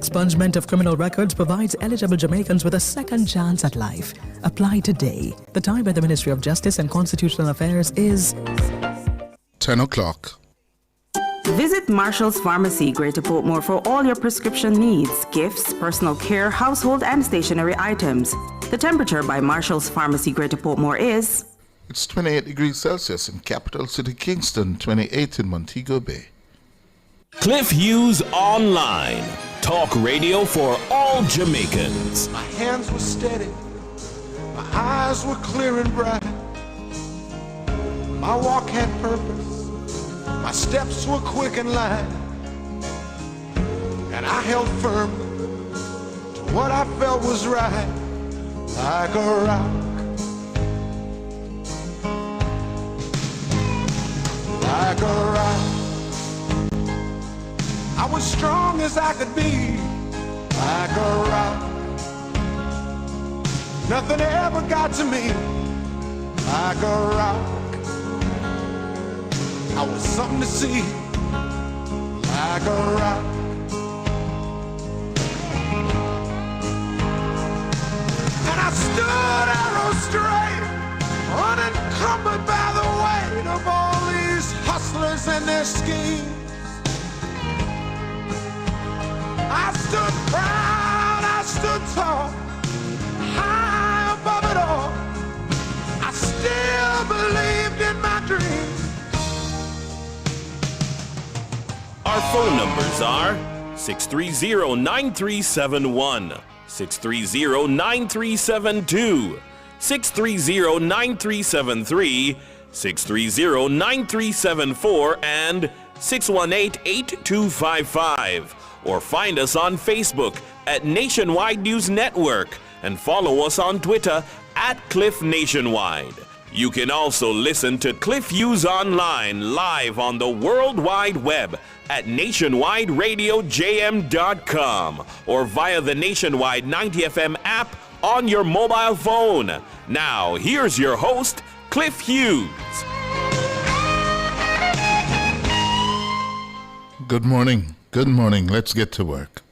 expungement of criminal records provides eligible Jamaicans with a second chance at life. Apply today. The time by the Ministry of Justice and Constitutional Affairs is 10 o'clock. Visit Marshall's Pharmacy, Greater Portmore for all your prescription needs, gifts, personal care, household and stationery items. The temperature by Marshall's Pharmacy, Greater Portmore is... It's 28 degrees Celsius in capital city Kingston, 28 in Montego Bay. Cliff Hughes Online. Talk radio for all Jamaicans. My hands were steady. My eyes were clear and bright. My walk had purpose. My steps were quick and light. And I held firm to what I felt was right, like a rock. Like a rock. I was strong as I could be, like a rock. Nothing ever got to me, like a rock. I was something to see, like a rock. And I stood arrow straight, unencumbered by the weight of all these hustlers and their schemes. I stood proud, I stood tall, high above it all. I still believed in my dreams. Our phone numbers are 630-9371, 630-9372, 630-9373, 630-9374, and 618-8255. Or find us on Facebook at Nationwide News Network and follow us on Twitter at Cliff Nationwide. You can also listen to Cliff Hughes Online live on the World Wide Web at nationwideradiojm.com or via the Nationwide 90 FM app on your mobile phone. Now, here's your host, Cliff Hughes. Good morning. Good morning. Let's get to work.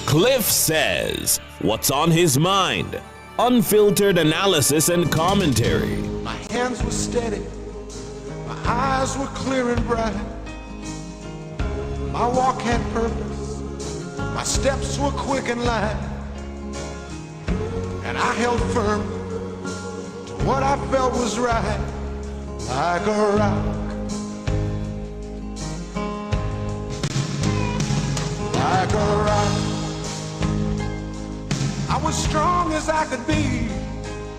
Cliff says, what's on his mind? Unfiltered analysis and commentary. My hands were steady. My eyes were clear and bright. My walk had purpose. My steps were quick and light. And I held firm to what I felt was right, like a rock. Like a rock. I was strong as I could be,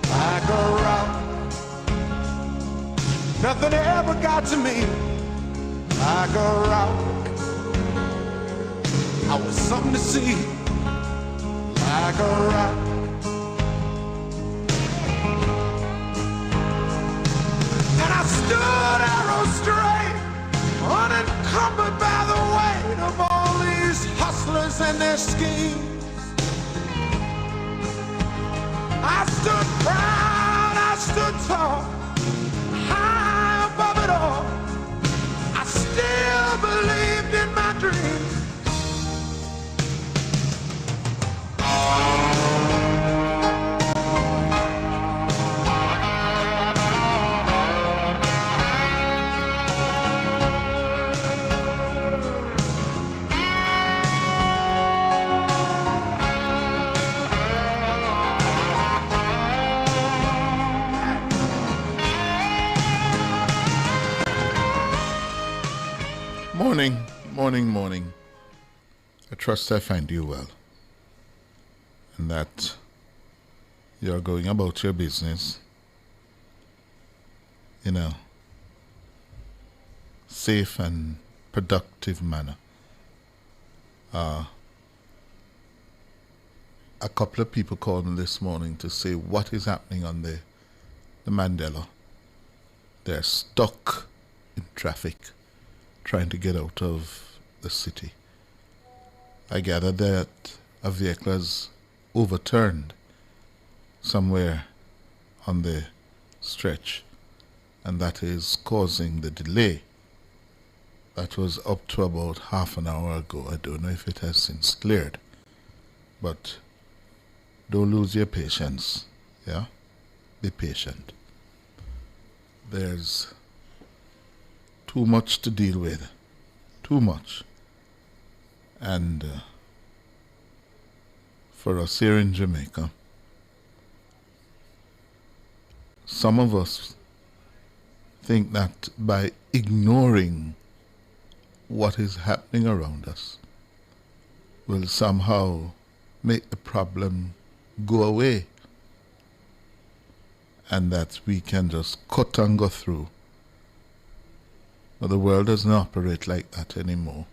like a rock. Nothing ever got to me, like a rock. I was something to see, like a rock. And I stood arrow straight, unencumbered by the weight of all these hustlers and their schemes. I stood proud, I stood tall, high above it all. I still believed in my dreams. Morning. I trust I find you well and that you're going about your business in a safe and productive manner. A couple of people called me this morning to say what is happening on the Mandela. They're stuck in traffic trying to get out of the city. I gather that a vehicle has overturned somewhere on the stretch, and that is causing the delay that was up to about half an hour ago. I don't know if it has since cleared. But don't lose your patience. Yeah? Be patient. There's too much to deal with. Too much. And for us here in Jamaica, some of us think that by ignoring what is happening around us will somehow make the problem go away, and that we can just cut and go through. But the world doesn't operate like that anymore.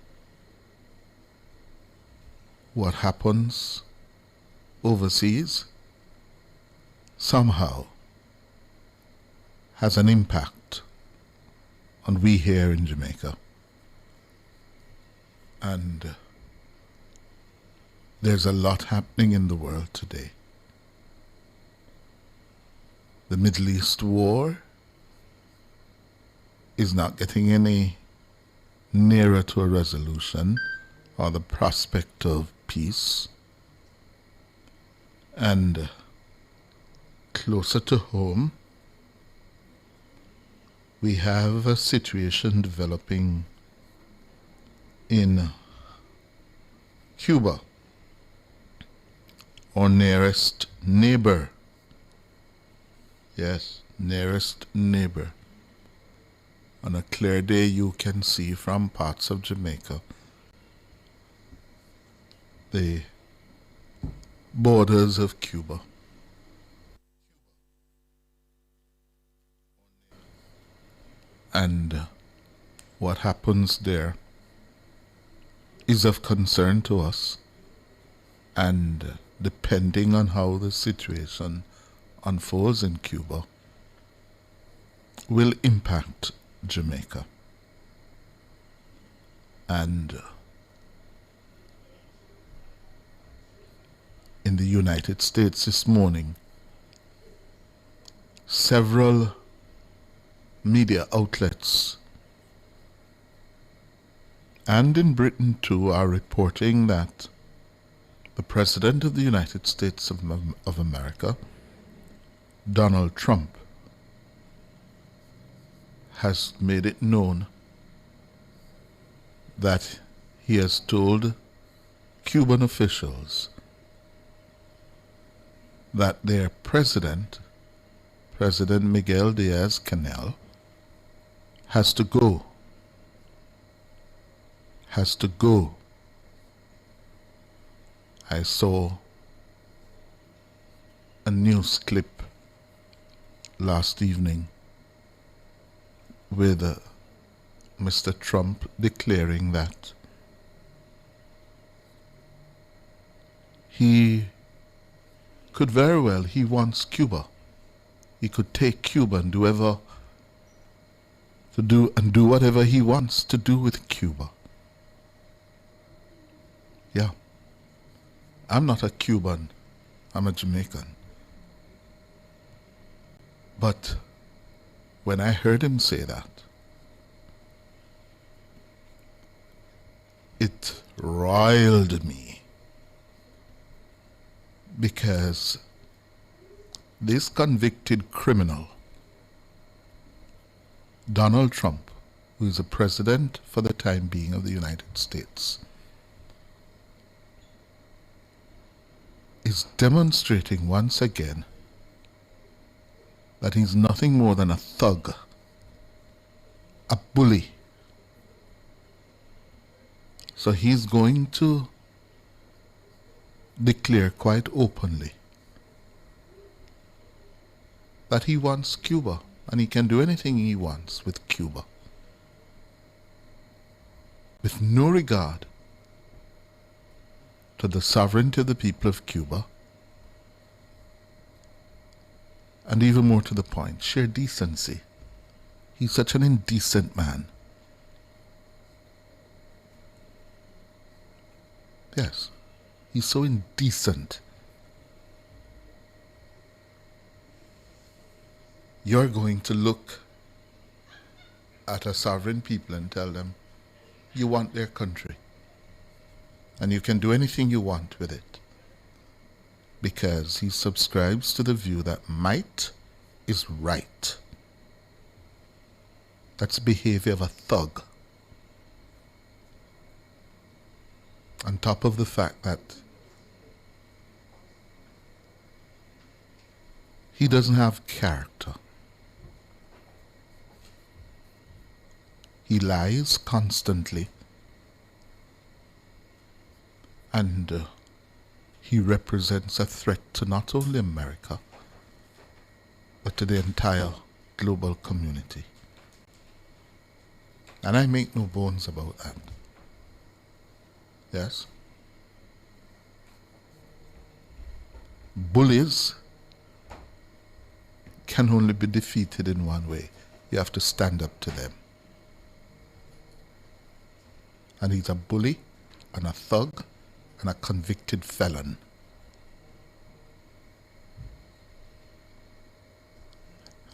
What happens overseas somehow has an impact on we here in Jamaica. And there's a lot happening in the world today. The Middle East war is not getting any nearer to a resolution or the prospect of peace. And closer to home, we have a situation developing in Cuba, our nearest neighbor. Yes, nearest neighbor. On a clear day, you can see from parts of Jamaica the borders of Cuba. And what happens there is of concern to us, and depending on how the situation unfolds in Cuba, will impact Jamaica. And in the United States this morning, several media outlets and in Britain too are reporting that the President of the United States of America, Donald Trump, has made it known that he has told Cuban officials that their president, President Miguel Diaz-Canel, has to go. Has to go. I saw a news clip last evening with Mr. Trump declaring that he could very well, he wants Cuba. He could take Cuba and do whatever he wants to do with Cuba. Yeah. I'm not a Cuban. I'm a Jamaican. But when I heard him say that, it riled me, because this convicted criminal, Donald Trump, who is the president for the time being of the United States, is demonstrating once again that he's nothing more than a thug, a bully. So he's going to declare quite openly that he wants Cuba, and he can do anything he wants with Cuba, with no regard to the sovereignty of the people of Cuba, and even more to the point, sheer decency. He's such an indecent man. Yes, he's so indecent. You're going to look at a sovereign people and tell them, you want their country. And you can do anything you want with it. Because he subscribes to the view that might is right. That's the behavior of a thug. On top of the fact that he doesn't have character. He lies constantly, and he represents a threat to not only America, but to the entire global community. And I make no bones about that. Yes? Bullies can only be defeated in one way. You have to stand up to them. And he's a bully and a thug and a convicted felon.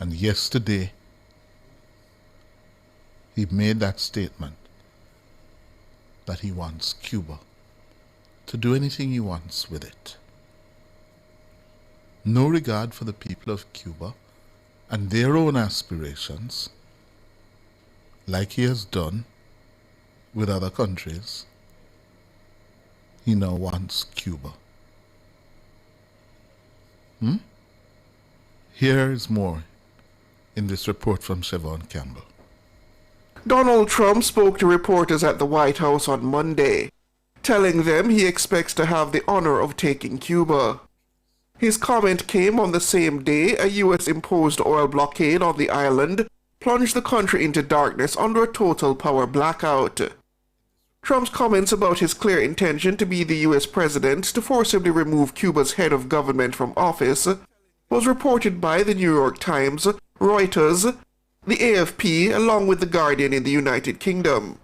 And yesterday, he made that statement that he wants Cuba to do anything he wants with it. No regard for the people of Cuba and their own aspirations, like he has done with other countries. He now wants Cuba. Here is more in this report from Siobhan Campbell. Donald Trump spoke to reporters at the White House on Monday, telling them he expects to have the honor of taking Cuba. His comment came on the same day a U.S.-imposed oil blockade on the island plunged the country into darkness under a total power blackout. Trump's comments about his clear intention to be the U.S. president to forcibly remove Cuba's head of government from office was reported by the New York Times, Reuters, the AFP, along with The Guardian in the United Kingdom.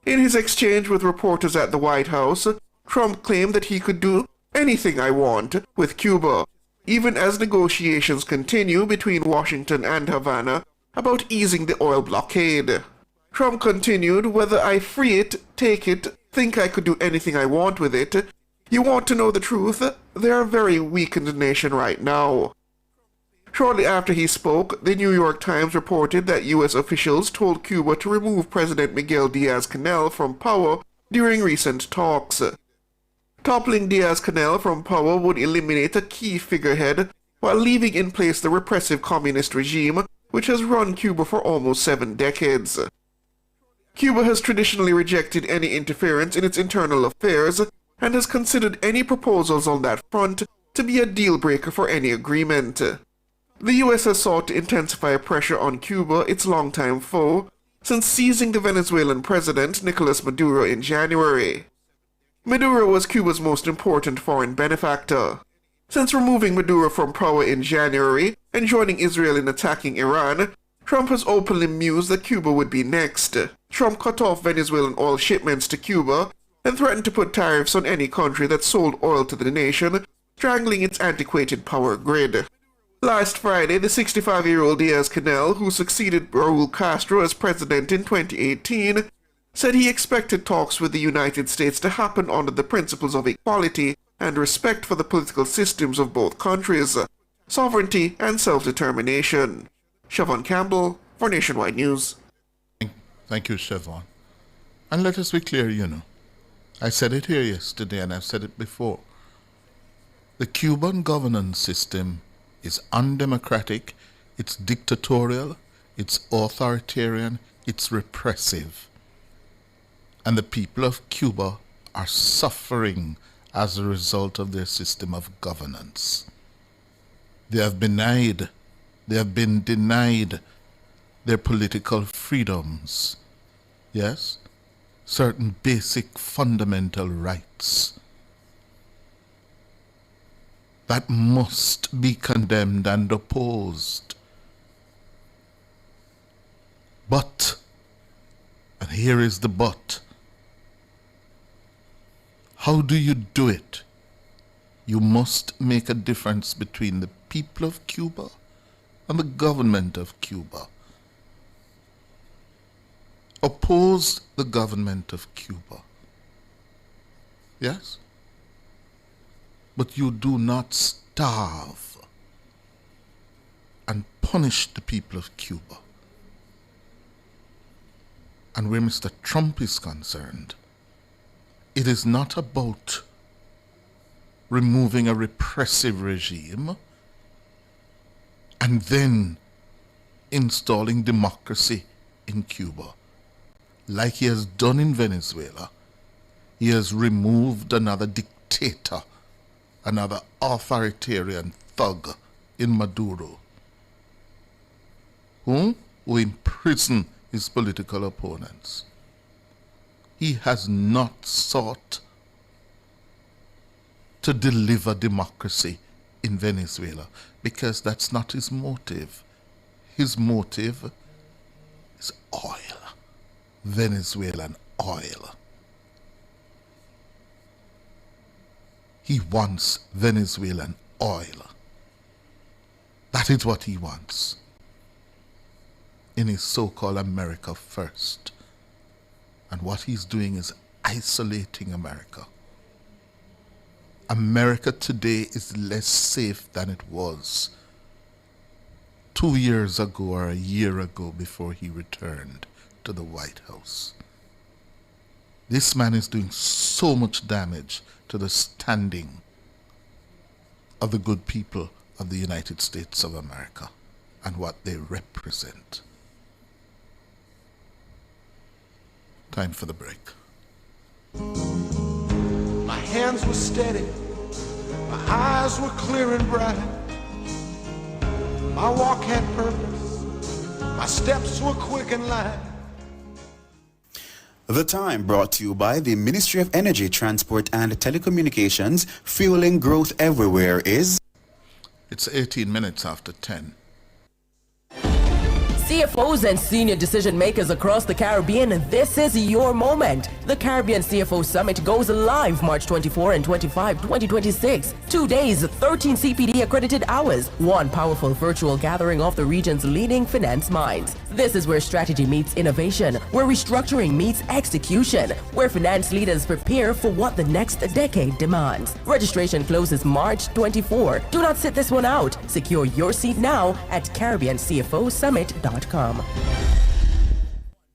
In his exchange with reporters at the White House, Trump claimed that he could do anything I want with Cuba, even as negotiations continue between Washington and Havana about easing the oil blockade. Trump continued, whether I free it, take it, think I could do anything I want with it. You want to know the truth? They're a very weakened nation right now. Shortly after he spoke, the New York Times reported that U.S. officials told Cuba to remove President Miguel Diaz-Canel from power during recent talks. Toppling Diaz-Canel from power would eliminate a key figurehead while leaving in place the repressive communist regime which has run Cuba for almost 7 decades. Cuba has traditionally rejected any interference in its internal affairs and has considered any proposals on that front to be a deal-breaker for any agreement. The U.S. has sought to intensify pressure on Cuba, its longtime foe, since seizing the Venezuelan president Nicolas Maduro in January. Maduro was Cuba's most important foreign benefactor. Since removing Maduro from power in January and joining Israel in attacking Iran, Trump has openly mused that Cuba would be next. Trump cut off Venezuelan oil shipments to Cuba and threatened to put tariffs on any country that sold oil to the nation, strangling its antiquated power grid. Last Friday, the 65-year-old Diaz-Canel, who succeeded Raul Castro as president in 2018, said he expected talks with the United States to happen under the principles of equality and respect for the political systems of both countries, sovereignty and self-determination. Siobhan Campbell for Nationwide News. Thank you, Siobhan. And let us be clear, I said it here yesterday and I've said it before. The Cuban governance system is undemocratic, it's dictatorial, it's authoritarian, it's repressive. And the people of Cuba are suffering as a result of their system of governance. They have been denied their political freedoms. Yes? Certain basic fundamental rights that must be condemned and opposed. But, and here is the but, how do you do it? You must make a difference between the people of Cuba and the government of Cuba. oppose the government of Cuba. Yes? But you do not starve and punish the people of Cuba. And where Mr. Trump is concerned, it is not about removing a repressive regime and then installing democracy in Cuba. Like he has done in Venezuela, he has removed another dictator, another authoritarian thug in Maduro, who imprison his political opponents. He has not sought to deliver democracy in Venezuela because that's not his motive. His motive is oil, Venezuelan oil. He wants Venezuelan oil. That is what he wants in his so-called America First. And what he's doing is isolating America. America today is less safe than it was 2 years ago or a year ago before he returned to the White House. This man is doing so much damage to the standing of the good people of the United States of America and what they represent. Time for the break. My hands were steady, my eyes were clear and bright. My walk had purpose, my steps were quick and light. The Time brought to you by the Ministry of Energy, Transport and Telecommunications. Fueling growth everywhere is... It's 18 minutes after 10. CFOs and senior decision makers across the Caribbean, this is your moment. The Caribbean CFO Summit goes live March 24 and 25, 2026. 2 days, 13 CPD accredited hours, one powerful virtual gathering of the region's leading finance minds. This is where strategy meets innovation, where restructuring meets execution, where finance leaders prepare for what the next decade demands. Registration closes March 24. Do not sit this one out. Secure your seat now at CaribbeanCFOSummit.com.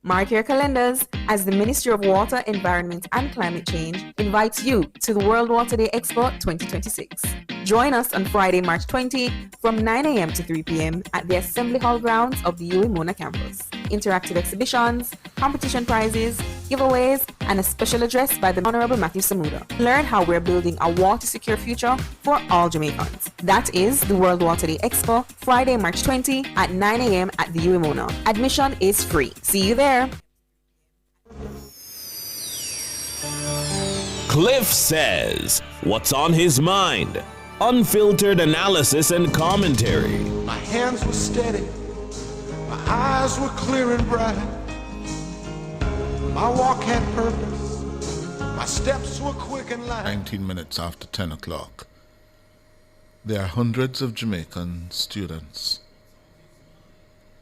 Mark your calendars as the Ministry of Water, Environment and Climate Change invites you to the World Water Day Expo 2026. Join us on Friday, March 20 from 9 a.m. to 3 p.m. at the Assembly Hall grounds of the UWI Mona campus. Interactive exhibitions, competition prizes, giveaways, and a special address by the Honorable Matthew Samuda. Learn how we're building a water-secure future for all Jamaicans. That is the World Water Day Expo, Friday, March 20 at 9 a.m. at the UWI Mona. Admission is free. See you there. Cliff says what's on his mind. Unfiltered analysis and commentary. My hands were steady, my eyes were clear and bright. My walk had purpose, my steps were quick and light. 19 minutes after 10 o'clock. There are hundreds of Jamaican students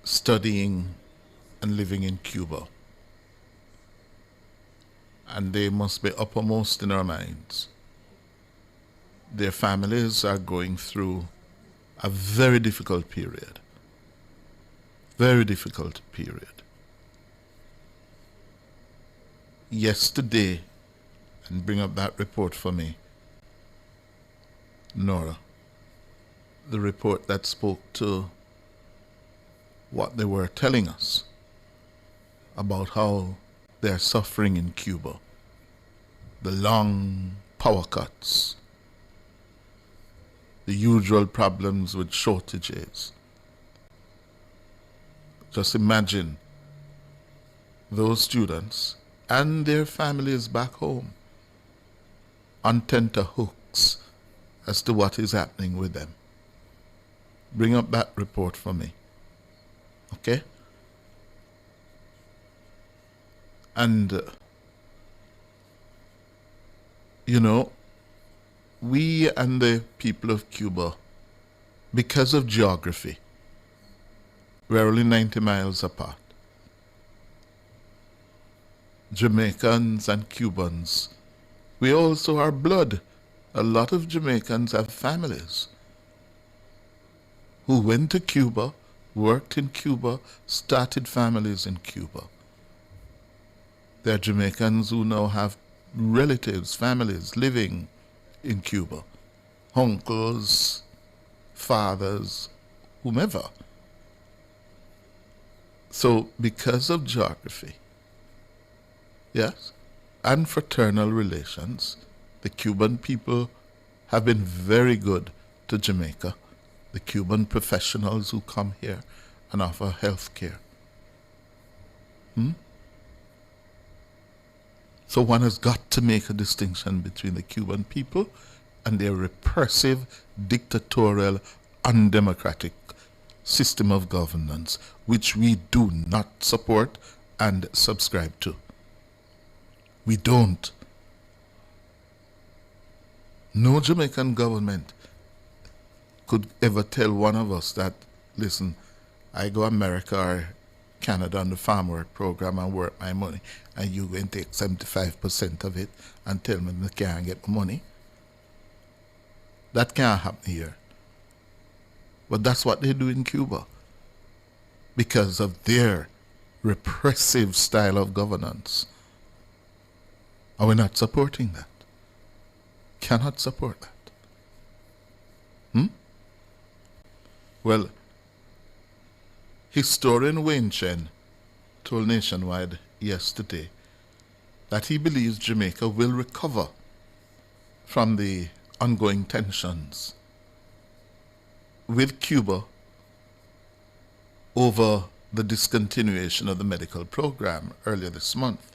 studying and living in Cuba. And they must be uppermost in our minds. Their families are going through a very difficult period. Very difficult period. Yesterday, and bring up that report for me, Nora, the report that spoke to what they were telling us about how they're suffering in Cuba. The long power cuts, the usual problems with shortages. Just imagine those students and their families back home on tenterhooks as to what is happening with them. Bring up that report for me. Okay? And, you know, we and the people of Cuba, because of geography, we're only 90 miles apart. Jamaicans and Cubans, we also are blood. A lot of Jamaicans have families who went to Cuba, worked in Cuba, started families in Cuba. There are Jamaicans who now have relatives, families living in Cuba, uncles, fathers, whomever. So because of geography, yes, and fraternal relations, the Cuban people have been very good to Jamaica. The Cuban professionals who come here and offer health care. So one has got to make a distinction between the Cuban people and their repressive, dictatorial, undemocratic system of governance, which we do not support and subscribe to. We don't. No Jamaican government could ever tell one of us that, listen, I go America or Canada on the farm work program and work my money, and you go and take 75% of it and tell me they can't get the money. That can't happen here. But that's what they do in Cuba because of their repressive style of governance. And we're not supporting that. Cannot support that. Well, historian Wayne Chen told Nationwide yesterday that he believes Jamaica will recover from the ongoing tensions with Cuba over the discontinuation of the medical program earlier this month.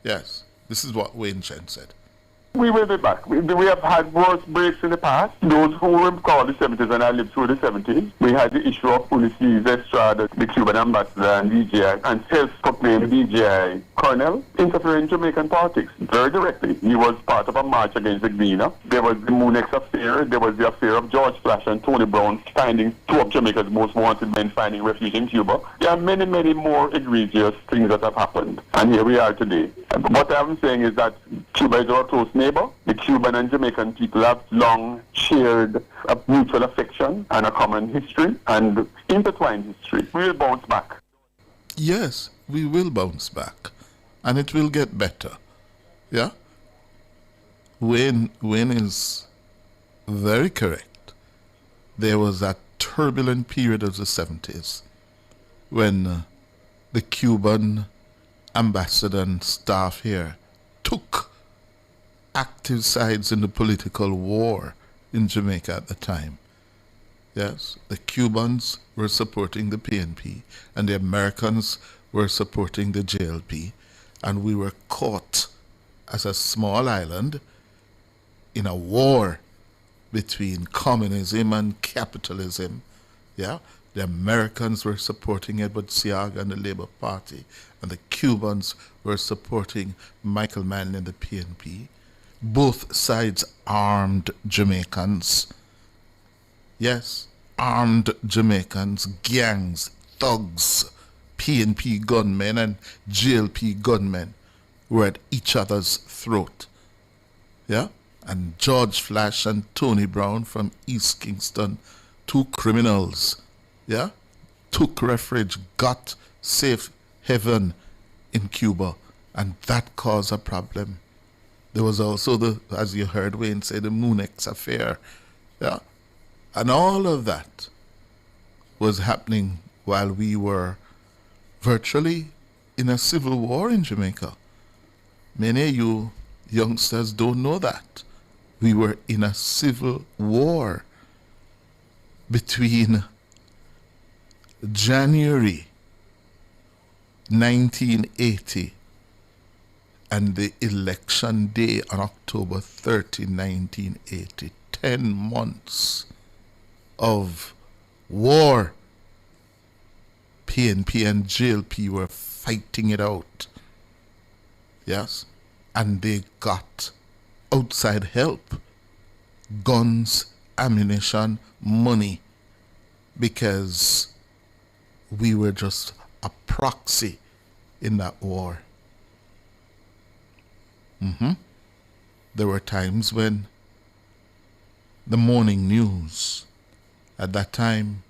Yes, this is what Wayne Chen said. We will be back. We have had worse breaks in the past. Those who recall the 70s, and I lived through the 70s, we had the issue of Ulysses Estrada, the Cuban ambassador and DJI, and self-proclaimed DJI colonel, interfering in Jamaican politics very directly. He was part of a march against the Gleaner. There was the Moonex affair. There was the affair of George Flash and Tony Brown finding two of Jamaica's most wanted men finding refuge in Cuba. There are many, many more egregious things that have happened. And here we are today. What I'm saying is that Cuba is our close neighbor. The Cuban and Jamaican people have long shared a mutual affection and a common history and intertwined history. We will bounce back. Yes, we will bounce back. And it will get better. Yeah? Wayne is very correct. There was that turbulent period of the 70s when the Cuban ambassador and staff here took active sides in the political war in Jamaica at the time. Yes, the Cubans were supporting the PNP and the Americans were supporting the JLP, and we were caught as a small island in a war between communism and capitalism. Yeah, the Americans were supporting Edward Seaga and the Labour Party, and the Cubans were supporting Michael Manley and the PNP. Both sides armed Jamaicans. Yes, armed Jamaicans, gangs, thugs, PNP gunmen and JLP gunmen were at each other's throat. Yeah? And George Flash and Tony Brown from East Kingston, two criminals, yeah, took refuge, got safe haven in Cuba, and that caused a problem. There was also as you heard Wayne say, the Moonex affair, yeah, and all of that was happening while we were virtually in a civil war in Jamaica. Many of you youngsters don't know that. We were in a civil war between January 1980 and the election day on October 30, 1980. 10 months of war. PNP and JLP were fighting it out. Yes? And they got outside help. Guns, ammunition, money. Because we were just a proxy in that war. There were times when the morning news, at that time,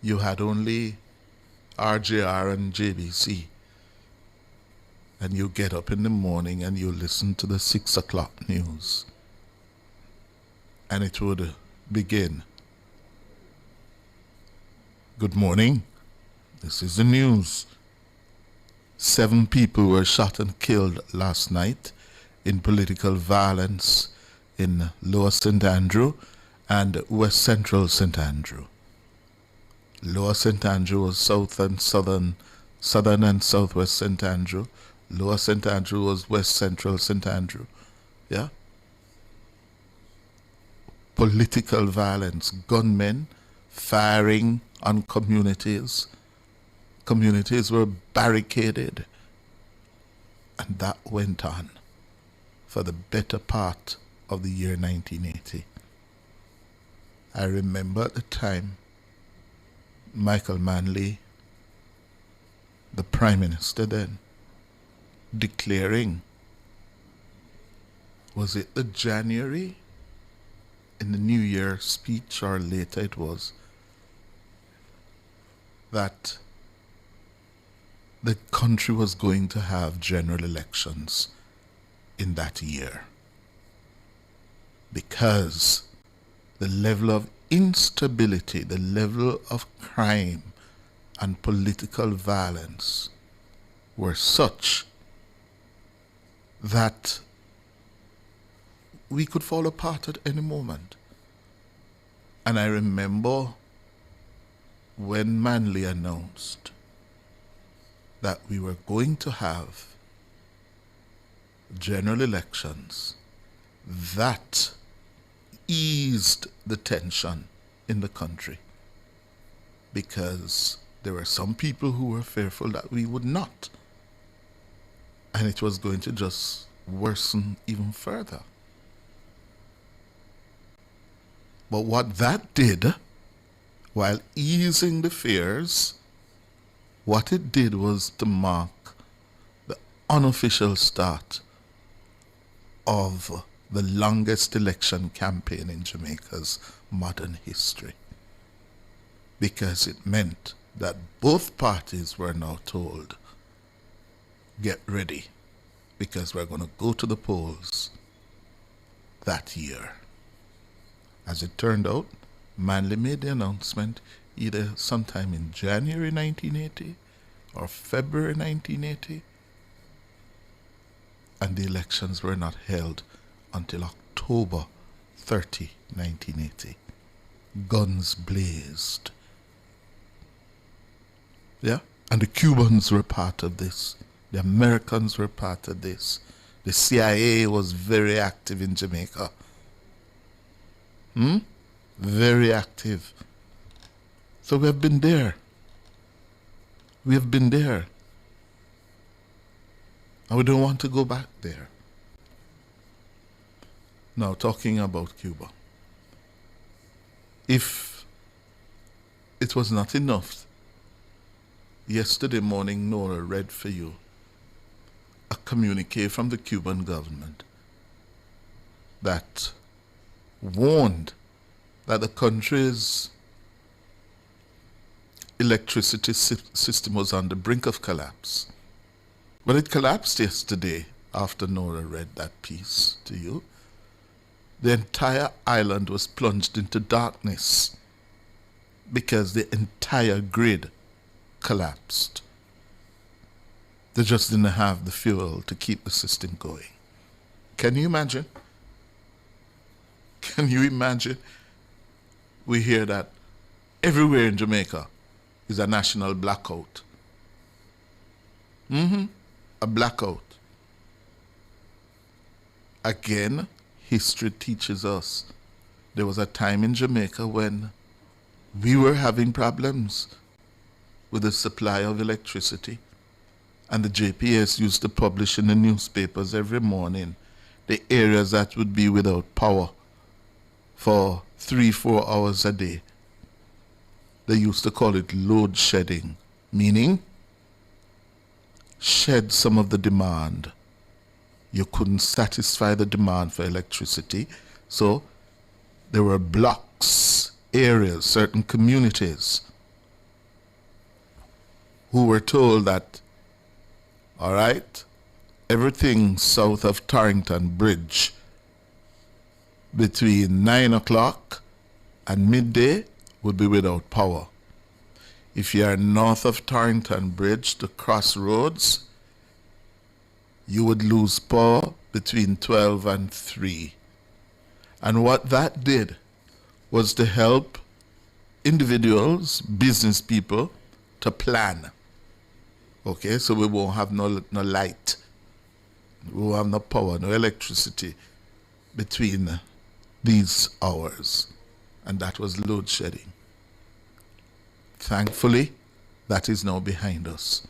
you had only RJR and JBC. And you get up in the morning and you listen to the 6 o'clock news. And it would begin. Good morning. This is the news. 7 people were shot and killed last night in political violence in Lower St. Andrew and West Central St. Andrew. Lower St. Andrew was southern and southwest St. Andrew. Lower St. Andrew was West Central St. Andrew. Yeah? Political violence, gunmen firing on communities. Communities were barricaded. And that went on for the better part of the year 1980. I remember at the time, Michael Manley, the Prime Minister then, declaring, was it the January in the New Year speech or later it was, that the country was going to have general elections in that year because the level of instability, the level of crime and political violence were such that we could fall apart at any moment. And I remember when Manley announced that we were going to have general elections, that eased the tension in the country because there were some people who were fearful that we would not. And it was going to just worsen even further. But what that did, while easing the fears, what it did was to mark the unofficial start of the longest election campaign in Jamaica's modern history. Because it meant that both parties were now told, get ready, because we're going to go to the polls that year. As it turned out, Manley made the announcement either sometime in January 1980 or February 1980, and the elections were not held until October 30, 1980. Guns blazed. Yeah? And the Cubans were part of this. The Americans were part of this. The CIA was very active in Jamaica. Very active. So we have been there. We have been there. And we don't want to go back there. Now, talking about Cuba. If it was not enough, yesterday morning Nora read for you a communique from the Cuban government that warned that the country's electricity system was on the brink of collapse. But it collapsed yesterday after Nora read that piece to you. The entire island was plunged into darkness because the entire grid collapsed. They just didn't have the fuel to keep the system going. Can you imagine? Can you imagine? We hear that everywhere in Jamaica is a national blackout. A blackout. Again, history teaches us there was a time in Jamaica when we were having problems with the supply of electricity. And the JPS used to publish in the newspapers every morning the areas that would be without power for 3-4 hours a day. They used to call it load shedding, meaning shed some of the demand You couldn't satisfy the demand for electricity. So there were blocks, areas, certain communities who were told that, all right, everything south of Torrington Bridge between 9 o'clock and midday would be without power. If you are north of Torrington Bridge, the crossroads, you would lose power between 12 and 3. And what that did was to help individuals, business people, to plan. Okay, so we won't have no light. We won't have no power, no electricity between these hours. And that was load shedding. Thankfully, that is now behind us.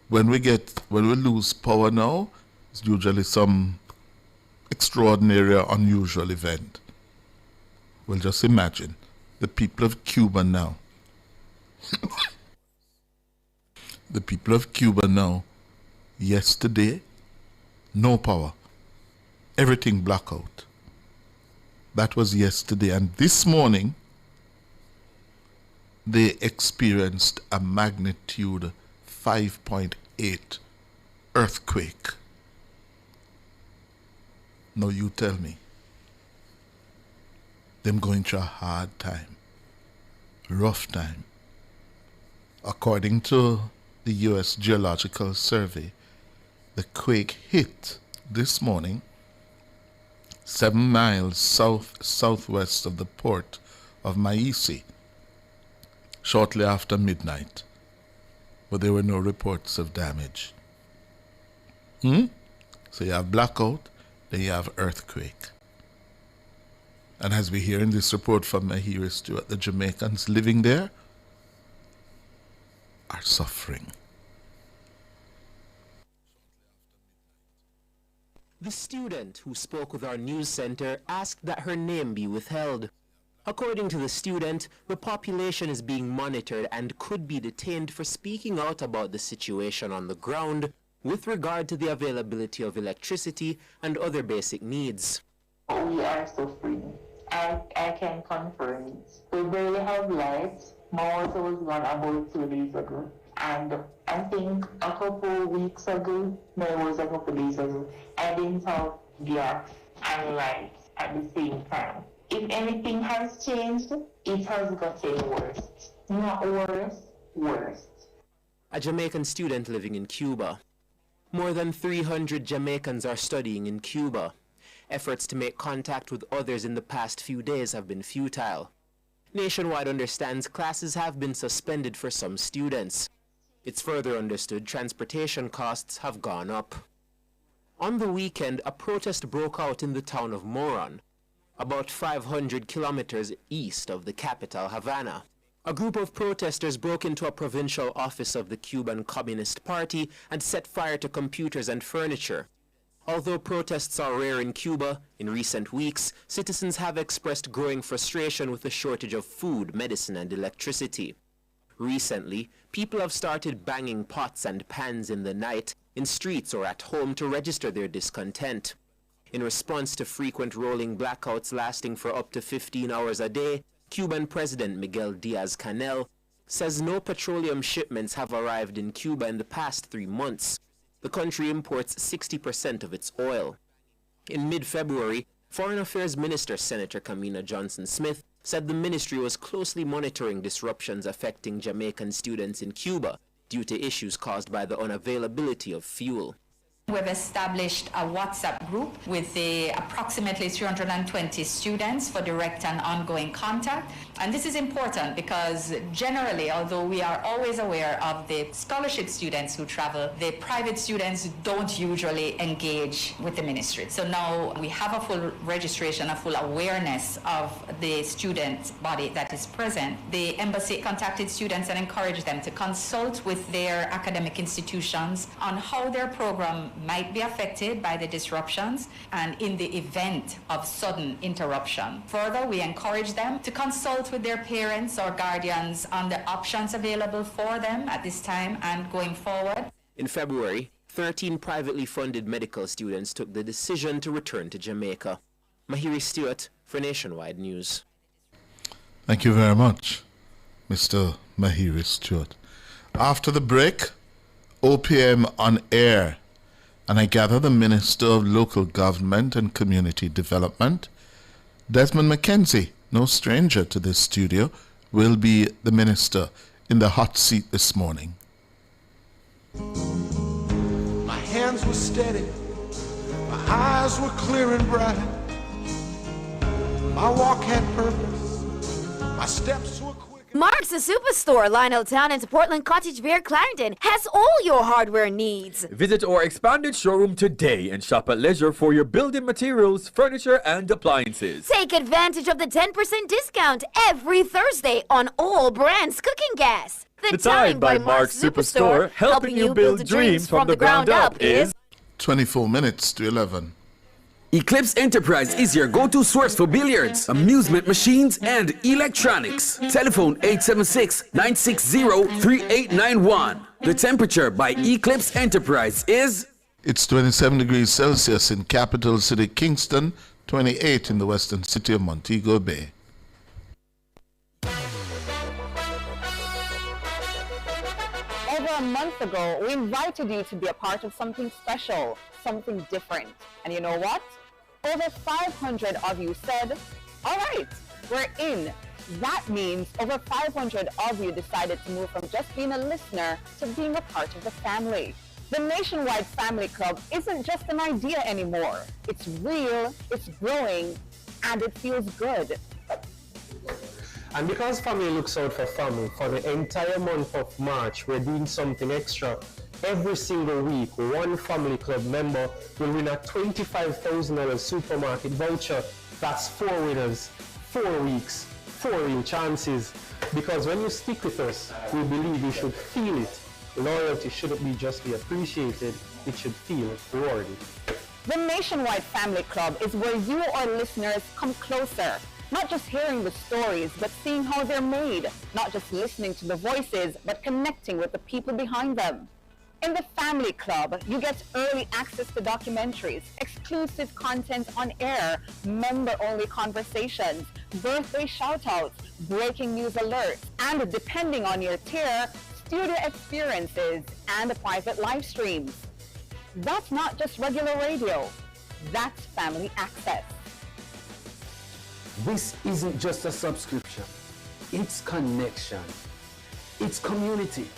When we lose power now, it's usually some extraordinary or unusual event. Well, just imagine the people of Cuba now. The people of Cuba now, yesterday, no power. Everything blackout. That was yesterday. And this morning, they experienced a magnitude 5.8 earthquake. Now you tell me. Them going through a hard time. Rough time. According to the U.S. Geological Survey, the quake hit this morning 7 miles southwest of the port of Maisi shortly after midnight, but there were no reports of damage. So you have blackout, then you have earthquake. And as we hear in this report from Mahira Stewart, the Jamaicans living there are suffering. The student who spoke with our news center asked that her name be withheld. According to the student, the population is being monitored and could be detained for speaking out about the situation on the ground with regard to the availability of electricity and other basic needs. We are suffering. I can confirm it. We barely have lights. My water was gone about 2 days ago. And I think a couple weeks ago, no, it was a couple days ago, I didn't have gas and lights at the same time. If anything has changed, it has gotten worse. Not worse, worse. A Jamaican student living in Cuba. More than 300 Jamaicans are studying in Cuba. Efforts to make contact with others in the past few days have been futile. Nationwide understands classes have been suspended for some students. It's further understood transportation costs have gone up. On the weekend, a protest broke out in the town of Moron, about 500 kilometers east of the capital, Havana. A group of protesters broke into a provincial office of the Cuban Communist Party and set fire to computers and furniture. Although protests are rare in Cuba, in recent weeks, citizens have expressed growing frustration with the shortage of food, medicine, and electricity. Recently, people have started banging pots and pans in the night, in streets or at home to register their discontent. In response to frequent rolling blackouts lasting for up to 15 hours a day, Cuban President Miguel Diaz-Canel says no petroleum shipments have arrived in Cuba in the past 3 months. The country imports 60% of its oil. In mid-February, Foreign Affairs Minister Senator Kamina Johnson-Smith said the ministry was closely monitoring disruptions affecting Jamaican students in Cuba due to issues caused by the unavailability of fuel. We've established a WhatsApp group with approximately 320 students for direct and ongoing contact. And this is important because generally, although we are always aware of the scholarship students who travel, the private students don't usually engage with the ministry. So now we have a full registration, a full awareness of the student body that is present. The embassy contacted students and encouraged them to consult with their academic institutions on how their program might be affected by the disruptions and in the event of sudden interruption. Further, we encourage them to consult with their parents or guardians on the options available for them at this time and going forward. In February, 13 privately funded medical students took the decision to return to Jamaica. Mahiri Stewart for Nationwide News. Thank you very much, Mr. Mahiri Stewart. After the break, OPM on air. And I gather the Minister of Local Government and Community Development, Desmond McKenzie, no stranger to this studio, will be the minister in the hot seat this morning. My hands were steady, my eyes were clear and bright. My walk had purpose, my steps were quick. Mark's, the superstore, Lionel Town and Portland Cottage Beer Clarendon, has all your hardware needs. Visit our expanded showroom today and shop at leisure for your building materials, furniture, and appliances. Take advantage of the 10% discount every Thursday on all brands cooking gas. The Time by Mark's Superstore, helping you build dreams from the ground up, is 24 minutes to 11. Eclipse Enterprise is your go-to source for billiards, amusement machines, and electronics. Telephone 876-960-3891. The temperature by Eclipse Enterprise is... It's 27 degrees Celsius in capital city Kingston, 28 in the western city of Montego Bay. Over a month ago, we invited you to be a part of something special, something different. And you know what? Over 500 of you said, all right, we're in. That means over 500 of you decided to move from just being a listener to being a part of the family. The Nationwide Family Club isn't just an idea anymore. It's real, it's growing, and it feels good. And because family looks out for family, for the entire month of March, we're doing something extra. Every single week, one family club member will win a $25,000 supermarket voucher. That's 4 winners, 4 weeks, 4 real chances. Because when you stick with us, we believe you should feel it. Loyalty shouldn't be just be appreciated, it should feel rewarded. The Nationwide Family Club is where you, our listeners, come closer. Not just hearing the stories, but seeing how they're made. Not just listening to the voices, but connecting with the people behind them. In the Family Club, you get early access to documentaries, exclusive content on air, member-only conversations, birthday shout-outs, breaking news alerts, and depending on your tier, studio experiences and private live streams. That's not just regular radio, that's family access. This isn't just a subscription, it's connection, it's community,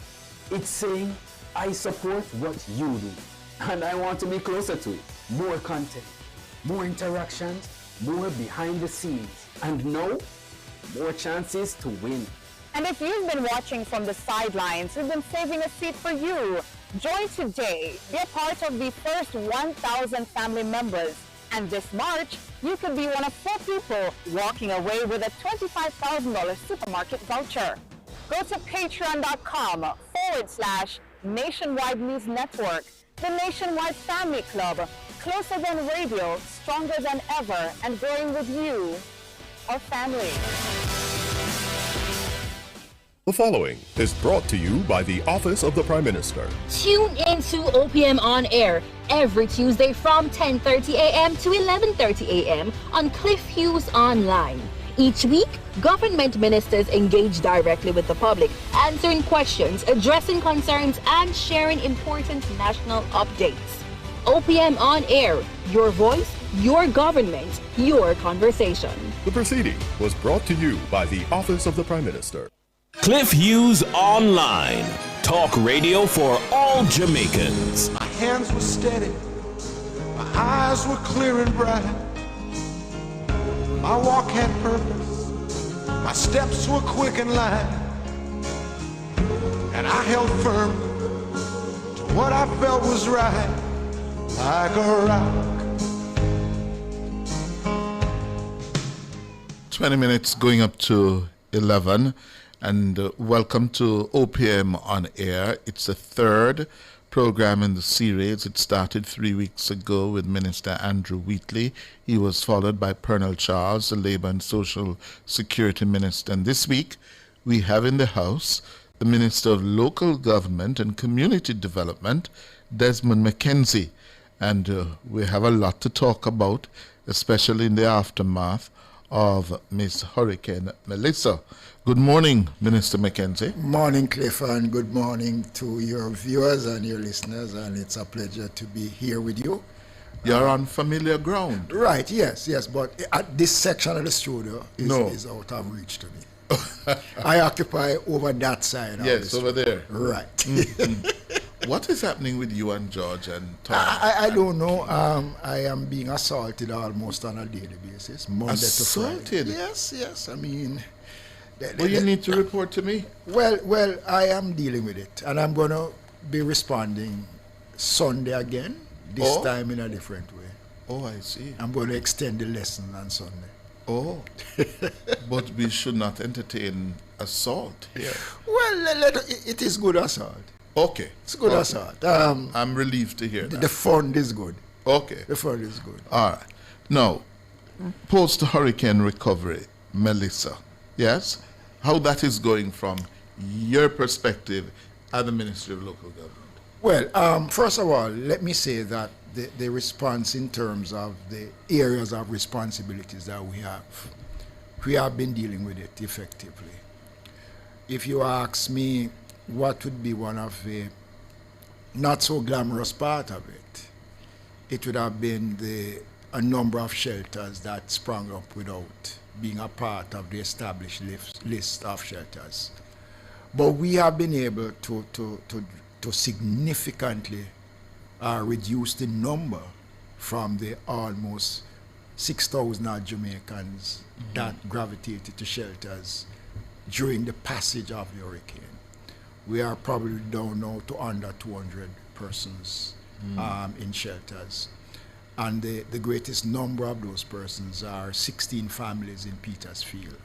it's saying, I support what you do, and I want to be closer to it. More content, more interactions, more behind the scenes, and no, more chances to win. And if you've been watching from the sidelines, we've been saving a seat for you. Join today. Be a part of the first 1,000 family members. And this March, you could be one of 4 people walking away with a $25,000 supermarket voucher. Go to patreon.com/Nationwide News Network. The Nationwide Family Club. Closer than radio, stronger than ever, and growing with you, our family. The following is brought to you by the Office of the Prime Minister. Tune in to OPM On Air every Tuesday from 10:30 a.m. to 11:30 a.m. on Cliff Hughes Online. Each week, government ministers engage directly with the public, answering questions, addressing concerns, and sharing important national updates. OPM On Air, your voice, your government, your conversation. The proceeding was brought to you by the Office of the Prime Minister. Cliff Hughes Online. Talk radio for all Jamaicans. My hands were steady, my eyes were clear and bright. My walk had purpose, my steps were quick and light. And I held firm to what I felt was right, like a rock. 20 minutes going up to 11. And welcome to OPM On Air. It's the third program in the series. It started 3 weeks ago with Minister Andrew Wheatley. He was followed by Pernell Charles, the Labour and Social Security Minister. And this week, we have in the House the Minister of Local Government and Community Development, Desmond McKenzie. And we have a lot to talk about, especially in the aftermath of Miss Hurricane Melissa. Good morning, Minister McKenzie. Morning, Cliff, and good morning to your viewers and your listeners, and it's a pleasure to be here with you. You're on familiar ground. Right, yes, but this section of the studio is out of reach to me. I occupy over that side. Yes, over there. Right. Mm-hmm. What is happening with you and George and Tom? I don't know. I am being assaulted almost on a daily basis, Monday to Friday. Yes. I mean... you need to report to me. Well, I am dealing with it, and I'm going to be responding Sunday again, this time in a different way. Oh, I see. I'm going to extend the lesson on Sunday. Oh, but we should not entertain assault here. Well, it is good assault. Okay. It's good assault. I'm relieved to hear that. The fund is good. Okay. The fund is good. All right. Now, post-hurricane recovery, Melissa, yes? How that is going from your perspective at the Ministry of Local Government? Well, first of all, let me say that the response in terms of the areas of responsibilities that we have been dealing with it effectively. If you ask me what would be one of the not so glamorous part of it, it would have been a number of shelters that sprung up without being a part of the established list of shelters. But we have been able to significantly reduce the number from the almost 6,000 odd Jamaicans that gravitated to shelters during the passage of the hurricane. We are probably down now to under 200 persons in shelters. And the greatest number of those persons are 16 families in Petersfield,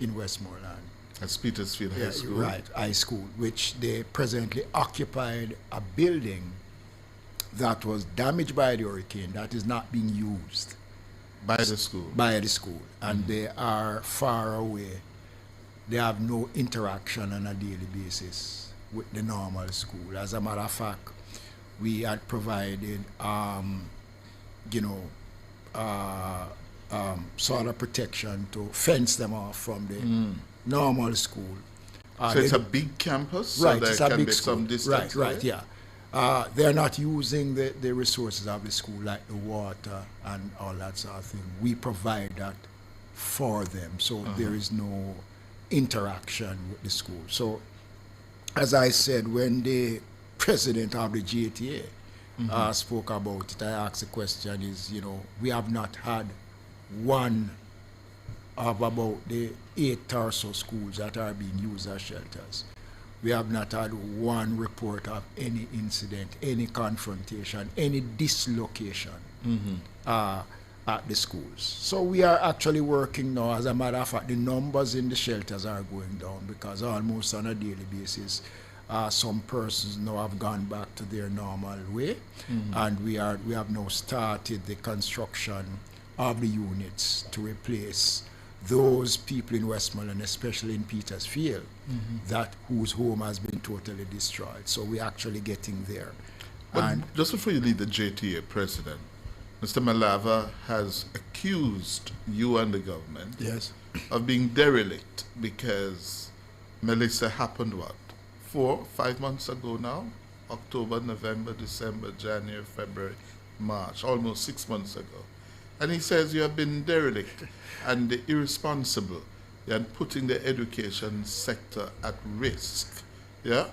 in Westmoreland. That's Petersfield High School? Right, high school, which they presently occupied a building that was damaged by the hurricane that is not being used. By the school? By the school. And they are far away. They have no interaction on a daily basis with the normal school. As a matter of fact, we had provided sort of protection to fence them off from the normal school. So it's a big campus? Right, so it's there a can big be school. some distance Right, yeah. They're not using the resources of the school, like the water and all that sort of thing. We provide that for them, so there is no interaction with the school. So, as I said, when the president of the GTA spoke about it, I asked the question is, we have not had one of about the 8 or so schools that are being used as shelters. We have not had one report of any incident, any confrontation, any dislocation at the schools. So we are actually working now. As a matter of fact, the numbers in the shelters are going down because almost on a daily basis, some persons now have gone back to their normal way, and we have now started the construction of the units to replace those people in Westmoreland, especially in Petersfield, whose home has been totally destroyed. So we're actually getting there. But and just before you leave the JTA president, Mr. Malava has accused you and the government of being derelict because Melissa happened 4-5 months ago now? October, November, December, January, February, March, almost 6 months ago. And he says you have been derelict and irresponsible and putting the education sector at risk. Yeah?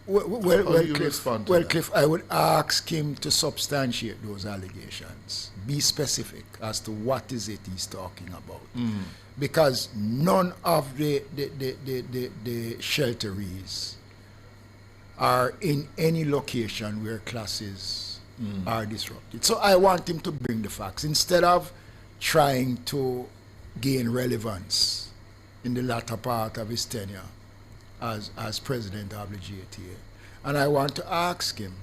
Cliff, I would ask him to substantiate those allegations. Be specific as to what is it he's talking about. Because none of the shelterees are in any location where classes are disrupted. So I want him to bring the facts instead of trying to gain relevance in the latter part of his tenure as president of the GTA. And I want to ask him,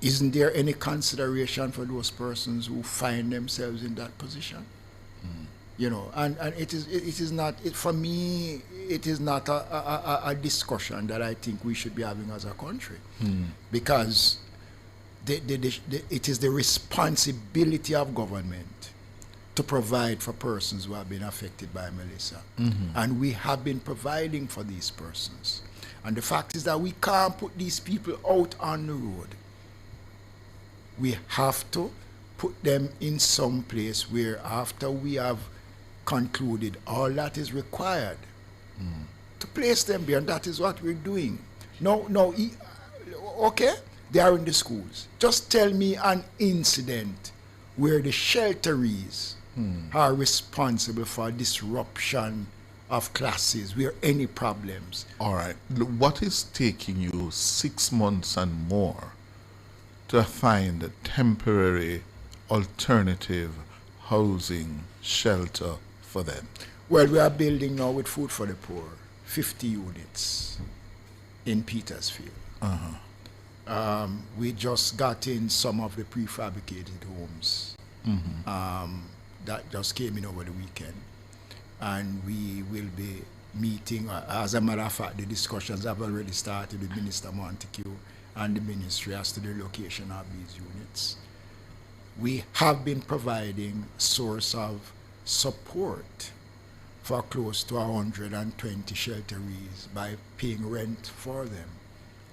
isn't there any consideration for those persons who find themselves in that position? You know, and it is not, it, for me, it is not a discussion that I think we should be having as a country. Because it is the responsibility of government to provide for persons who have been affected by Melissa. And we have been providing for these persons. And the fact is that we can't put these people out on the road. We have to put them in some place where, after we have concluded all that is required, to place them there, and that is what we're doing. Okay, they are in the schools. Just tell me an incident where the shelterees are responsible for disruption of classes, where any problems. All right. What is taking you 6 months and more to find a temporary alternative housing shelter for them? Well, we are building now with Food for the Poor 50 units in Petersfield. We just got in some of the prefabricated homes that just came in over the weekend. And we will be meeting, as a matter of fact, the discussions have already started with Minister Montague and the ministry as to the location of these units. We have been providing a source of support for close to 120 shelterees by paying rent for them,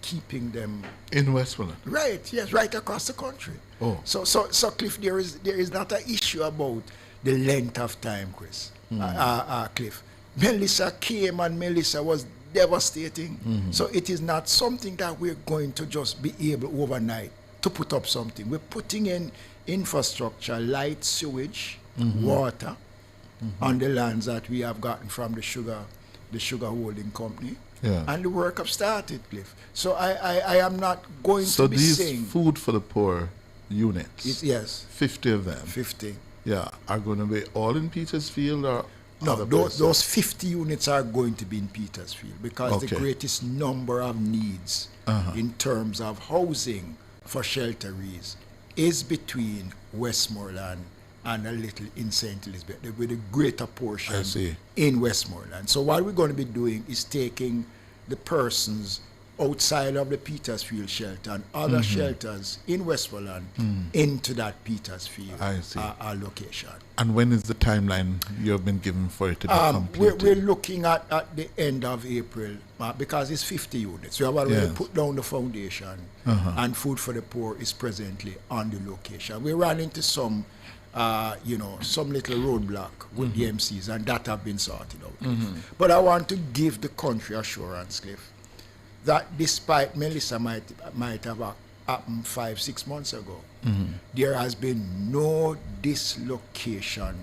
keeping them in Westmoreland. Right, yes, right across the country. Oh. So Cliff, there is not an issue about the length of time, Chris. Cliff. Melissa came and Melissa was devastating. So it is not something that we're going to just be able overnight to put up something. We're putting in infrastructure, light, sewage, water on the lands that we have gotten from the sugar holding company. Yeah. And the work have started, Cliff. So I am not going So to be these saying Food for the Poor units, yes, 50 of them, 50. Yeah, are going to be all in Petersfield or No, other those 50 units are going to be in Petersfield because the greatest number of needs in terms of housing for shelterees is between Westmoreland and a little in St. Elizabeth, with a greater portion in Westmoreland. So what we're going to be doing is taking the persons outside of the Petersfield shelter and other shelters in Westmoreland into that Petersfield location. And when is the timeline you have been given for it to be completed? We're looking at the end of April because it's 50 units. We have already put down the foundation and Food for the Poor is presently on the location. We ran into some little roadblock with the MCs, and that have been sorted out. But I want to give the country assurance, Cliff, that despite Melissa might have happened 5-6 months ago, there has been no dislocation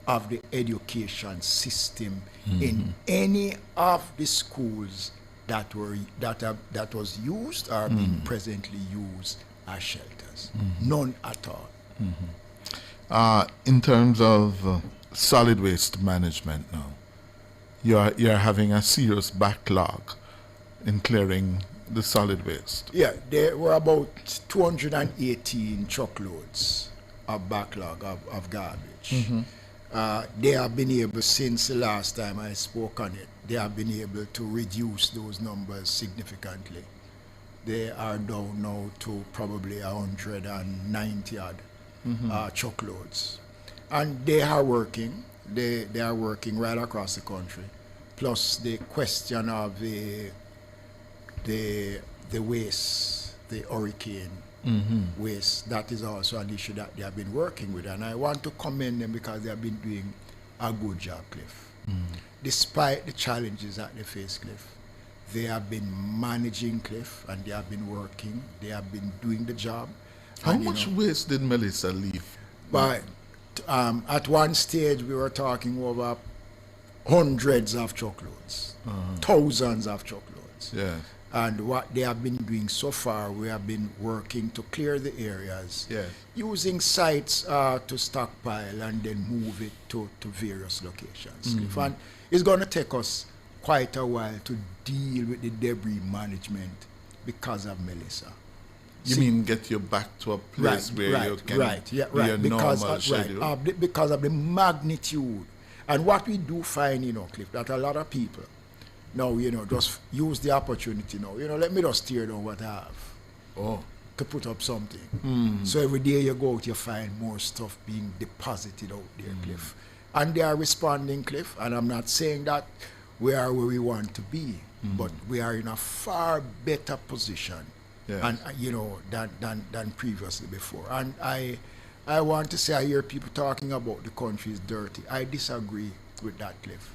of the education system in any of the schools that was used or being presently used as shelters. None at all. In terms of solid waste management now, you're having a serious backlog in clearing the solid waste. Yeah, there were about 218 truckloads of backlog of garbage. They have been able, since the last time I spoke on it, they have been able to reduce those numbers significantly. They are down now to probably 190 odd truckloads. And they are working. They are working right across the country. Plus the question of the waste, the hurricane waste, that is also an issue that they have been working with. And I want to commend them because they have been doing a good job, Cliff. Despite the challenges that they face, Cliff, they have been managing, Cliff, and they have been working. They have been doing the job. How much waste did Melissa leave? But at one stage, we were talking over hundreds of truckloads, thousands of truckloads. Yeah. And what they have been doing so far, we have been working to clear the areas, using sites to stockpile and then move it to various locations. And it's going to take us quite a while to deal with the debris management because of Melissa. You mean get you back to a place where you can be a normal schedule? Because of the magnitude And what we do find, Cliff, that a lot of people now, just use the opportunity now. Let me just tear down what I have. Oh. To put up something. So every day you go out, you find more stuff being deposited out there, Cliff. And they are responding, Cliff. And I'm not saying that we are where we want to be, but we are in a far better position, and than previously before. And I want to say, I hear people talking about the country is dirty. I disagree with that, Cliff.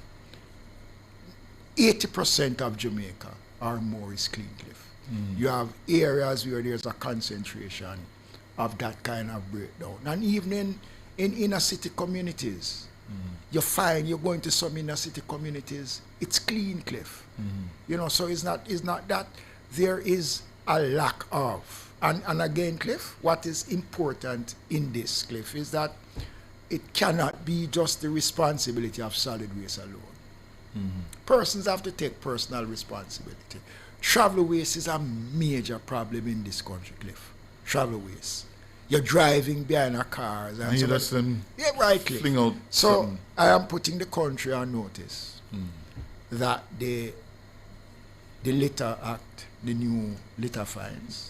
80% of Jamaica or more is clean, Cliff. You have areas where there's a concentration of that kind of breakdown. And even in inner city communities, you find you're going to some inner city communities, it's clean, Cliff. So it's not that there is a lack of. And again, Cliff, what is important in this, Cliff, is that it cannot be just the responsibility of solid waste alone. Persons have to take personal responsibility. Travel waste is a major problem in this country, Cliff. Travel waste. You're driving behind a car. And you let them fling out So something. I am putting the country on notice that the Litter Act, the new litter fines,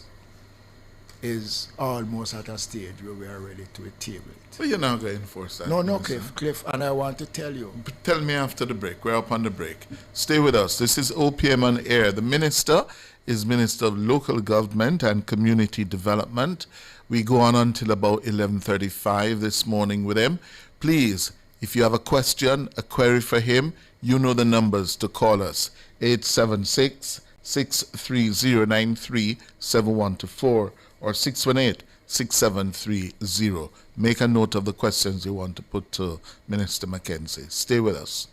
is almost at a stage where we are ready to table it. But you're not going to enforce that. No, Minister. Cliff, and I want to tell you. Tell me after the break. We're up on the break. Stay with us. This is OPM on air. The minister is Minister of Local Government and Community Development. We go on until about 11:35 this morning with him. Please, if you have a question, a query for him, you know the numbers to call us. 876-630-937124 or 618-6730. Make a note of the questions you want to put to Minister Mackenzie. Stay with us.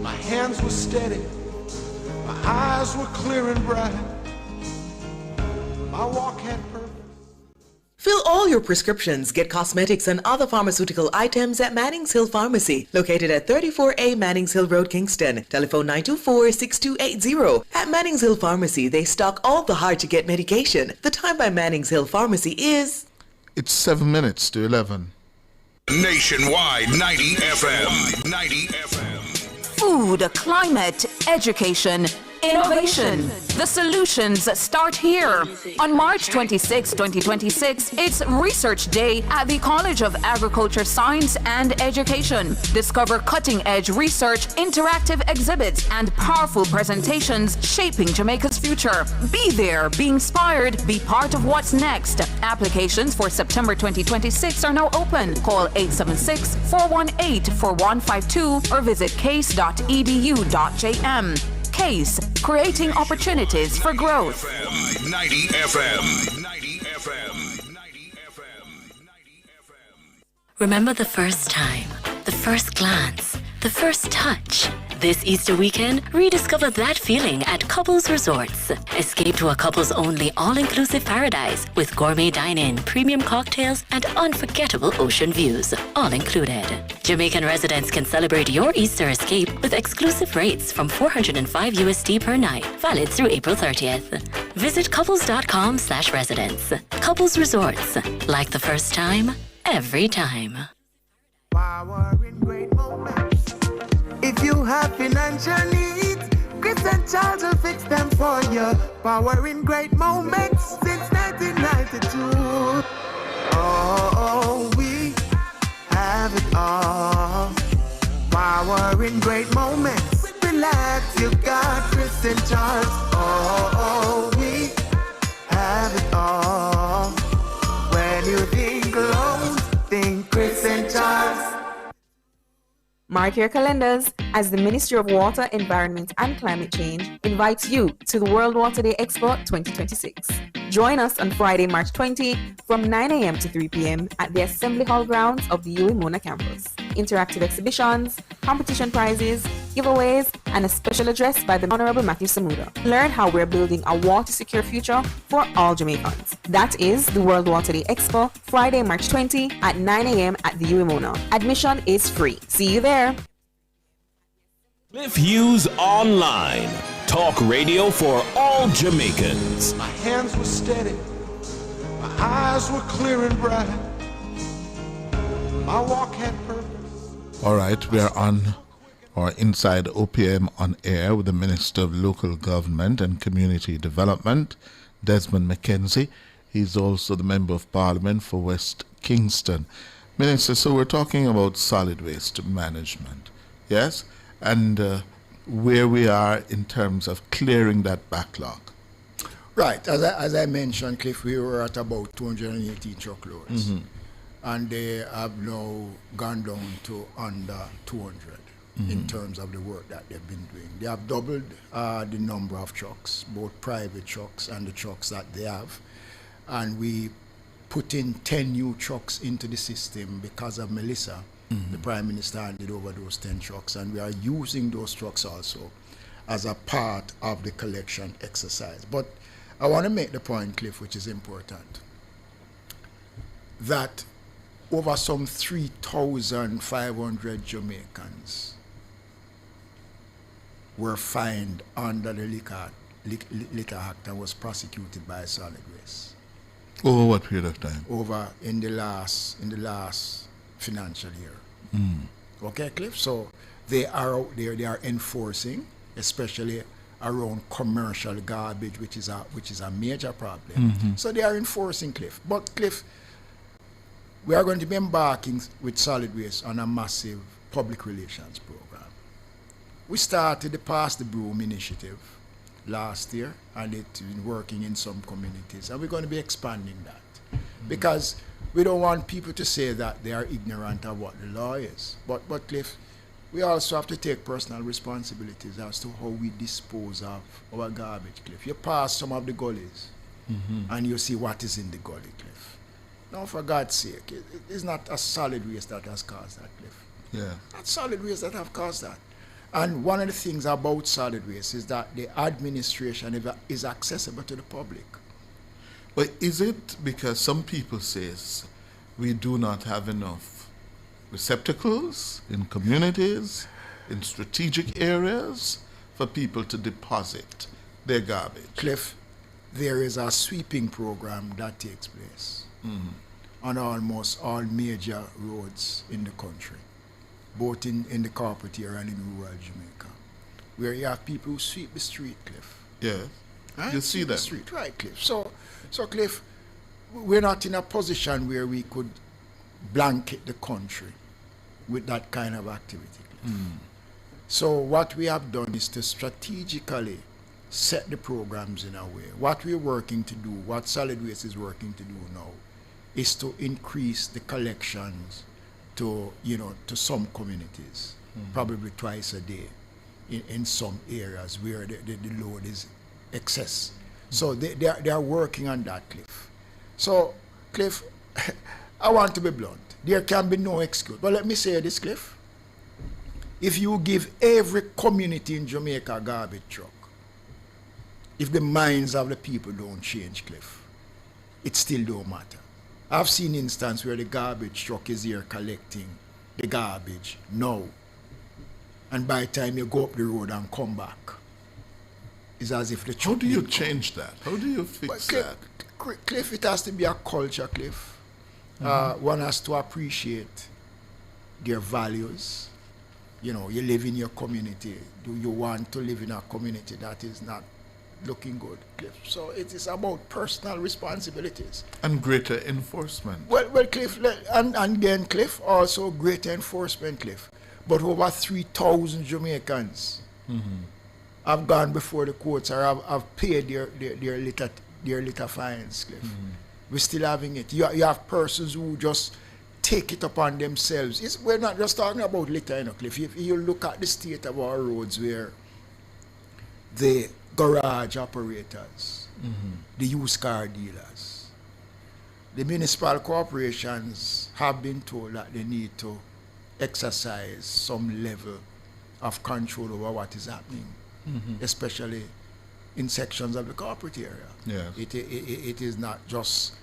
My hands were steady, my eyes were clear and bright. My walk had purpose. Fill all your prescriptions, get cosmetics and other pharmaceutical items at Mannings Hill Pharmacy, located at 34A Mannings Hill Road, Kingston. Telephone 924-6280. At Mannings Hill Pharmacy, they stock all the hard-to-get medication. The time by Mannings Hill Pharmacy is... It's 7 minutes to 11. Nationwide 90 FM. 90 FM. Food, climate, education, innovation. The solutions start here. On March 26, 2026, it's Research Day at the College of Agriculture, Science and Education. Discover cutting-edge research, interactive exhibits, and powerful presentations shaping Jamaica's future. Be there, be inspired, be part of what's next. Applications for September 2026 are now open. Call 876-418-4152 or visit case.edu.jm. Case, creating opportunities for growth. 90 FM. 90 FM. Remember the first time, the first glance, the first touch. This Easter weekend, rediscover that feeling at Couples Resorts. Escape to a couples-only all-inclusive paradise with gourmet dine-in, premium cocktails, and unforgettable ocean views, all included. Jamaican residents can celebrate your Easter escape with exclusive rates from $405 USD per night, valid through April 30th. Visit couples.com/residents. Couples Resorts, like the first time, every time. If you have financial needs, Chris and Charles will fix them for you. Power in great moments since 1992. Oh, we have it all. Power in great moments. Relax, you got Chris and Charles. Oh, we have it all. When you think loans, think Chris and Charles. Mark your calendars as the Ministry of Water, Environment and Climate Change invites you to the World Water Day Expo 2026. Join us on Friday, March 20 from 9 a.m. to 3 p.m. at the Assembly Hall grounds of the UWI campus. Interactive exhibitions, competition prizes, giveaways, and a special address by the Honorable Matthew Samuda. Learn how we're building a water-secure future for all Jamaicans. That is the World Water Day Expo, Friday, March 20 at 9 a.m. at the UWI. Admission is free. See you there. Cliff Hughes Online. Talk radio for all Jamaicans. My hands were steady, my eyes were clear and bright. My walk had purpose, All right, we are on or inside OPM on air with the Minister of Local Government and Community Development, Desmond McKenzie. He's also the Member of Parliament for West Kingston. Minister, so we're talking about solid waste management, yes? And where we are in terms of clearing that backlog. Right, as I mentioned, Cliff, we were at about 218 truckloads. And they have now gone down to under 200 in terms of the work that they've been doing. They have doubled the number of trucks, both private trucks and the trucks that they have. And we put in 10 new trucks into the system because of Melissa. The Prime Minister handed over those 10 trucks, and we are using those trucks also as a part of the collection exercise. But I want to make the point, Cliff, which is important, that over some 3,500 Jamaicans were fined under the Liquor Act and was prosecuted by solid waste. Over what period of time? Over in the last financial year. Okay, Cliff? So they are out there, they are enforcing, especially around commercial garbage, which is a major problem. So they are enforcing, Cliff. But Cliff, we are going to be embarking with solid waste on a massive public relations program. We started the Pass the Broom initiative last year, and it's been working in some communities, and we're going to be expanding that because we don't want people to say that they are ignorant of what the law is. But Cliff, we also have to take personal responsibilities as to how we dispose of our garbage, Cliff. You pass some of the gullies and you see what is in the gully, Cliff. Now, for God's sake, it is not a solid waste that has caused that, Cliff. Yeah. That's solid waste that have caused that. And one of the things about solid waste is that the administration is accessible to the public. But is it because some people say we do not have enough receptacles in communities, in strategic areas for people to deposit their garbage? Cliff, there is a sweeping program that takes place on almost all major roads in the country, both in the corporate area and in rural Jamaica, where you have people who sweep the street, Cliff. Yeah, right? You see the that. Street, right, Cliff. So Cliff, we're not in a position where we could blanket the country with that kind of activity, Cliff. So what we have done is to strategically set the programs in a way. What we're working to do, what Solid Waste is working to do now, is to increase the collections to some communities, probably twice a day in some areas where the load is excess. So they are working on that, Cliff. So, Cliff, I want to be blunt. There can be no excuse. But let me say this, Cliff. If you give every community in Jamaica a garbage truck, if the minds of the people don't change, Cliff, it still don't matter. I've seen instances where the garbage truck is here collecting the garbage now, and by the time you go up the road and come back, it's as if the truck... How do you change that? How do you fix that? Cliff, it has to be a culture, Cliff. One has to appreciate their values. You live in your community. Do you want to live in a community that is not looking good, Cliff? So it is about personal responsibilities. And greater enforcement. Well, Cliff, and again, Cliff, also greater enforcement, Cliff. But over 3,000 Jamaicans have gone before the courts or have paid their litter fines, Cliff. We're still having it. You have persons who just take it upon themselves. We're not just talking about litter, Cliff. If you look at the state of our roads where the garage operators, the used car dealers, the municipal corporations have been told that they need to exercise some level of control over what is happening, especially in sections of the corporate area. Yes. It is not just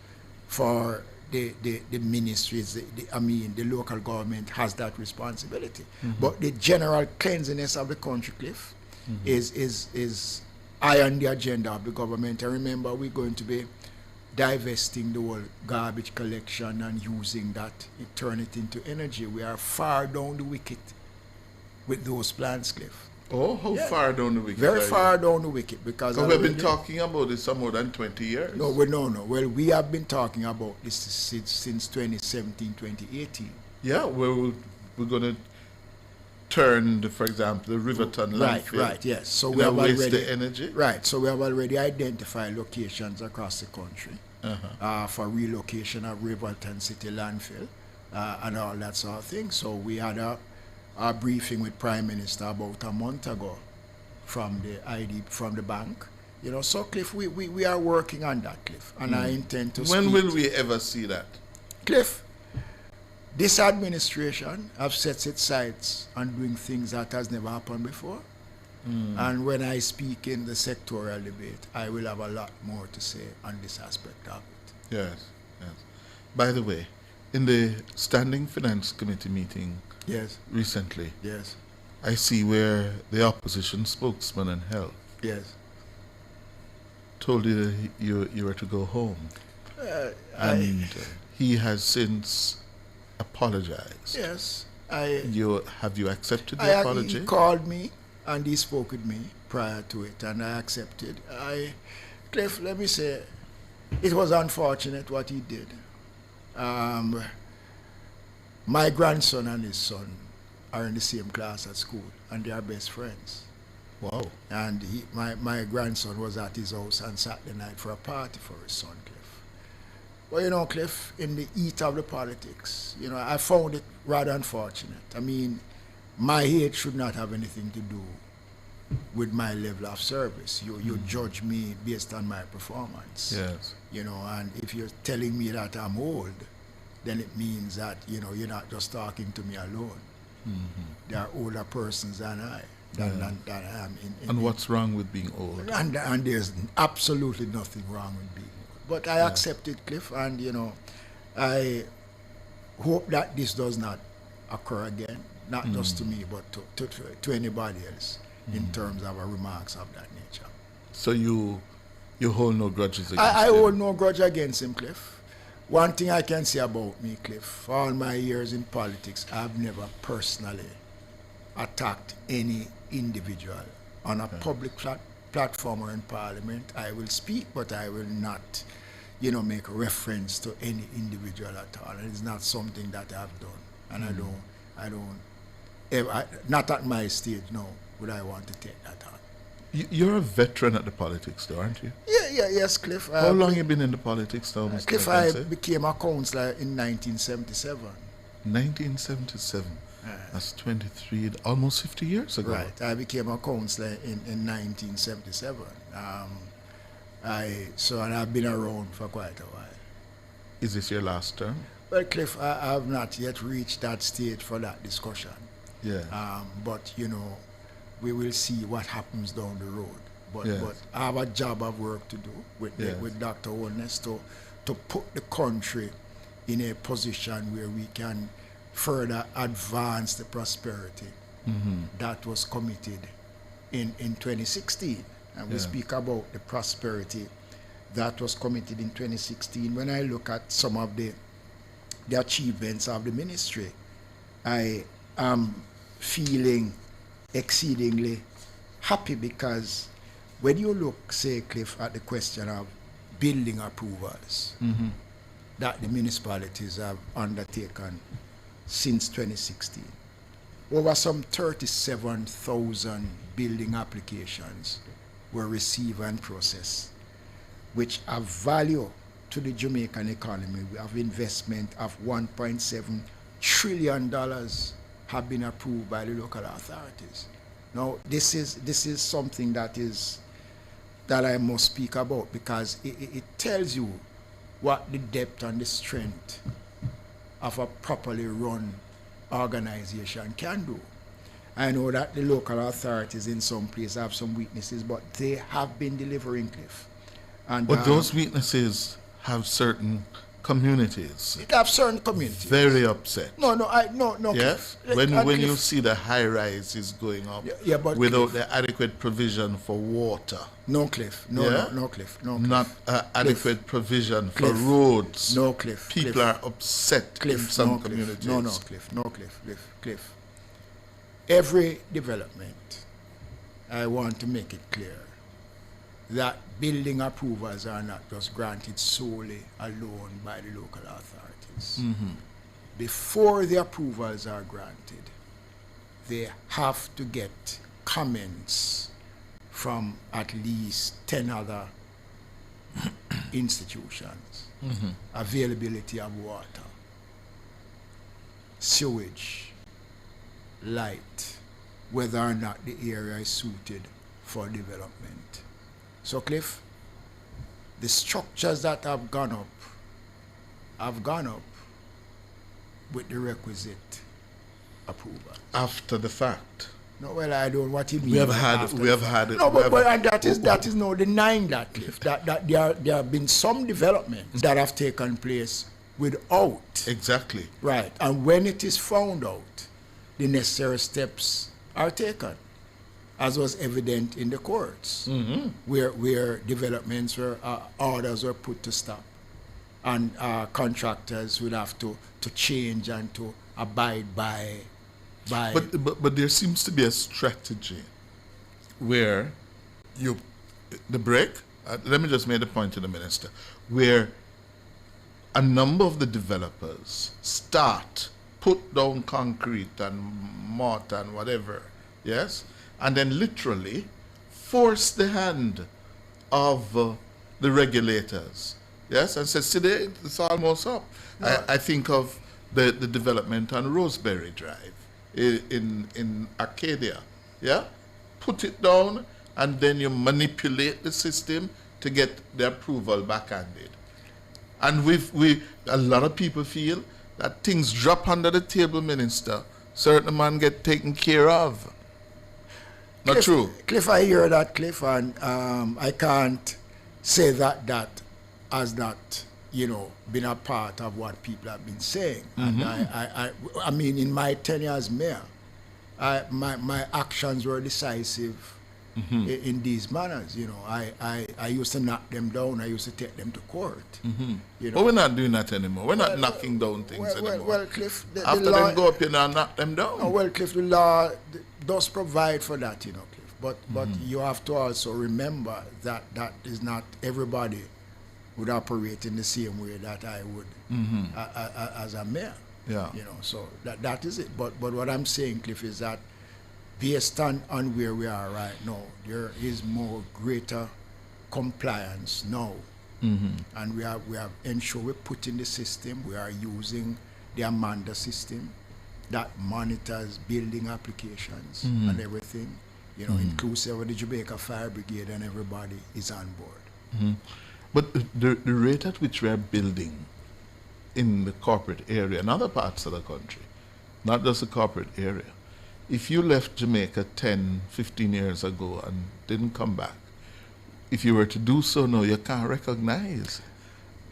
for the ministries, the local government has that responsibility. But the general cleanliness of the country, Cliff, is high on the agenda of the government. And remember, we're going to be divesting the whole garbage collection and using that, turn it into energy. We are far down the wicket with those plans, Cliff. Oh, how far down the wicket? Very far down the wicket, because we've been talking about this for more than 20 years. No. Well, we have been talking about this since 2017, 2018. Yeah, we're going to turn, for example, the Riverton landfill. Right, yes. So we we have have waste already the energy. Right. So we have already identified locations across the country for relocation of Riverton City landfill and all that sort of thing. So we had a briefing with Prime Minister about a month ago from the bank. You know, so Cliff, we are working on that, Cliff, and I intend to. When will we ever see that, Cliff? This administration have set its sights on doing things that has never happened before. And when I speak in the sectorial debate, I will have a lot more to say on this aspect of it. Yes. By the way, in the Standing Finance Committee meeting recently, I see where the opposition spokesman in health told you that you were to go home. And he has since apologized. Yes. Have you accepted the apology? He called me and he spoke with me prior to it, and I accepted. Cliff, let me say, it was unfortunate what he did. My grandson and his son are in the same class at school, and they are best friends. Wow. And my grandson was at his house on Saturday night for a party for his son, Cliff. Well, you know, Cliff, in the heat of the politics, you know, I found it rather unfortunate. I mean, my age should not have anything to do with my level of service. You judge me based on my performance. Yes. You know, and if you're telling me that I'm old, then it means that, you know, you're not just talking to me alone. There are older persons than I am. And what's wrong with being old? And there's absolutely nothing wrong with being old. But I accepted, Cliff, and, you know, I hope that this does not occur again, not just to me, but to anybody else in terms of remarks of that nature. So you hold no grudges against him? I hold no grudge against him, Cliff. One thing I can say about me, Cliff, for all my years in politics, I've never personally attacked any individual on a public platform or in Parliament. I will speak, but I will not, you know, make reference to any individual at all. And it's not something that I've done, and I don't ever, not at my stage, no, would I want to take that on. You're a veteran at the politics, though, aren't you? Yes, Cliff. How long have you been in the politics now, Mr. Cliff, McKenzie? I became a councillor in 1977. 1977? That's 23, almost 50 years ago. Right. I became a councillor in 1977. And I've been around for quite a while. Is this your last term? Well, Cliff, I have not yet reached that stage for that discussion. Yeah. But, you know, we will see what happens down the road. But I have a job of work to do with Dr. Holness to put the country in a position where we can further advance the prosperity that was committed in 2016. And we speak about the prosperity that was committed in 2016. When I look at some of the achievements of the ministry, I am feeling exceedingly happy, because when you look, say, Cliff, at the question of building approvals that the municipalities have undertaken since 2016, over some 37,000 building applications were received and processed, which have value to the Jamaican economy. We have investment of $1.7 trillion have been approved by the local authorities. Now, this is something that I must speak about, because it tells you what the depth and the strength of a properly run organization can do. I know that the local authorities in some places have some weaknesses, but they have been delivering, Cliff. And, but those weaknesses have certain communities. It have certain communities. Very upset. No. Yes. Cliff. When you see the high rises going up But without Cliff, the adequate provision for water. No, Cliff. No, Cliff. Not adequate provision for roads. No, Cliff. People are upset in some communities. No, Cliff. Every development, I want to make it clear that building approvals are not just granted solely alone by the local authorities. Before the approvals are granted, they have to get comments from at least 10 other institutions. Availability of water, sewage, light, whether or not the area is suited for development. So, Cliff, the structures that have gone up with the requisite approval. After the fact. No, well, I don't. What you mean? We have had. No, but and that is no denying that, Cliff. That there have been some developments that have taken place without. Exactly. Right, and when it is found out, the necessary steps are taken, as was evident in the courts, where developments were orders were put to stop, and contractors would have to change and to abide by. But there seems to be a strategy where the break. Let me just make the point to the minister, where a number of the developers put down concrete and mortar and whatever, yes, and then literally force the hand of the regulators, yes, and say, see there, it's almost up. No. I think of the development on Roseberry Drive in Arcadia, yeah? Put it down and then you manipulate the system to get the approval backhanded. And a lot of people feel that things drop under the table, Minister. Certain man get taken care of. Not true. Cliff, I hear that, Cliff, and I can't say that has not, been a part of what people have been saying. And I mean, in my tenure as mayor, my actions were decisive in these manners. I used to knock them down. I used to take them to court. But we're not doing that anymore. We're not knocking down things anymore. Well, Cliff, after the law, them go up, knock them down. No, well, Cliff, the law does provide for that, Cliff. But you have to also remember that is not everybody would operate in the same way that I would as a mayor. Yeah. So that is it. But what I'm saying, Cliff, is that based on where we are right now, there is more greater compliance now. And we have ensured we put in the system, we are using the Amanda system that monitors building applications and everything, inclusive of the Jamaica Fire Brigade, and everybody is on board. But the rate at which we are building in the corporate area and other parts of the country, not just the corporate area, if you left Jamaica 10, 15 years ago and didn't come back, if you were to do so now, you can't recognize.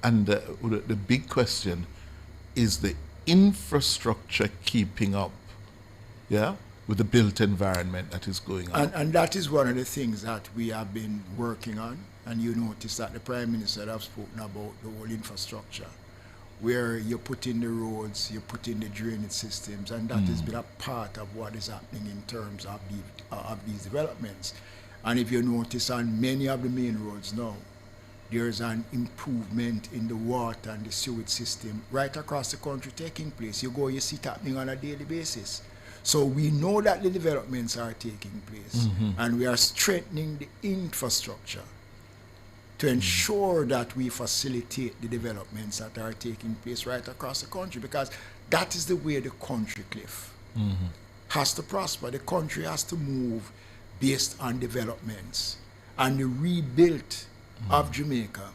And the big question is the infrastructure keeping up, with the built environment that is going on. And that is one of the things that we have been working on. And you notice that the Prime Minister have spoken about the whole infrastructure, where you put in the roads, you put in the drainage systems, and that has been a part of what is happening in terms of these developments. And if you notice on many of the main roads now, there's an improvement in the water and the sewage system right across the country taking place. You see it happening on a daily basis. So we know that the developments are taking place, and we are strengthening the infrastructure to ensure that we facilitate the developments that are taking place right across the country, because that is the way the country, Cliff, has to prosper. The country has to move based on developments. And the rebuild of Jamaica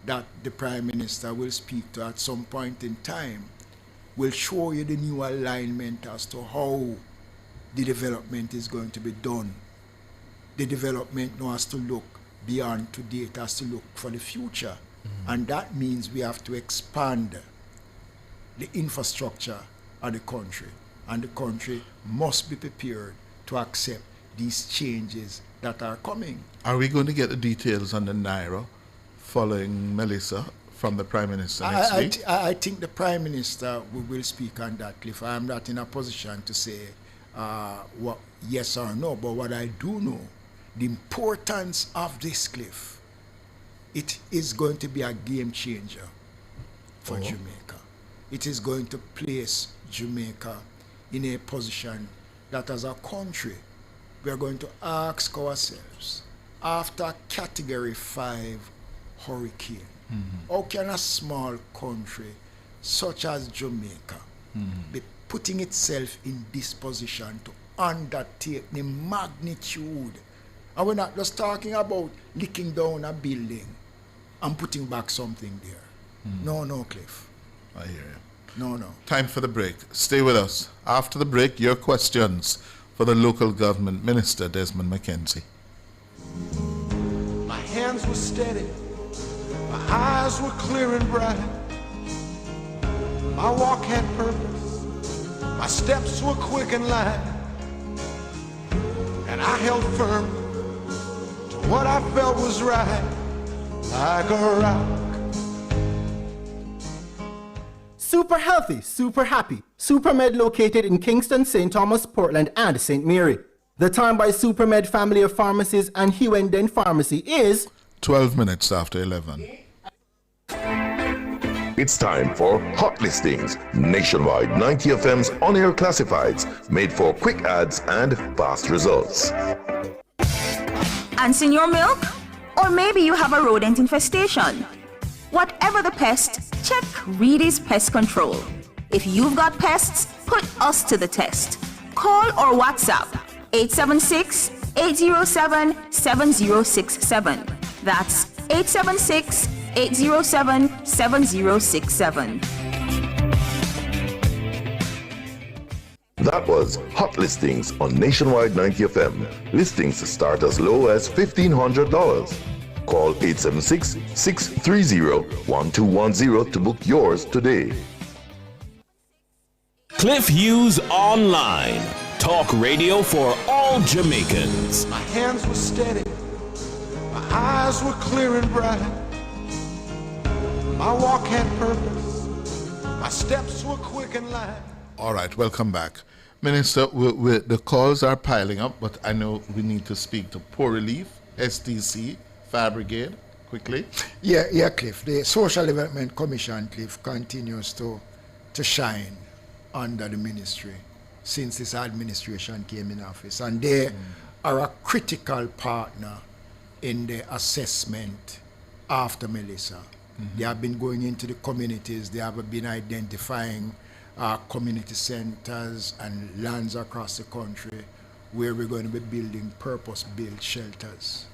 that the Prime Minister will speak to at some point in time will show you the new alignment as to how the development is going to be done. The development now has to look beyond today, it has to look for the future And that means we have to expand the infrastructure of the country. And the country must be prepared to accept these changes that are coming. Are we going to get the details on the Naira following Melissa from the Prime Minister next week? I think the Prime Minister will speak on that, Cliff. I am not in a position to say what yes or no, but what I do know, the importance of this, Cliff, it is going to be a game changer for Jamaica. It is going to place Jamaica in a position that as a country, we are going to ask ourselves, after Category 5 hurricane, how can a small country such as Jamaica be putting itself in this position to undertake the magnitude? And we're not just talking about licking down a building and putting back something there. No, Cliff. I hear you. No. Time for the break. Stay with us. After the break, your questions for the local government minister, Desmond McKenzie. My hands were steady, my eyes were clear and bright. My walk had purpose, my steps were quick and light. And I held firm to what I felt was right, like a rock. Super healthy, super happy. SuperMed located in Kingston, St. Thomas, Portland, and St. Mary. The time by SuperMed family of pharmacies and Hughes Den Pharmacy is 12 minutes after 11. It's time for Hot Listings, Nationwide 90 FM's on-air classifieds, made for quick ads and fast results. Ants in your milk? Or maybe you have a rodent infestation. Whatever the pest, check Reedy's Pest Control. If you've got pests, put us to the test. Call or WhatsApp 876-807-7067. That's 876-807-7067. That was Hot Listings on Nationwide 90 FM. Listings start as low as $1,500. Call 876-630-1210 to book yours today. Cliff Hughes Online. Talk radio for all Jamaicans. My hands were steady, my eyes were clear and bright. My walk had purpose, my steps were quick and light. All right, welcome back. Minister, the calls are piling up, but I know we need to speak to Poor Relief, STC, Fire Brigade, quickly. Yeah, Cliff. The Social Development Commission, Cliff, continues to shine under the ministry since this administration came in office. And they are a critical partner in the assessment after Melissa. They have been going into the communities. They have been identifying community centers and lands across the country where we're going to be building purpose-built shelters.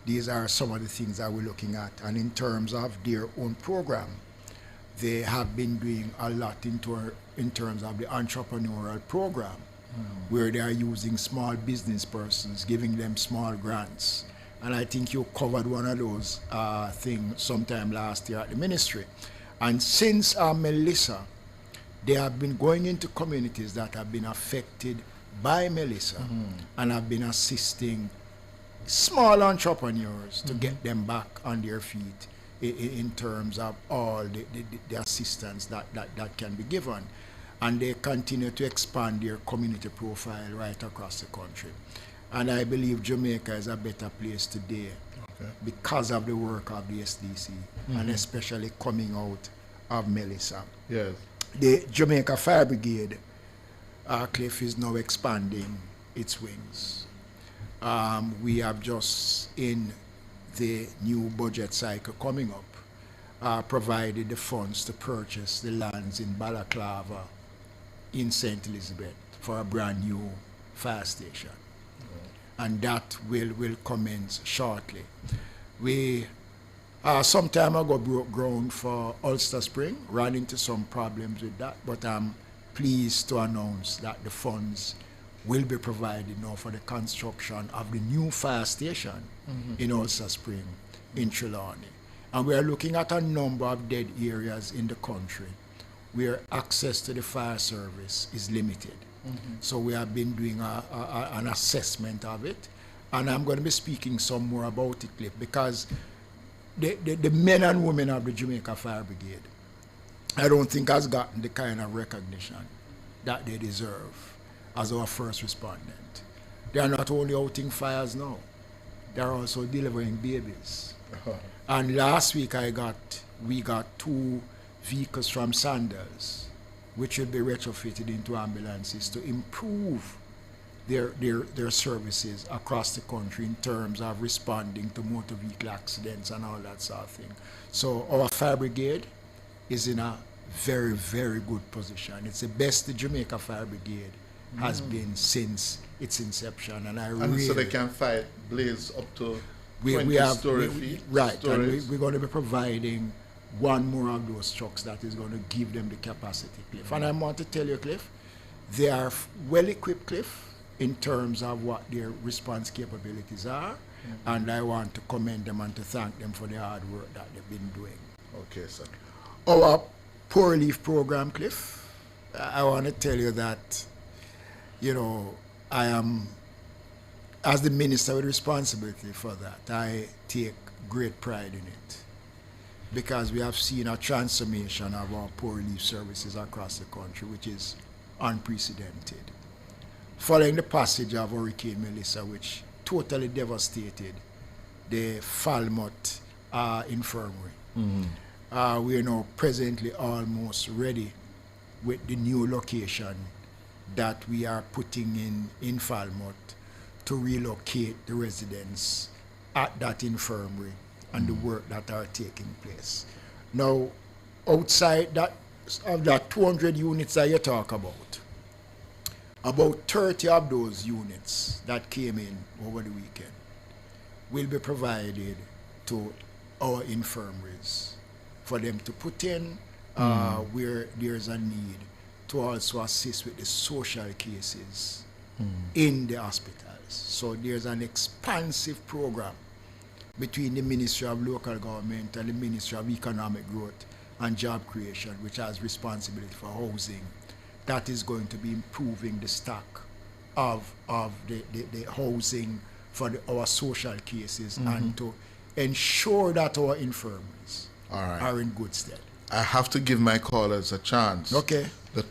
These are some of the things that we're looking at. And in terms of their own program, they have been doing a lot in terms of the entrepreneurial program, where they are using small business persons, giving them small grants. And I think you covered one of those things sometime last year at the ministry. And since Melissa, they have been going into communities that have been affected by Melissa and have been assisting small entrepreneurs to get them back on their feet in terms of all the assistance that can be given. And they continue to expand their community profile right across the country. And I believe Jamaica is a better place today because of the work of the SDC and especially coming out of Melissa. Yes. The Jamaica Fire Brigade, Cliff, is now expanding its wings. We have just, in the new budget cycle coming up, provided the funds to purchase the lands in Balaclava, in St. Elizabeth, for a brand new fire station. And that will commence shortly. We some time ago broke ground for Ulster Spring, ran into some problems with that, but I'm pleased to announce that the funds will be provided now for the construction of the new fire station in Ulster Spring in Trelawney. And we are looking at a number of dead areas in the country where access to the fire service is limited. So we have been doing an assessment of it. And I'm going to be speaking some more about it, Cliff, because the men and women of the Jamaica Fire Brigade, I don't think has gotten the kind of recognition that they deserve as our first respondent. They are not only outing fires now, they are also delivering babies. And last week we got 2 vehicles from Sanders, which will be retrofitted into ambulances to improve their services across the country in terms of responding to motor vehicle accidents and all that sort of thing. So our fire brigade is in a very, very good position. It's the best the Jamaica Fire Brigade has been since its inception, and so they can fight blaze up to 20 feet. Right, and we're going to be providing one more of those trucks that is going to give them the capacity, Cliff. And I want to tell you, Cliff, they are well equipped, Cliff, in terms of what their response capabilities are, and I want to commend them and to thank them for the hard work that they've been doing. Okay, sir. Our poor relief program, Cliff, I want to tell you that, I am, as the minister with responsibility for that, I take great pride in it, because we have seen a transformation of our poor relief services across the country, which is unprecedented. Following the passage of Hurricane Melissa, which totally devastated the Falmouth Infirmary, we are now presently almost ready with the new location that we are putting in Falmouth to relocate the residents at that infirmary and the work that are taking place. Now, outside of that 200 units that you talk about 30 of those units that came in over the weekend will be provided to our infirmaries for them to put in where there's a need, to also assist with the social cases in the hospitals. So there's an expansive program between the Ministry of Local Government and the Ministry of Economic Growth and Job Creation, which has responsibility for housing, that is going to be improving the stock of the housing for our social cases and to ensure that our infirmaries are in good stead. I have to give my callers a chance. Okay. The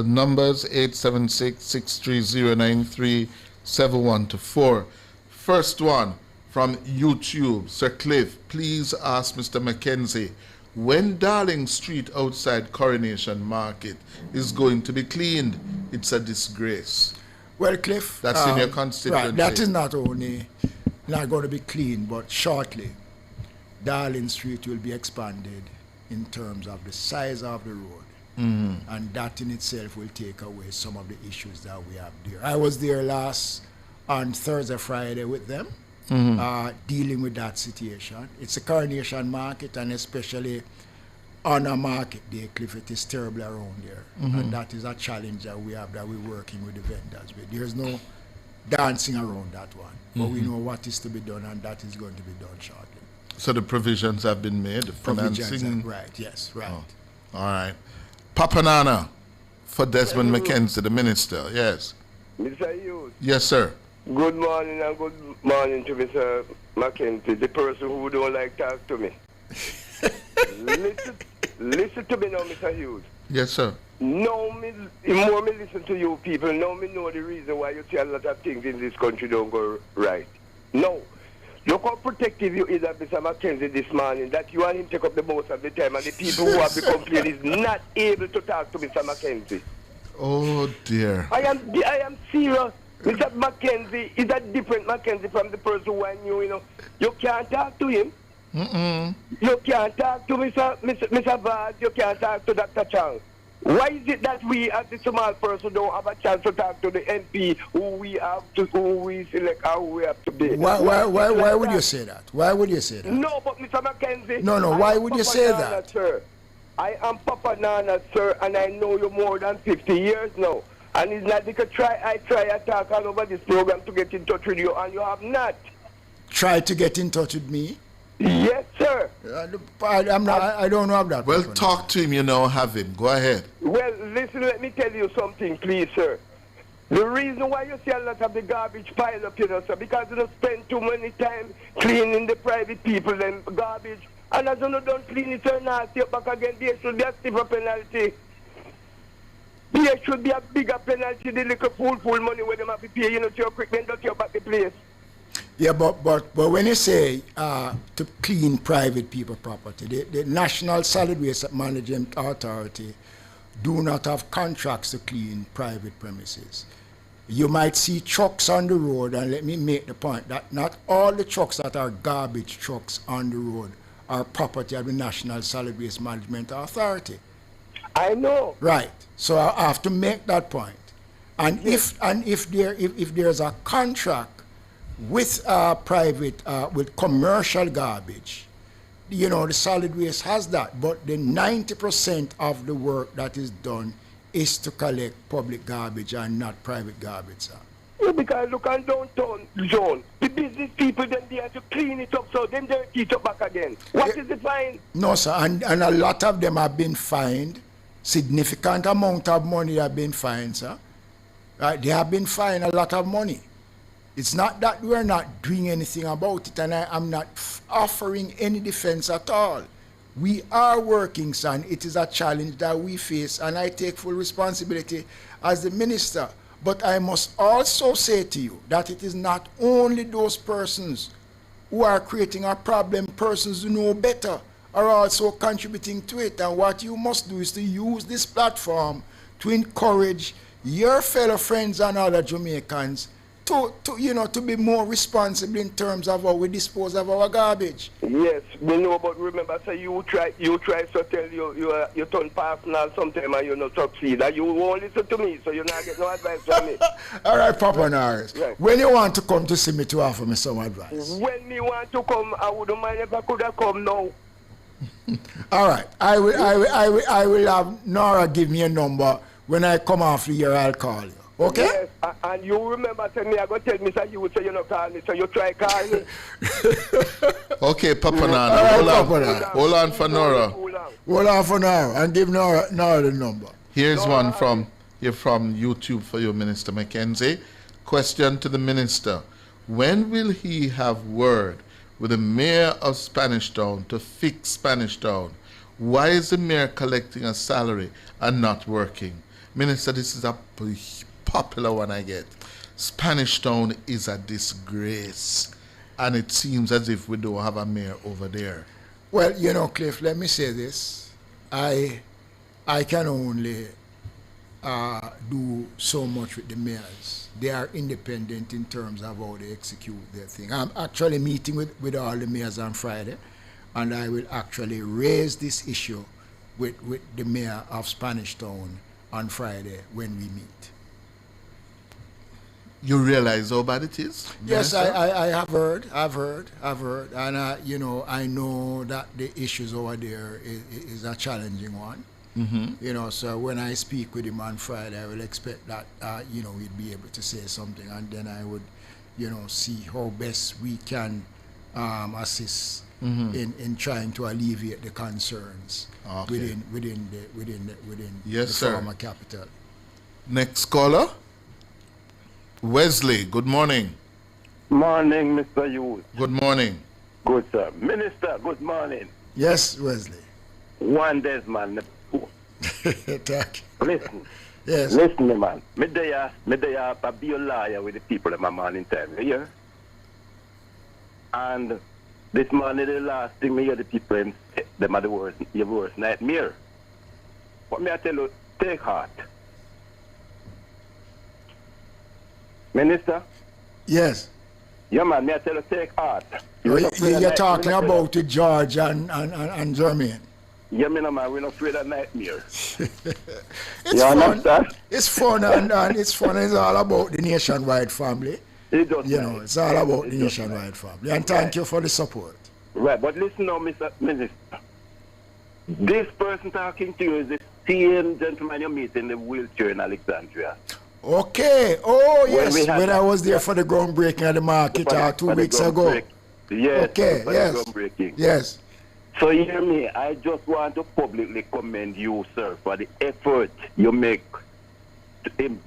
numbers 876-630-9371-4. First one from YouTube. Sir Cliff, please ask Mr. Mackenzie when Darling Street outside Coronation Market is going to be cleaned. It's a disgrace. Well, Cliff, that's in your constituency. Right, that is not only not going to be cleaned, but shortly Darling Street will be expanded in terms of the size of the road. And that in itself will take away some of the issues that we have there. I was there on Thursday, Friday with them, dealing with that situation. It's a Coronation Market, and especially on a market day, Cliff, it is terrible around there. And that is a challenge that we have, that we're working with the vendors with. There's no dancing around that one. But we know what is to be done, and that is going to be done shortly. So the provisions have been made, the financing? Right, yes, right. Oh, all right. Papa Nana for Desmond Mackenzie, the minister, yes. Mr. Hughes. Yes, sir. Good morning and good morning to Mr. Mackenzie, the person who don't like talk to me. listen to me now, Mr. Hughes. Yes, sir. Now, the more me listen to you people, now me know the reason why you see a lot of things in this country don't go right. No. Look how protective you is of Mr. Mackenzie this morning, that you and him take up the most of the time, and the people who have the complaint is not able to talk to Mr. Mackenzie. Oh, dear. I am serious. Mr. Mackenzie is a different Mackenzie from the person who I knew, you know. You can't talk to him. You can't talk to Mr. Vaz. You can't talk to Dr. Chang. Why is it that we, as the small person, don't have a chance to talk to the MP who we select or who we have to be? Why would you say that? Why would you say that? No, but Mr. Mackenzie. No, why would you say that? Sir. I am Papa Nana, sir, and I know you more than 50 years now. And it's not like I try to talk all over this program to get in touch with you, and you have not. Try to get in touch with me? Yes, sir. I don't know of that. Well, talk to him, have him. Go ahead. Well, listen, let me tell you something, please, sir. The reason why you see a lot of the garbage pile up, sir, because you don't spend too many time cleaning the private people and garbage. And as you don't clean it, sir, nasty up back again, there should be a stiffer penalty. There should be a bigger penalty, the little full money where them have to pay, to your quick, then don't you back the place. Yeah, but when you say to clean private people property, the National Solid Waste Management Authority do not have contracts to clean private premises. You might see trucks on the road, and let me make the point that not all the trucks that are garbage trucks on the road are property of the National Solid Waste Management Authority. I know. Right. So I have to make that point. And if there's a contract with private with commercial garbage, the solid waste has that, but the 90% of the work that is done is to collect public garbage and not private garbage, sir. Yeah, because look on downtown zone, the business people then they have to clean it up so then they keep it back again. What is the fine? No, sir, and a lot of them have been fined. Significant amount of money have been fined, sir. Right? They have been fined a lot of money. It's not that we're not doing anything about it, and I'm not offering any defense at all. We are working, son. It is a challenge that we face, and I take full responsibility as the minister. But I must also say to you that it is not only those persons who are creating a problem, persons who know better are also contributing to it. And what you must do is to use this platform to encourage your fellow friends and other Jamaicans to be more responsible in terms of how we dispose of our garbage. Yes, we know, but remember, so you try to tell you turn personal sometime and you not succeed. And you won't listen to me, so you not get no advice from me. All right, Papa Norris. Right. When you want to come to see me to offer me some advice? When me want to come, I wouldn't mind if I could have come now. All right, I will have Nora give me a number. When I come after here, I'll call you. Okay? Yes, and you remember, tell me, I go tell me, you would say you not call me, so you try call me. Okay, Papa Nana, hold on for Nora. Hold on for Nora, and give Nora the number. Here's one from YouTube for you, Minister Mackenzie. Question to the minister. When will he have word with the mayor of Spanish Town to fix Spanish Town? Why is the mayor collecting a salary and not working? Minister, this is a popular one I get. Spanish Town is a disgrace, and it seems as if we don't have a mayor over there. Well, Cliff, let me say this. I can only do so much with the mayors. They are independent in terms of how they execute their thing. I'm actually meeting with all the mayors on Friday, and I will actually raise this issue with the mayor of Spanish Town on Friday when we meet. You realize how bad it is? Yes, I have heard, and I know that the issues over there is a challenging one. Mm-hmm. So when I speak with him on Friday, I will expect that we'd be able to say something, and then I would, see how best we can assist in trying to alleviate the concerns within yes, the sir. former capital. Next caller. Wesley, good morning. Morning, Mr. Hughes. Good morning. Good, sir. Minister, good morning. Yes, Wesley. One Desmond. Thank you. Listen. Yes. Listen, man. Me there be a liar with the people in my morning time. You hear? And this morning, the last thing me hear the people, them are your worst nightmare. What may I tell you? Take heart. Minister? Yes. Yeah, man, may I tell you, take heart. You're talking about George and Jermaine. Yeah, man, we're not afraid of nightmares. It's fun. Understand? It's fun, and it's fun. It's all about the nationwide family. It's all about the nationwide family. And thank you for the support. Right, but listen now, Mr. Minister. This person talking to you is the same gentleman you meet in the wheelchair in Alexandria. Okay. Oh, yes. When I was there for the groundbreaking at the market 2 weeks ago. Yes. Okay. Yes. Groundbreaking. Yes. So hear me, I just want to publicly commend you, sir, for the effort you make in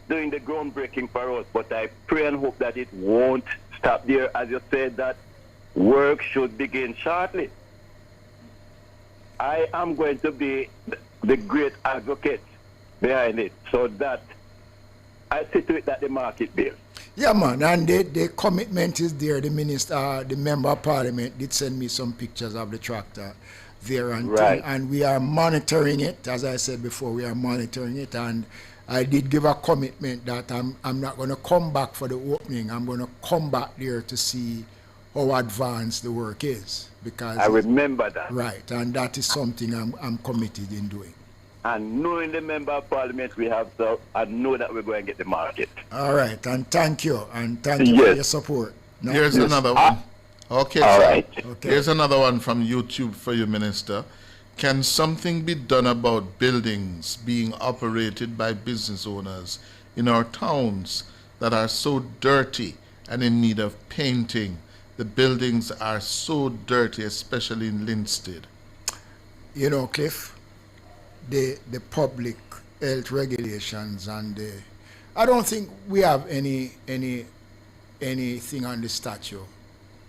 doing the groundbreaking for us. But I pray and hope that it won't stop there. As you said, that work should begin shortly. I am going to be the great advocate behind it, so that I see to it that the market builds. Yeah, man, and the commitment is there. The minister, the member of parliament did send me some pictures of the tractor there, and we are monitoring it. As I said before, we are monitoring it, and I did give a commitment that I'm not going to come back for the opening. I'm going to come back there to see how advanced the work is, because I remember that. Right, and that is something I'm committed in doing. And knowing the member of parliament we have, so I know that we're going to get the market. All right, and thank you for your support. No? Here's another one. Okay, all sir. right. Okay. Here's another one from YouTube for you, Minister. Can something be done about buildings being operated by business owners in our towns that are so dirty and in need of painting? The buildings are so dirty, especially in Linstead. You know, Cliff, the public health regulations and I don't think we have anything on the statute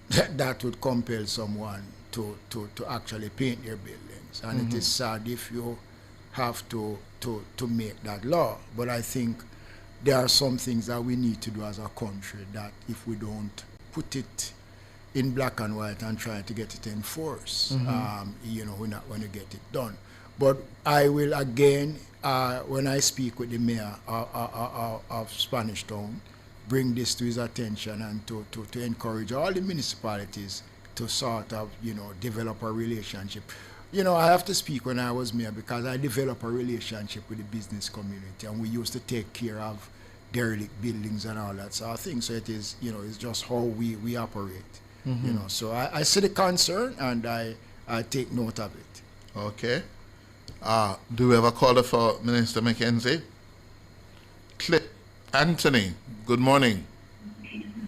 that would compel someone to actually paint their buildings. And it is sad if you have to make that law. But I think there are some things that we need to do as a country that if we don't put it in black and white and try to get it enforced, you know, we're not going to get it done. But I will again, when I speak with the mayor of Spanish Town, bring this to his attention and to encourage all the municipalities to sort of, you know, develop a relationship. You know, I have to speak when I was mayor because I developed a relationship with the business community, and we used to take care of derelict buildings and all that sort of thing. So it is, you know, it's just how we operate. You know, so I see the concern and I take note of it. Okay. Do we have a caller for Minister McKenzie? Anthony, good morning.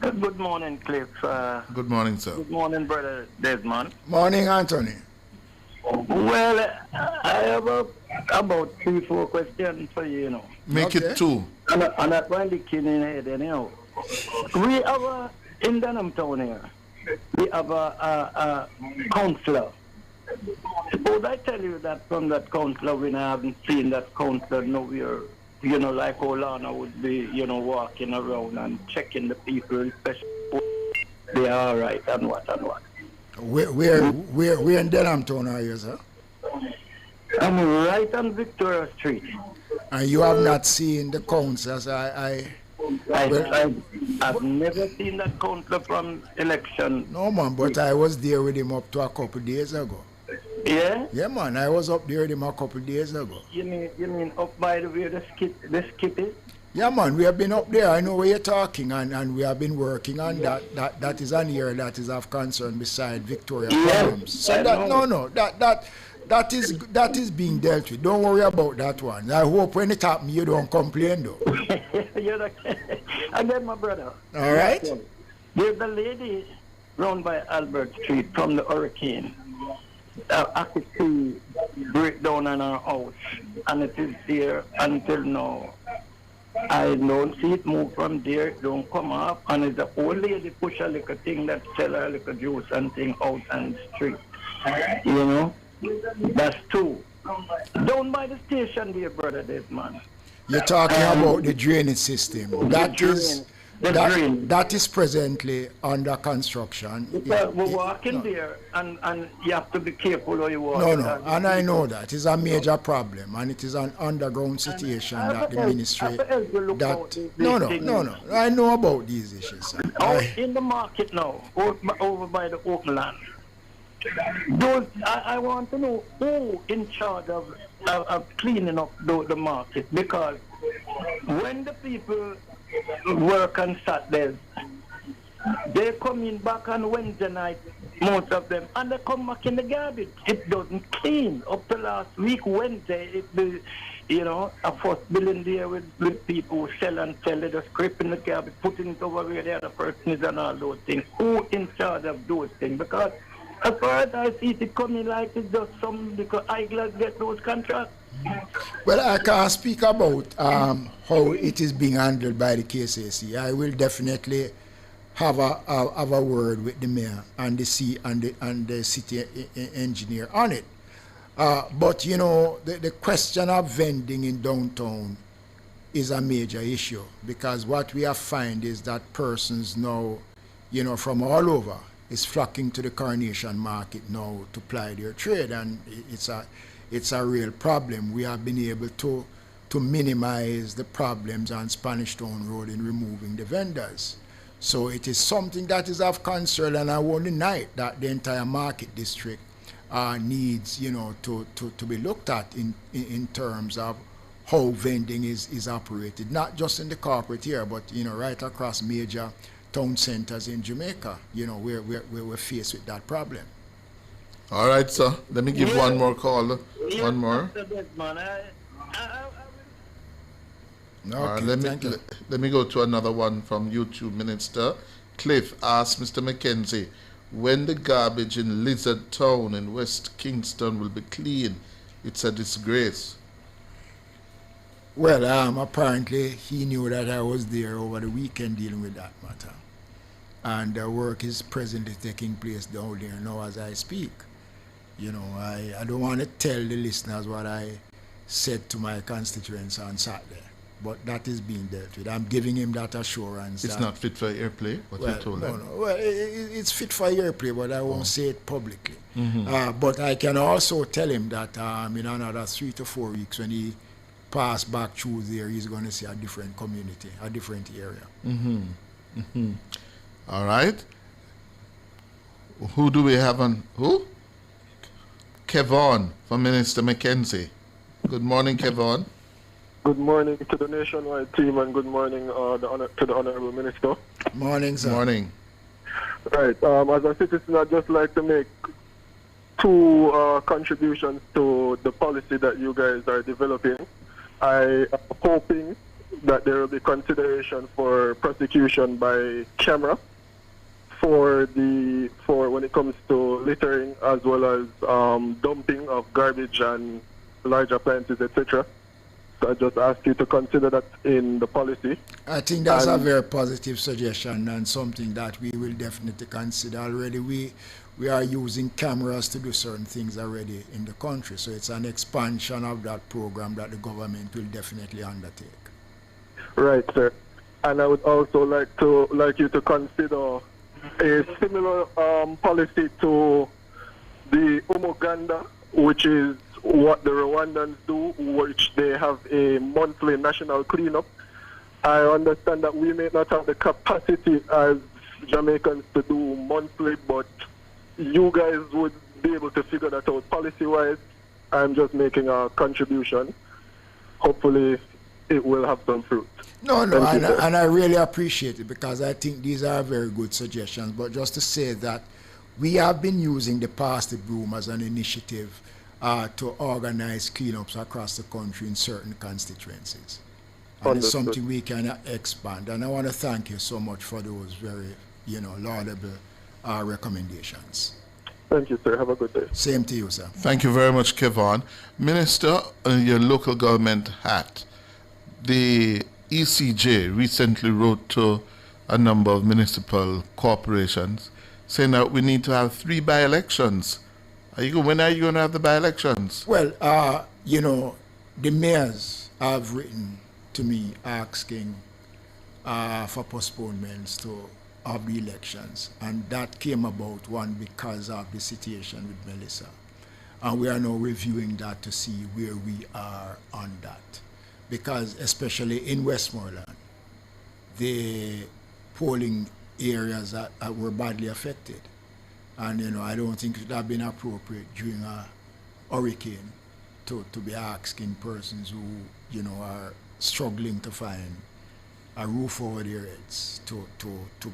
Good morning, Cliff. Good morning, sir. Good morning, Brother Desmond. Morning, Anthony. Well, I have about 3-4 questions for you, you know. Make it 2. And that's why the kid in head, you know. We have in Denham Town here, we have a councillor. Suppose I tell you that from that councillor, when I haven't seen that councillor nowhere, you know, like Olana would be, you know, walking around and checking the people, especially they are all right and what and what. Where in Denham Town are you, sir? I'm right on Victoria Street. And you have not seen the councillors? I've never seen that councillor from election. No, man, but I was there with him up to a couple of days ago. Yeah? Yeah, man, I was up there with him a couple of days ago. You mean up by the way the skip is? Yeah, man, we have been up there. I know where you're talking, and we have been working on that. That is an area that is of concern beside Victoria problems. So that is being dealt with. Don't worry about that one. I hope when it happens you don't complain though. Again, my brother. All right. There's a lady round by Albert Street from the hurricane. I could see breakdown in her house, and it is there until now. I don't see it move from there, it don't come up, and it's the old lady push a little thing that sell her little juice and thing out on the street. You know? That's 2. Down by the station there, brother Desmond. You're talking about the drainage system. That is presently under construction. We're walking there, and you have to be careful how you walk. No, and I know that. It's a major problem, and it is an underground situation that the ministry... No. I know about these issues. In the market now, over by the open land. I want to know who in charge of cleaning up the market, because when the people work on Saturdays, they come in back on Wednesday night, most of them, and they come back in the garbage. It doesn't clean. Up to last week, Wednesday, a first building there with people who sell and sell, they just scraping the garbage, putting it over where the other person is and all those things. Who in charge of those things? Because As far as I see it coming like it's just some because eyeglass get those contracts. Well, I can't speak about how it is being handled by the KCC. I will definitely have a word with the mayor and the city engineer on it. But you know, the question of vending in downtown is a major issue, because what we have found is that persons now, you know, from all over is flocking to the Coronation Market now to ply their trade, and it's a real problem. We have been able to minimize the problems on Spanish Town Road in removing the vendors. So it is something that is of concern, and I won't deny that the entire market district needs, you know, to be looked at in terms of how vending is operated, not just in the corporate area, but, you know, right across major town centers in Jamaica. You know, we're faced with that problem. All right, sir. Let me give one more call. One more. Okay, let me go to another one from YouTube. Minister Cliff asked Mr. McKenzie when the garbage in Lizard Town in West Kingston will be clean. It's a disgrace. Well, apparently he knew that I was there over the weekend dealing with that matter. And work is presently taking place down there now as I speak. You know, I don't want to tell the listeners what I said to my constituents on Saturday, but that is being dealt with. I'm giving him that assurance. It's not fit for airplay, what you told him? No. Well, it's fit for airplay, but I won't say it publicly. But I can also tell him that in another 3 to 4 weeks, when he pass back through there, he's going to see a different community, a different area. All right. Who do we have on? Who? Kevon from Minister McKenzie. Good morning, Kevon. Good morning to the nationwide team, and good morning to the Honorable Minister. Morning, sir. Morning. Right. As a citizen, I'd just like to make two contributions to the policy that you guys are developing. I am hoping that there will be consideration for prosecution by camera for when it comes to littering, as well as dumping of garbage and large appliances, etc. So I just ask you to consider that in the policy. I think that's a very positive suggestion, and something that we will definitely consider. Already we are using cameras to do certain things already in the country, so it's an expansion of that program that the government will definitely undertake. Right, sir. And I would also like you to consider a similar policy to the Umuganda, which is what the Rwandans do, which they have a monthly national cleanup. I understand that we may not have the capacity as Jamaicans to do monthly, but you guys would be able to figure that out policy-wise. I'm just making a contribution. Hopefully it will have some fruit. No, and I really appreciate it, because I think these are very good suggestions. But just to say that we have been using the Pass the Broom as an initiative to organize cleanups across the country in certain constituencies. And it's something we can expand. And I want to thank you so much for those very, laudable recommendations. Thank you, sir. Have a good day. Same to you, sir. Thank you very much, Kevon. Minister, your local government hat, the ECJ recently wrote to a number of municipal corporations saying that we need to have 3 by-elections. When are you going to have the by-elections? Well, the mayors have written to me asking for postponements of the elections, and that came about, one, because of the situation with Melissa. And we are now reviewing that to see where we are on that. Because especially in Westmoreland, the polling areas were badly affected. And, I don't think it would have been appropriate during a hurricane to be asking persons who, are struggling to find a roof over their heads to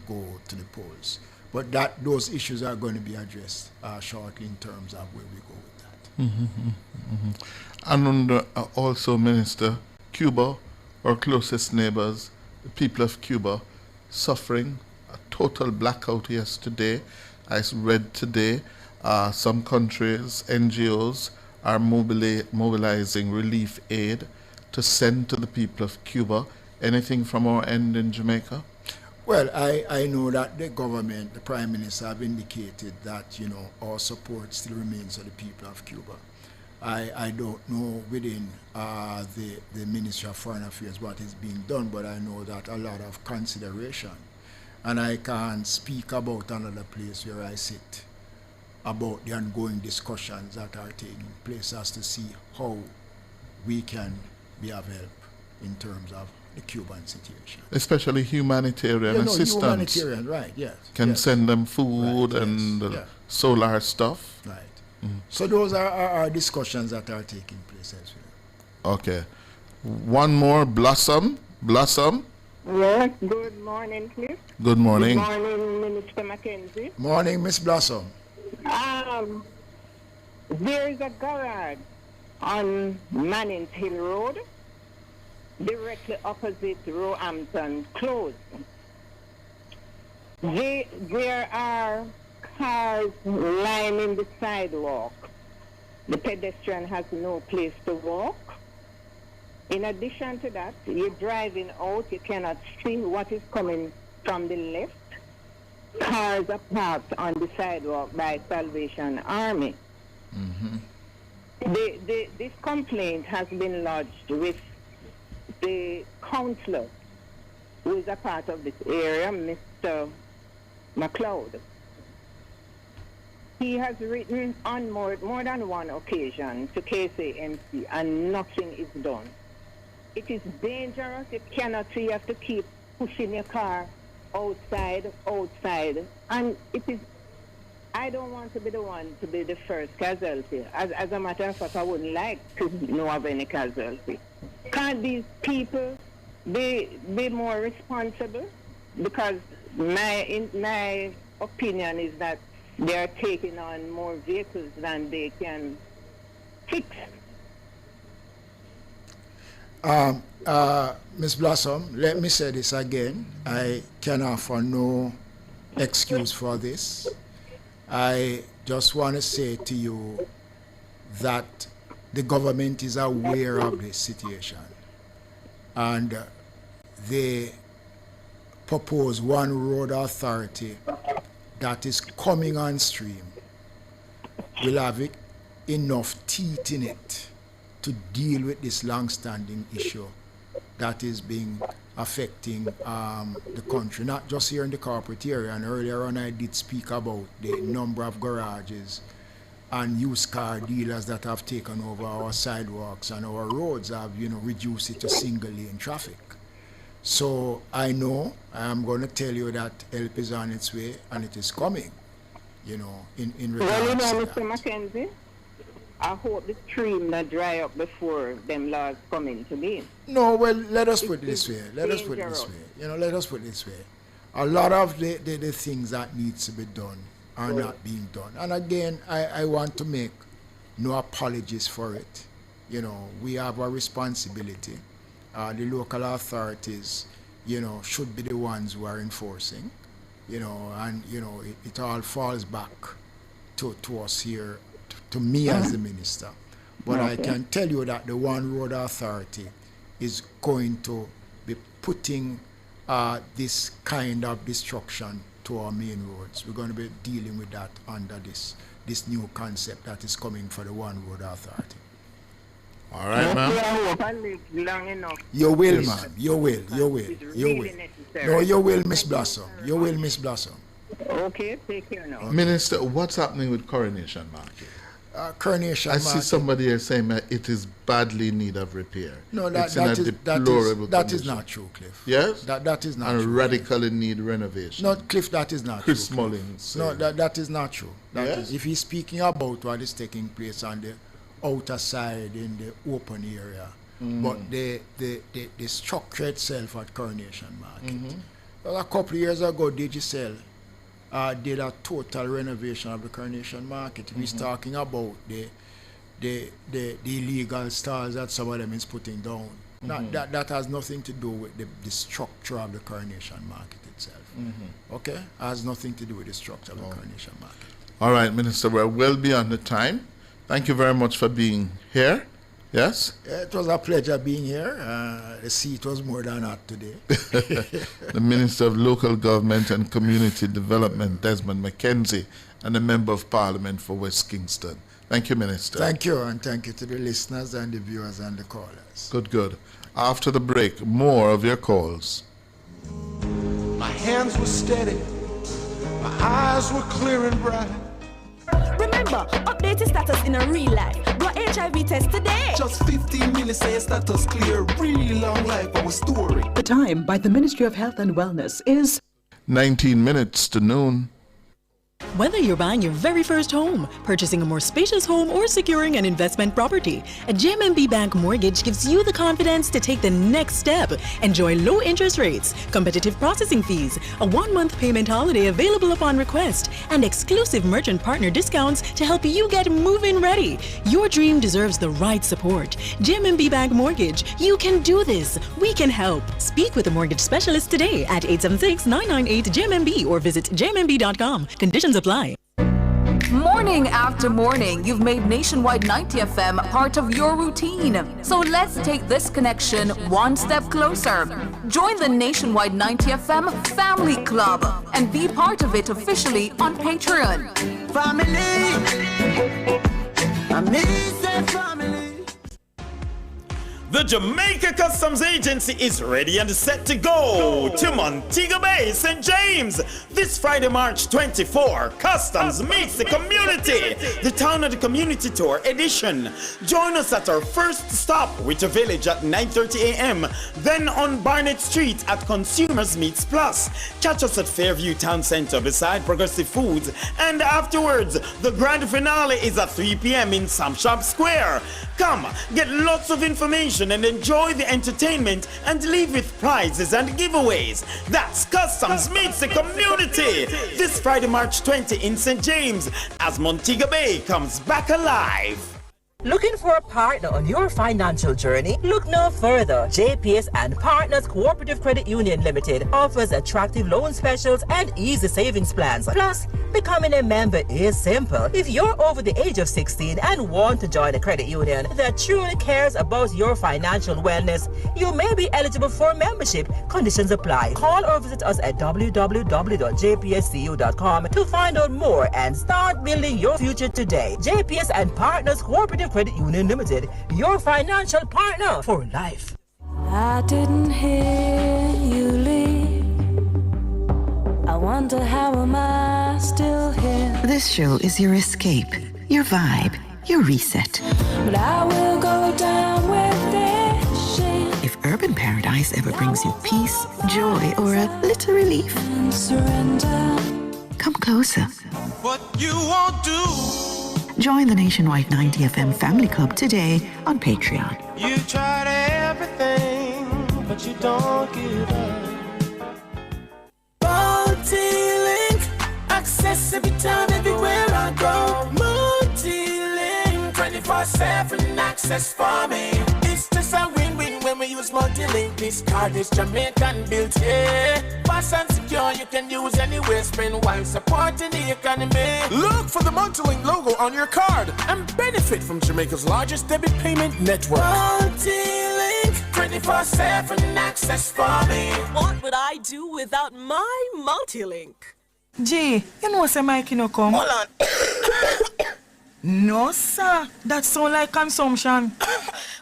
go to the polls. But those issues are going to be addressed shortly in terms of where we go with that. And also, Minister, Cuba, our closest neighbors, the people of Cuba, suffering a total blackout yesterday. I read today Some countries, NGOs, are mobilizing relief aid to send to the people of Cuba. Anything from our end in Jamaica? Well, I know that the government, the Prime Minister, have indicated that, our support still remains to the people of Cuba. I don't know within the Ministry of Foreign Affairs what is being done, but I know that a lot of consideration, and I can't speak about another place where I sit, about the ongoing discussions that are taking place as to see how we can be of help in terms of the Cuban situation. Especially humanitarian assistance. Humanitarian, right, yes. Can send them food and solar stuff. Right. So those are discussions that are taking place elsewhere. Okay. One more, Blossom. Yes, good morning, Cliff. Good morning. Good morning, Minister Mackenzie. Morning, Miss Blossom. There is a garage on Mannings Hill Road, directly opposite Roehampton Close. There are cars lining the sidewalk. The pedestrian has no place to walk. In addition to that, you're driving out, you cannot see what is coming from the left. Cars are parked on the sidewalk by Salvation Army. This complaint has been lodged with the councillor who is a part of this area, Mr. McLeod. He has written on more than one occasion to KCMC and nothing is done. It is dangerous. You cannot see. You have to keep pushing your car outside. And it is, I don't want to be the one to be the first casualty. As a matter of fact, I wouldn't like to know of any casualty. Can't these people be more responsible? Because my opinion is that they are taking on more vehicles than they can fix. Ms. Blossom, let me say this again. I can offer no excuse for this. I just want to say to you that the government is aware of this situation, and they propose one road authority that is coming on stream will have enough teeth in it to deal with this long-standing issue that is being affecting the country, not just here in the corporate area. And earlier on I did speak about the number of garages and used car dealers that have taken over our sidewalks and our roads have, reduced it to single lane traffic. So I know I'm going to tell you that help is on its way and it is coming, in regards to Mr. Mackenzie, I hope the stream not dry up before them laws come into being. No, well, let us put it this way. Let us put it this way. A lot of the things that needs to be done are not being done. And again, I want to make no apologies for it. We have a responsibility. The local authorities, should be the ones who are enforcing, and, it all falls back to us here, to me as the minister. But I can tell you that the One Road Authority is going to be putting this kind of destruction to our main roads. We're going to be dealing with that under this new concept that is coming for the One Road Authority. All right, ma'am. I hope I live long enough. You will, ma'am. You will. No, you will, Miss Blossom. You will, Miss Blossom. Okay, take care now. Minister, what's happening with Coronation Market? Coronation Market. I see somebody here saying that it is badly in need of repair. No, that is not true, Cliff. Yes? That is not and true. And radically need renovation. No, Cliff, that is not Chris true. Mullins. No, that is not true. Yes? If he's speaking about what is taking place on the outer side in the open area, but the structure itself at Coronation Market. Well, a couple of years ago, Digicel did a total renovation of the Coronation Market. He's talking about the illegal stalls that some of them is putting down. That has nothing to do with the structure of the Coronation Market itself. Okay? Has nothing to do with the structure of the Coronation Market. All right, Minister, we're well beyond the time. Thank you very much for being here. Yes? It was a pleasure being here. The seat was more than hot today. The Minister of Local Government and Community Development, Desmond McKenzie, and the Member of Parliament for West Kingston. Thank you, Minister. Thank you, and thank you to the listeners and the viewers and the callers. Good. After the break, more of your calls. My hands were steady, my eyes were clear and bright. Remember, update your status in a real life. Do a HIV test today. Just 15 minutes say status clear. Really long life our story. The time by the Ministry of Health and Wellness is 19 minutes to noon. Whether you're buying your very first home, purchasing a more spacious home, or securing an investment property, a JMB Bank mortgage gives you the confidence to take the next step. Enjoy low interest rates, competitive processing fees, a 1-month payment holiday available upon request, and exclusive merchant partner discounts to help you get move-in ready. Your dream deserves the right support. JMB Bank Mortgage, you can do this. We can help. Speak with a mortgage specialist today at 876-998-JMMB or visit jmb.com. Conditions apply. Morning after morning, you've made Nationwide 90 FM part of your routine. So let's take this connection one step closer. Join the Nationwide 90 FM Family Club and be part of it officially on Patreon. Family. The Jamaica Customs Agency is ready and set to go to Montego Bay, St. James. This Friday, March 24, Customs meets the community. The Town of the Community Tour edition. Join us at our first stop, Witter Village at 9:30 a.m. Then on Barnett Street at Consumers Meets Plus. Catch us at Fairview Town Center beside Progressive Foods. And afterwards, the grand finale is at 3 p.m. in Sam Shop Square. Come, get lots of information and enjoy the entertainment and leave with prizes and giveaways. That's Customs meets the community this Friday, March 20 in St. James as Montego Bay comes back alive. Looking for a partner on your financial journey? Look no further. JPS and Partners Cooperative Credit Union Limited offers attractive loan specials and easy savings plans. Plus, becoming a member is simple. If you're over the age of 16 and want to join a credit union that truly cares about your financial wellness, you may be eligible for membership. Conditions apply. Call or visit us at www.jpscu.com to find out more and start building your future today. JPS and Partners Cooperative Credit Union Limited, your financial partner for life. I didn't hear you leave. I wonder how am I still here? This show is your escape, your vibe, your reset. But I will go down with this shit. If Urban Paradise ever brings you peace, joy, or a little relief, And surrender. come closer. What you won't do. Join the Nationwide 90 FM Family Club today on Patreon. You tried everything, but you don't give up. Multi-link, access every time, everywhere I go. Multi-link, 24/7 access for me. It's just a win-win when we use multi-link. This card is Jamaican built, yeah. Fast and secure, you can use anywhere. Spend while supporting the economy. Look for the Multilink logo on your card and benefit from Jamaica's largest debit payment network. Multi-link, 24/7 access for me. What would I do without my multi-link? Gee, you know say Mikey no come. Hold on. No, sir. That sound like consumption.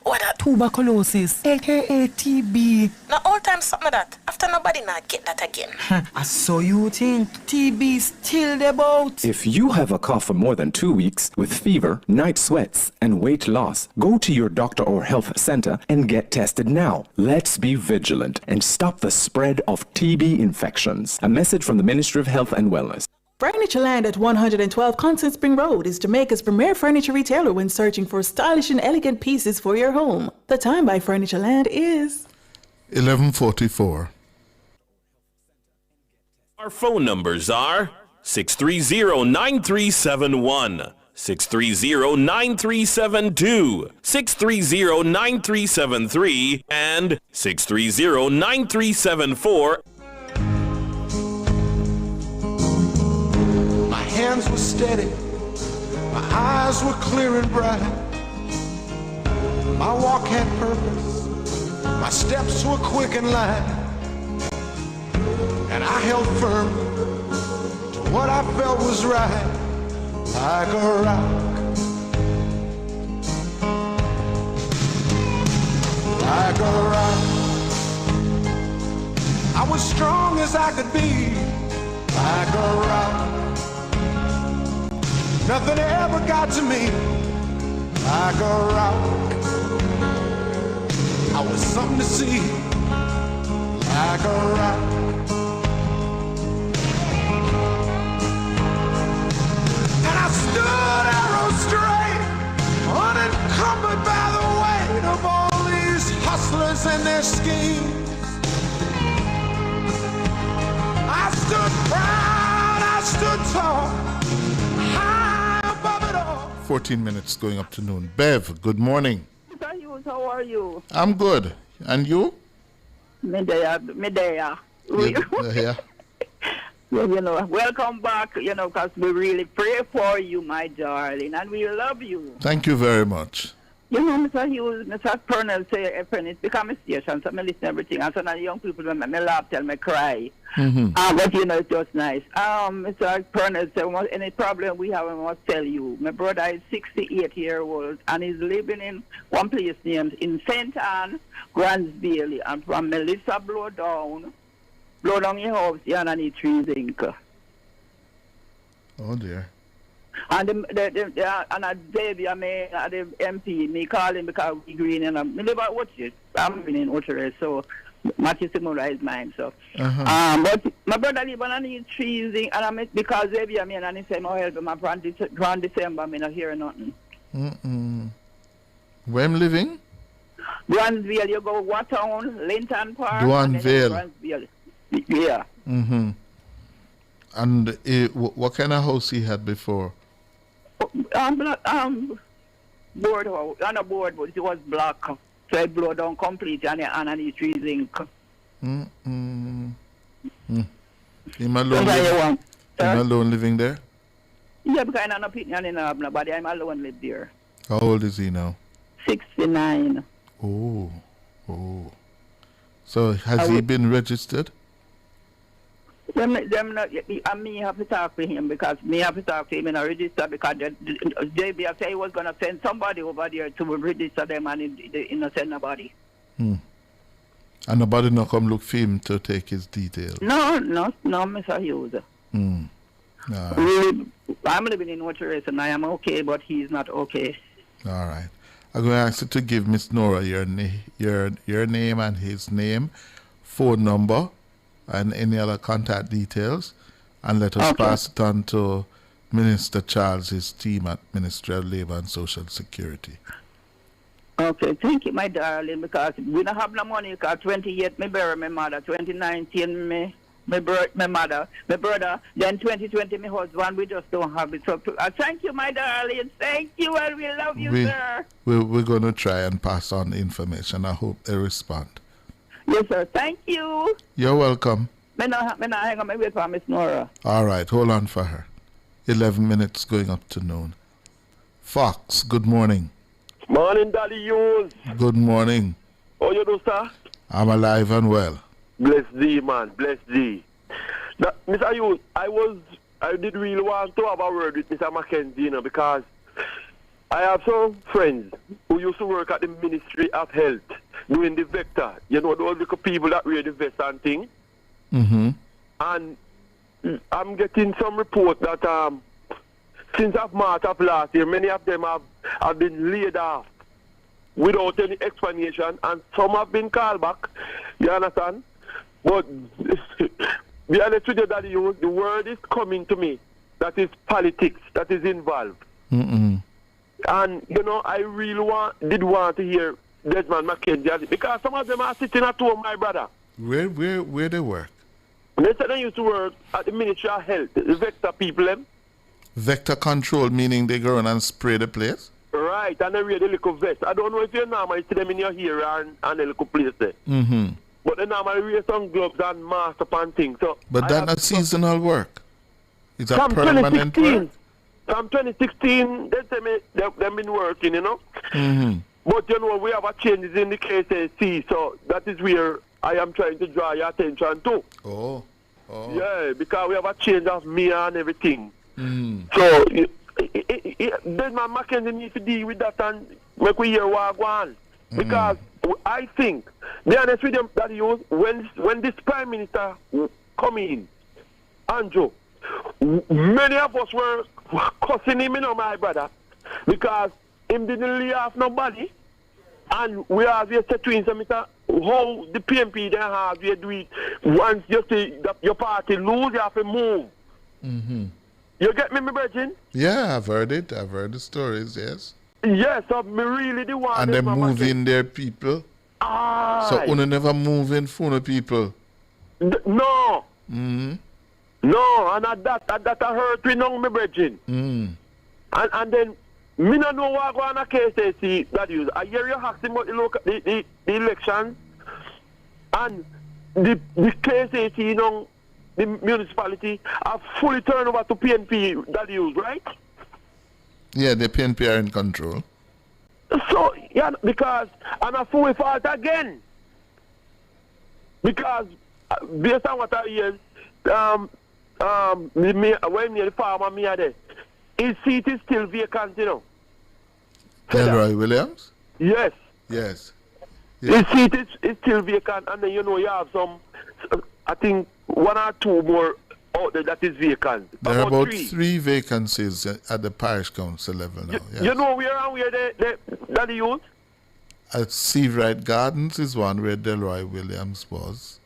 What that? Tuberculosis, aka TB. Now all time something that. After nobody not get that again. I saw you think TB still the boat. If you have a cough for more than 2 weeks with fever, night sweats, and weight loss, go to your doctor or health center and get tested now. Let's be vigilant and stop the spread of TB infections. A message from the Ministry of Health and Wellness. Furnitureland at 112 Constant Spring Road is Jamaica's premier furniture retailer when searching for stylish and elegant pieces for your home. The time by Furnitureland is 11:44. Our phone numbers are 630-9371, 630-9372, 630-9373, and 630-9374. hands were steady, my eyes were clear and bright. My walk had purpose, my steps were quick and light. And I held firm to what I felt was right, like a rock. Like a rock. I was strong as I could be, like a rock. Nothing ever got to me, like a rock. I was something to see, like a rock. And I stood arrow straight, unencumbered by the weight of all these hustlers and their schemes. I stood proud, I stood tall, high above it all. 14 minutes going up to noon. Bev, good morning. Mr. Hughes, how are you? I'm good. And you? Medea. Yeah. Well, welcome back, because we really pray for you, my darling, and we love you. Thank you very much. Mr. Hughes, Mr. Colonel say, it's become a station, so I listen to everything, and so now the young people, me laugh, tell me cry. Mm-hmm. But, it's just nice. Mr. Colonel say, any problem we have, I must tell you. My brother is 68 years old, and he's living in one place named in St. Anne, Grantsville, and from Melissa blow down your house, you need 3 zinc. Oh, dear. And the Davey, the MP, me call him because we green and I live out watch it. I'm in Utrecht, so Matthew Simura is mine. So, but my brother live on need 3 zinc, and I met because Davey, and he said, "No help him." Around December, I'm not hearing nothing. Where am living? Grantsville, you go Watertown, Linton Park. Grantsville. Yeah. Mm-hmm. And what kind of house he had before? Board house. On a board, but it was black. So it blew down completely and it's freezing. Him alone living there? Yeah, because I'm not opinion in nobody. I'm alone live there. How old is he now? 69. Oh. So has he been registered? Them not, and me have to talk to him because me have to talk to him in a register because JB said he was going to send somebody over there to register them and he not send nobody. And nobody not come look for him to take his details? No, Mr. Hughes. Really, I'm living in Utrecht and I am okay, but he's not okay. All right. I'm going to ask you to give Miss Nora your name and his name, phone number, and any other contact details, and let us pass it on to Minister Charles's team at Ministry of Labour and Social Security. Okay, thank you, my darling, because we don't have no money, because 28, me bury my mother, 2019, my mother, my brother, then 2020, my husband, we just don't have it. So thank you, my darling, thank you, and we love you, sir. We're going to try and pass on the information. I hope they respond. Yes, sir. Thank you. You're welcome. Me not hang on my way for Miss Nora. All right, hold on for her. 11 minutes going up to noon. Fox, good morning. Morning, Daddy Hughes. Good morning. How you do, sir? I'm alive and well. Bless thee, man. Bless thee. Now, Mr. Hughes, I did really want to have a word with Mr. Mackenzie, because I have some friends who used to work at the Ministry of Health doing the vector. Those little people that wear the vest and thing. Mm-hmm. And I'm getting some report that since March of last year, many of them have been laid off without any explanation, and some have been called back. You understand? But be honest with you, Daddy, the word is coming to me that is politics that is involved. Mm-mm. And I really did want to hear Desmond Mackenzie, because some of them are sitting at home, my brother. Where they work? They said they used to work at the Ministry of Health, the vector people. Vector control, meaning they go around and spray the place? Right, and they wear the little vest. I don't know if you normally see them in your hair and a little place there. It's a permanent work? From 2016, they say me, they've been working, you know. Mm-hmm. But, you know, we have a changes in the KSAC, so that is where I am trying to draw your attention to. Oh. Yeah, because we have a change of mayor and everything. Mm. So, then my Mackenzie needs to deal with that and make we hear what go on. Because I think, be honest with them, that when this Prime Minister come in, Andrew, many of us were cussing him, you know, my brother, because him didn't lay off nobody. And we have here said to him, how the PMP they have, you do it. Once you see that your party lose, you have to move. Mm-hmm. You get me, my virgin? Yeah, I've heard it. I've heard the stories, yes. Yes, I'm really the one. And they move in their people. So, you never move in for the people? No. Mm-hmm. No, and that I hurt me now, my virgin. Mm. And then, me no know what go on a KSAC that use. I hear you asking about the election and the KSAC, you know, the municipality are fully turned over to PNP that use, right? Yeah, the PNP are in control. So, yeah, because, and I fully fault again. Because, based on what I hear, when me the farmer, me are there, his seat is still vacant, you know. Delroy Williams? Yes. Yes. His seat is still vacant, and then, you know, you have some, I think, one or two more out there that is vacant. There are about three vacancies at the parish council level now. Yes. You know where that they use? At Seawright Gardens is one where Delroy Williams was.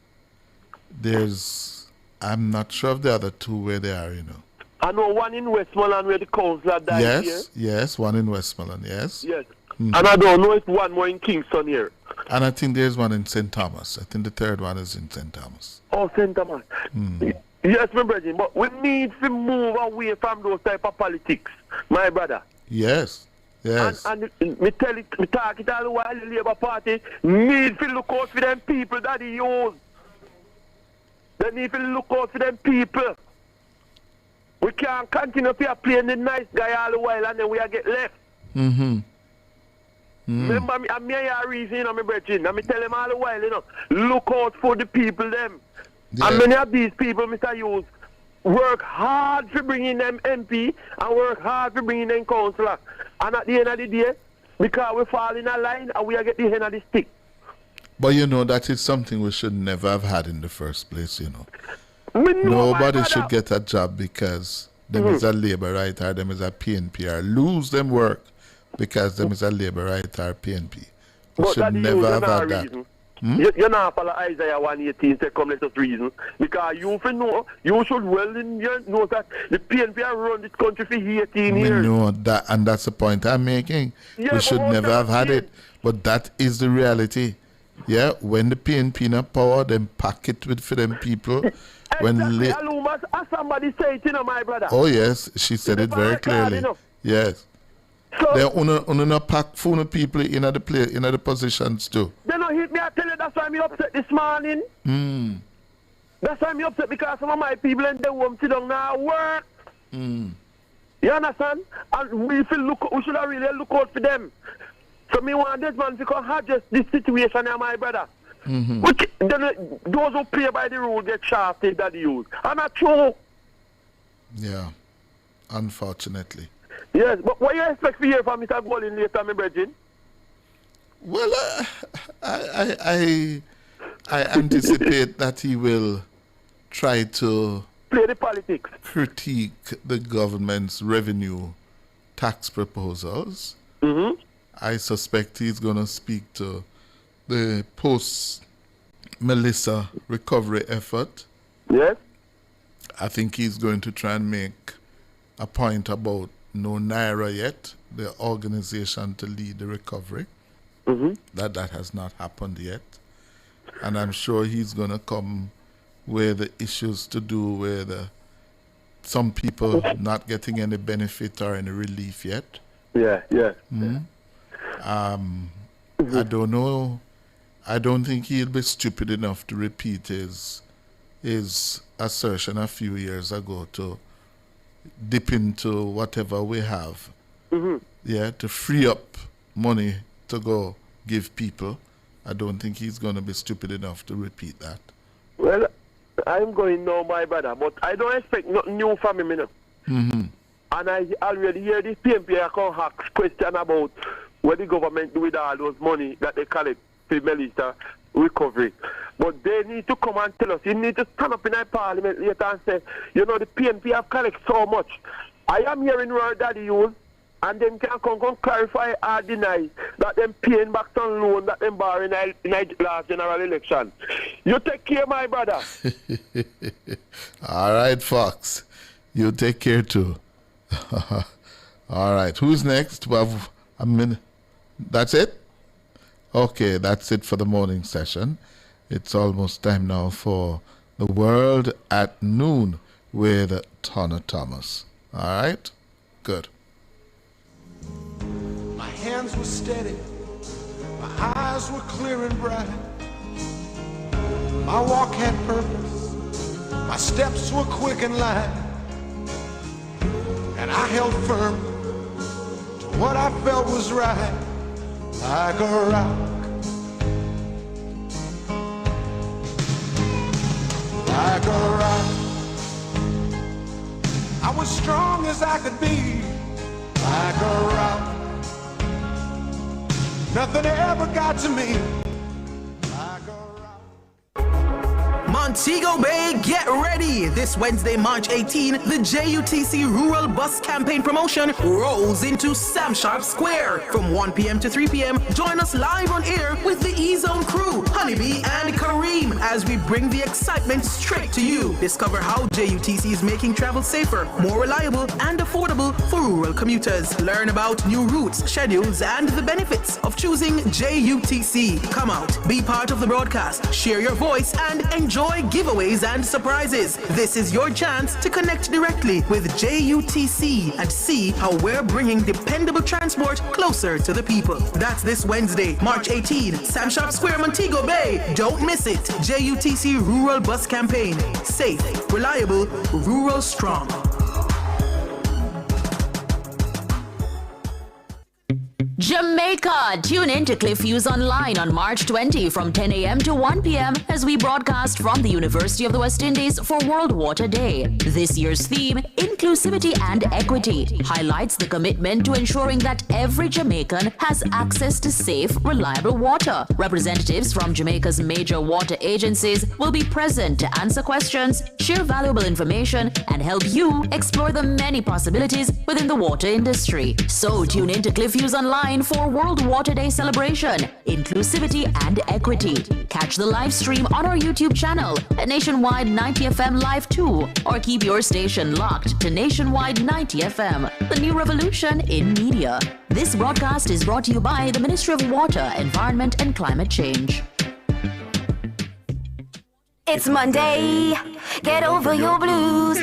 I'm not sure of the other two where they are, you know. I know one in Westmoreland where the councillor died here. Yes, one in Westmoreland, yes. Yes. And I don't know if one more in Kingston here. And I think there's one in St. Thomas. I think the third one is in St. Thomas. Oh, St. Thomas. Yes, my brother, but we need to move away from those type of politics, my brother. Yes, yes. And me talk it all the while, the Labour Party need to look out for them people that they use. They need to look out for them people. We can't continue to play the nice guy all the while and then we get left. Mm-hmm. Remember, I'm a reason, you know, my brethren. And me tell them all the while, you know, look out for the people, them. Yeah. And many of these people, Mr. Hughes, work hard for bringing them MP and work hard for bringing them councillor. And at the end of the day, because we fall in a line and we get the end of the stick. But you know, that is something we should never have had in the first place, you know. Nobody should get a job because them is a Labour right or them is a PNP or lose them work because them is a Labour right or PNP. We should never have had that. You're not follow Isaiah 118 say come let us reason. Because you should well know that the PNP have run this country for 18 years. We know that, and that's the point I'm making. Yeah, we should never have had it. But that is the reality. Yeah, when the PNP in power, then pack it for them people. Exactly. As somebody say it, you know, my brother. Oh yes, she said it very clearly. You know? Yes. So they not pack full of people in the positions too. They don't hit me. I tell you, that's why I'm upset this morning. That's why I'm upset because some of my people in the home sit down now work. You understand? And we should have really look out for them. So me want this man to come address this situation here, my brother. Those who play by the rule get shafted that use. And that's true. Yeah. Unfortunately. Yes, but what you expect to hear from Mr. Golden later, my brethren? Well, I anticipate that he will try to play the politics, critique the government's revenue tax proposals. I suspect he's going to speak to the post-Melissa recovery effort. Yes. I think he's going to try and make a point about no Naira yet, the organization to lead the recovery. That has not happened yet. And I'm sure he's going to come with the issues to do with some people not getting any benefit or any relief yet. Yeah. I don't know. I don't think he'll be stupid enough to repeat his assertion a few years ago to dip into whatever we have, Mm-hmm. yeah, to free up money to go give people. I don't think he's going to be stupid enough to repeat that. Well, I'm going now, my brother, but I don't expect nothing new from him, you know. Mm-hmm. And I already hear this PMP account hacks question about what the government do with all those money that they collect for Melissa recovery. But they need to come and tell us. You need to stand up in our parliament later and say, you know, the PMP have collect so much. I am hearing where Daddy Hughes, and them can come clarify or deny that them paying back some loan that them borrow in last general election. You take care, my brother. All right, Fox. You take care too. All right. Who's next? We have a minute. That's it? Okay, that's it for the morning session. It's almost time now for The World at Noon with Tonna Thomas. All right? Good. My hands were steady, my eyes were clear and bright. My walk had purpose, my steps were quick and light. And I held firm to what I felt was right, like a rock. Like a rock. I was strong as I could be, like a rock. Nothing ever got to me. Montego Bay, get ready! This Wednesday, March 18, the JUTC Rural Bus Campaign promotion rolls into Sam Sharp Square. From 1 p.m. to 3 p.m., join us live on air with the E-Zone crew, Honeybee and Kareem, as we bring the excitement straight to you. Discover how JUTC is making travel safer, more reliable, and affordable for rural commuters. Learn about new routes, schedules, and the benefits of choosing JUTC. Come out, be part of the broadcast, share your voice, and enjoy giveaways and surprises. This is your chance to connect directly with JUTC and see how we're bringing dependable transport closer to the people. That's this Wednesday, March 18, Sam Sharp Square, Montego Bay. Don't miss it. JUTC Rural Bus Campaign. Safe, reliable, rural strong. Jamaica! Tune in to Cliff Hughes Online on March 20 from 10 a.m. to 1 p.m. as we broadcast from the University of the West Indies for World Water Day. This year's theme, Inclusivity and Equity, highlights the commitment to ensuring that every Jamaican has access to safe, reliable water. Representatives from Jamaica's major water agencies will be present to answer questions, share valuable information, and help you explore the many possibilities within the water industry. So tune in to Cliff Hughes Online for World Water Day celebration, Inclusivity and Equity. Catch the live stream on our YouTube channel at Nationwide 90 FM Live 2, or keep your station locked to Nationwide 90 FM, the new revolution in media. This broadcast is brought to you by the Ministry of Water, Environment and Climate Change. It's Monday, get over your blues.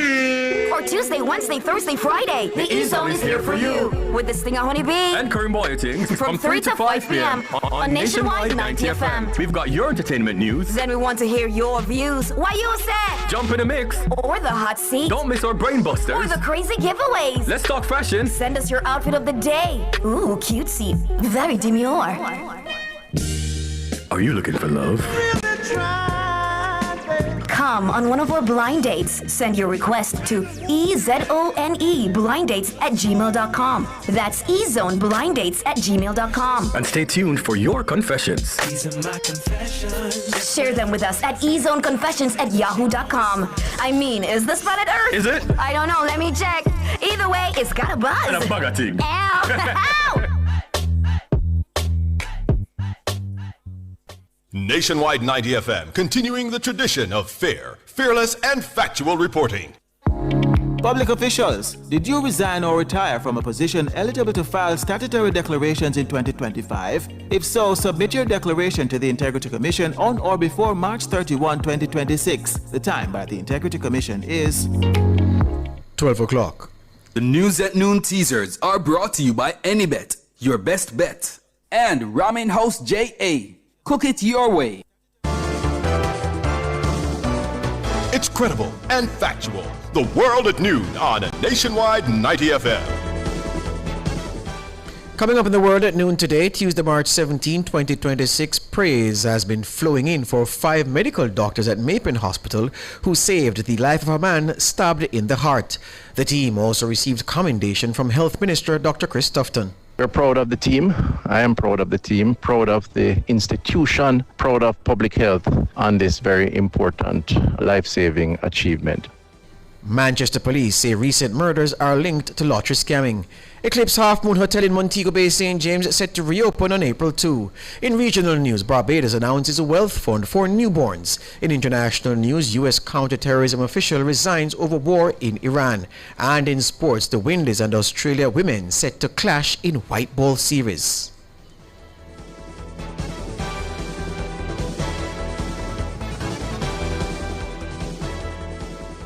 Or Tuesday, Wednesday, Thursday, Friday. The E-Zone is here for you. With this thing on Honeybee and Kareem Boyatings from 3 to 5 p.m. on Nationwide 90 FM. We've got your entertainment news. Then we want to hear your views. What you say? Jump in the mix. Or the hot seat. Don't miss our brain busters. Or the crazy giveaways. Let's talk fashion. Send us your outfit of the day. Ooh, cutesy. Very demure. Are you looking for love? Come on one of our blind dates. Send your request to ezoneblindates@gmail.com. That's ezoneblindates@gmail.com. And stay tuned for your confessions. These are my confessions. Share them with us at ezoneconfessions@yahoo.com. I mean, is this planet Earth? Is it? I don't know. Let me check. Either way, it's got a buzz. And a bugger thing. Ow! Ow! Nationwide 90 FM, continuing the tradition of fair, fearless, and factual reporting. Public officials, did you resign or retire from a position eligible to file statutory declarations in 2025? If so, submit your declaration to the Integrity Commission on or before March 31, 2026. The time by the Integrity Commission is 12 o'clock. The News at Noon teasers are brought to you by AnyBet, your best bet, and Ramen House JA. Cook it your way. It's credible and factual. The World at Noon on Nationwide 90 FM. Coming up in the World at Noon today, Tuesday, March 17, 2026, praise has been flowing in for 5 medical doctors at Mapen Hospital who saved the life of a man stabbed in the heart. The team also received commendation from Health Minister Dr. Chris Tufton. We're proud of the team. I am proud of the team, proud of the institution, proud of public health on this very important life-saving achievement. Manchester police say recent murders are linked to lottery scamming. Eclipse Half Moon Hotel in Montego Bay, St. James, set to reopen on April 2. In regional news, Barbados announces a wealth fund for newborns. In international news, U.S. counterterrorism official resigns over war in Iran. And in sports, the Windies and Australia women set to clash in White Ball Series.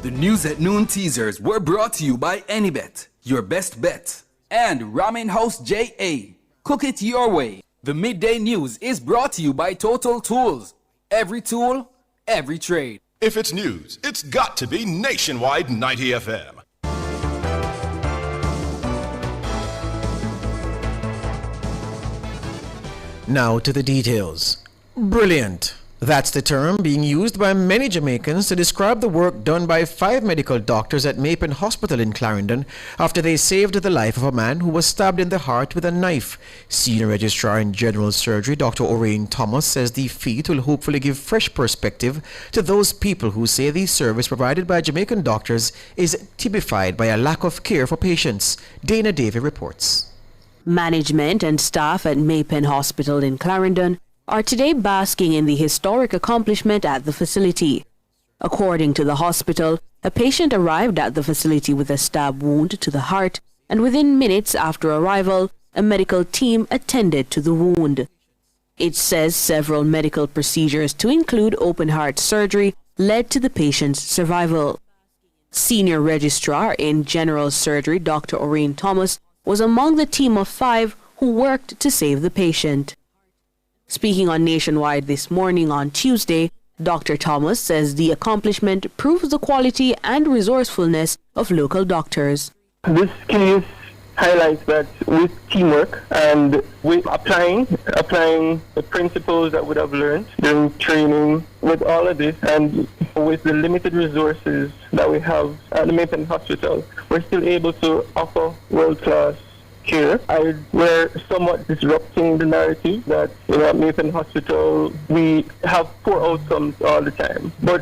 The News at Noon teasers were brought to you by Anybet, your best bet, and Ramen House J.A. Cook it your way. The Midday News is brought to you by Total Tools. Every tool, every trade. If it's news, it's got to be Nationwide 90 FM. Now to the details. Brilliant. That's the term being used by many Jamaicans to describe the work done by 5 medical doctors at Mapen Hospital in Clarendon after they saved the life of a man who was stabbed in the heart with a knife. Senior Registrar in General Surgery Dr. Orain Thomas says the feat will hopefully give fresh perspective to those people who say the service provided by Jamaican doctors is typified by a lack of care for patients. Dana Davey reports. Management and staff at Mapen Hospital in Clarendon are today basking in the historic accomplishment at the facility. According to the hospital, a patient arrived at the facility with a stab wound to the heart, and within minutes after arrival, a medical team attended to the wound. It says several medical procedures, to include open heart surgery, led to the patient's survival. Senior Registrar in General Surgery Dr. Orain Thomas was among the team of 5 who worked to save the patient. Speaking on Nationwide this morning on Tuesday, Dr. Thomas says the accomplishment proves the quality and resourcefulness of local doctors. This case highlights that with teamwork and with applying the principles that we have learned during training, with all of this and with the limited resources that we have at the Mapen Hospital, we're still able to offer world-class care. We're somewhat disrupting the narrative that at Mapen Hospital we have poor outcomes all the time. But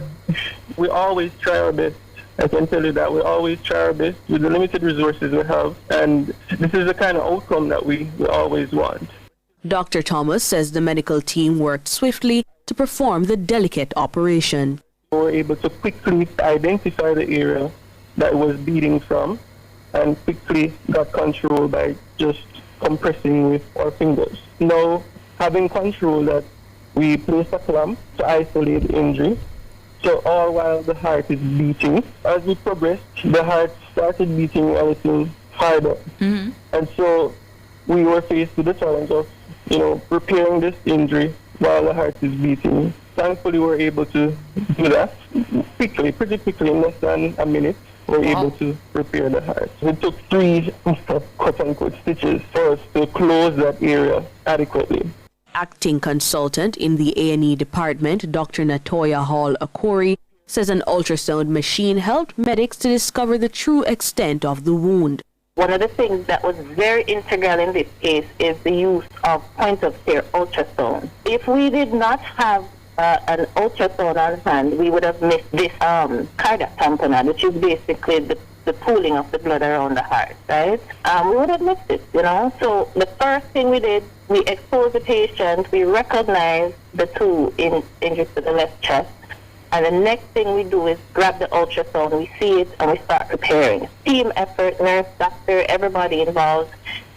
we always try our best. I can tell you that we always try our best with the limited resources we have, and this is the kind of outcome that we always want. Dr. Thomas says the medical team worked swiftly to perform the delicate operation. We were able to quickly identify the area that it was bleeding from, and quickly got control by just compressing with our fingers. Now, having control that, we placed a clamp to isolate the injury. So all while the heart is beating, as we progressed, the heart started beating a little harder. Mm-hmm. And so we were faced with the challenge of, repairing this injury while the heart is beating. Thankfully, we were able to do that quickly, pretty quickly, in less than a minute. We're able to repair the heart. It took 3 quote-unquote stitches for us to close that area adequately. Acting consultant in the A&E department, Dr. Natoya Hall Okori, says an ultrasound machine helped medics to discover the true extent of the wound. One of the things that was very integral in this case is the use of point-of-care ultrasound. If we did not have an ultrasound on hand, we would have missed this cardiac tamponade, which is basically the pooling of the blood around the heart, right? We would have missed it, So the first thing we did, we exposed the patient, we recognized the 2 injuries to the left chest, and the next thing we do is grab the ultrasound, we see it, and we start preparing. Team effort, nurse, doctor, everybody involved,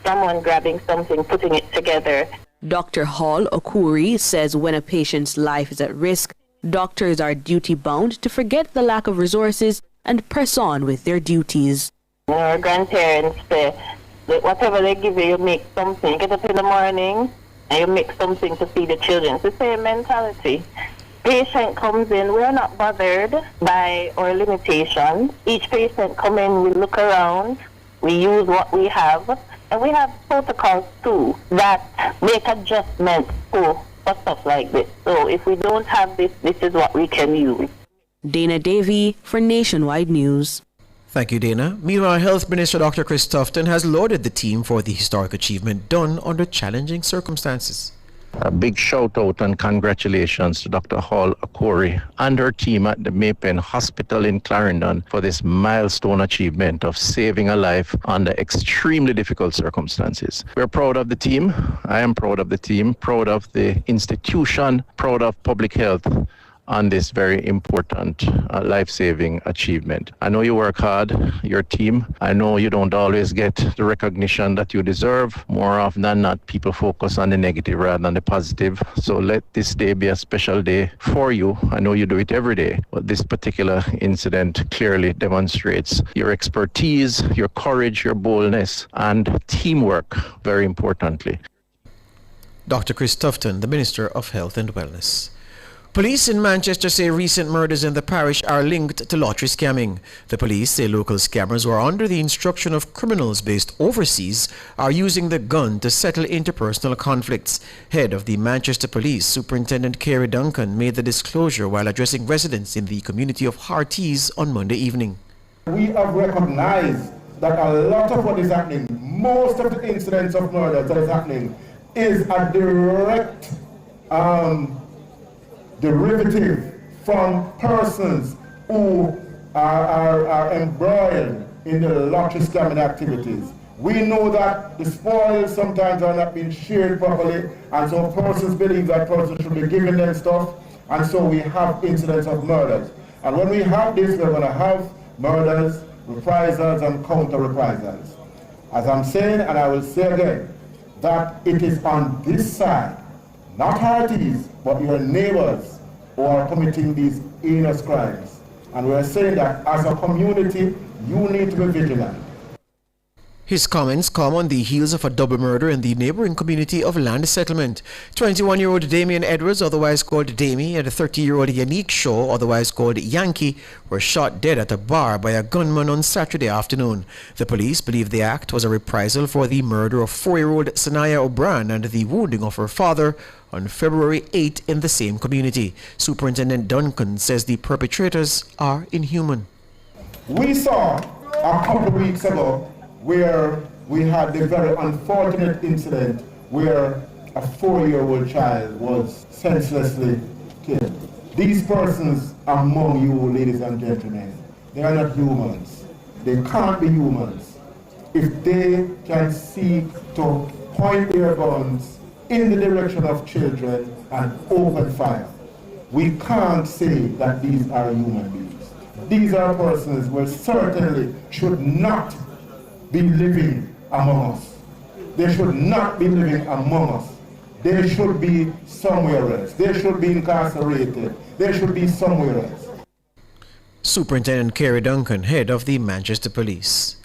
someone grabbing something, putting it together. Dr. Hall Okuri says when a patient's life is at risk, doctors are duty-bound to forget the lack of resources and press on with their duties. Our grandparents say that whatever they give you, you make something. You get up in the morning and you make something to feed the children. It's the same mentality. patient comes in, we're not bothered by our limitations. Each patient come in, we look around, we use what we have, and we have protocols too that make adjustments for stuff like this. So if we don't have this, this is what we can use. Dana Davey for Nationwide News. Thank you, Dana. Meanwhile, Health Minister Dr. Chris Tufton has lauded the team for the historic achievement done under challenging circumstances. A big shout out and congratulations to Dr. Hall Akori and her team at the Maypen Hospital in Clarendon for this milestone achievement of saving a life under extremely difficult circumstances. We're proud of the team. I am proud of the team, proud of the institution, proud of public health on this very important life-saving achievement. I know you work hard, your team. I know you don't always get the recognition that you deserve. More often than not, people focus on the negative rather than the positive. So let this day be a special day for you. I know you do it every day, but this particular incident clearly demonstrates your expertise, your courage, your boldness, and teamwork, very importantly. Dr. Chris Tufton, the Minister of Health and Wellness. Police in Manchester say recent murders in the parish are linked to lottery scamming. The police say local scammers who are under the instruction of criminals based overseas are using the gun to settle interpersonal conflicts. Head of the Manchester Police, Superintendent Kerry Duncan, made the disclosure while addressing residents in the community of Hearties on Monday evening. We have recognized that a lot of what is happening, most of the incidents of murder that is happening, is a direct derivative from persons who are embroiled in the lottery scamming activities. We know that the spoils sometimes are not being shared properly, and so persons believe that persons should be giving them stuff, and so we have incidents of murders. And when we have this, we're going to have murders, reprisals, and counter-reprisals. As I'm saying, and I will say again, that it is on this side, not Hearties, but your neighbors who are committing these heinous crimes. And we're saying that as a community, you need to be vigilant. His comments come on the heels of a double murder in the neighboring community of Land Settlement. 21-year-old Damien Edwards, otherwise called Damie, and 30-year-old Yannick Shaw, otherwise called Yankee, were shot dead at a bar by a gunman on Saturday afternoon. The police believe the act was a reprisal for the murder of 4-year-old Sanaya O'Brien and the wounding of her father on February 8 in the same community. Superintendent Duncan says the perpetrators are inhuman. We saw a couple of weeks ago where we had the very unfortunate incident where a 4-year-old child was senselessly killed. These persons among you, ladies and gentlemen, they are not humans. They can't be humans. If they can seek to point their guns in the direction of children and open fire, we can't say that these are human beings. These are persons who certainly should not be living among us. They should not be living among us. They should be somewhere else. They should be incarcerated. They should be somewhere else. Superintendent Kerry Duncan, head of the Manchester Police.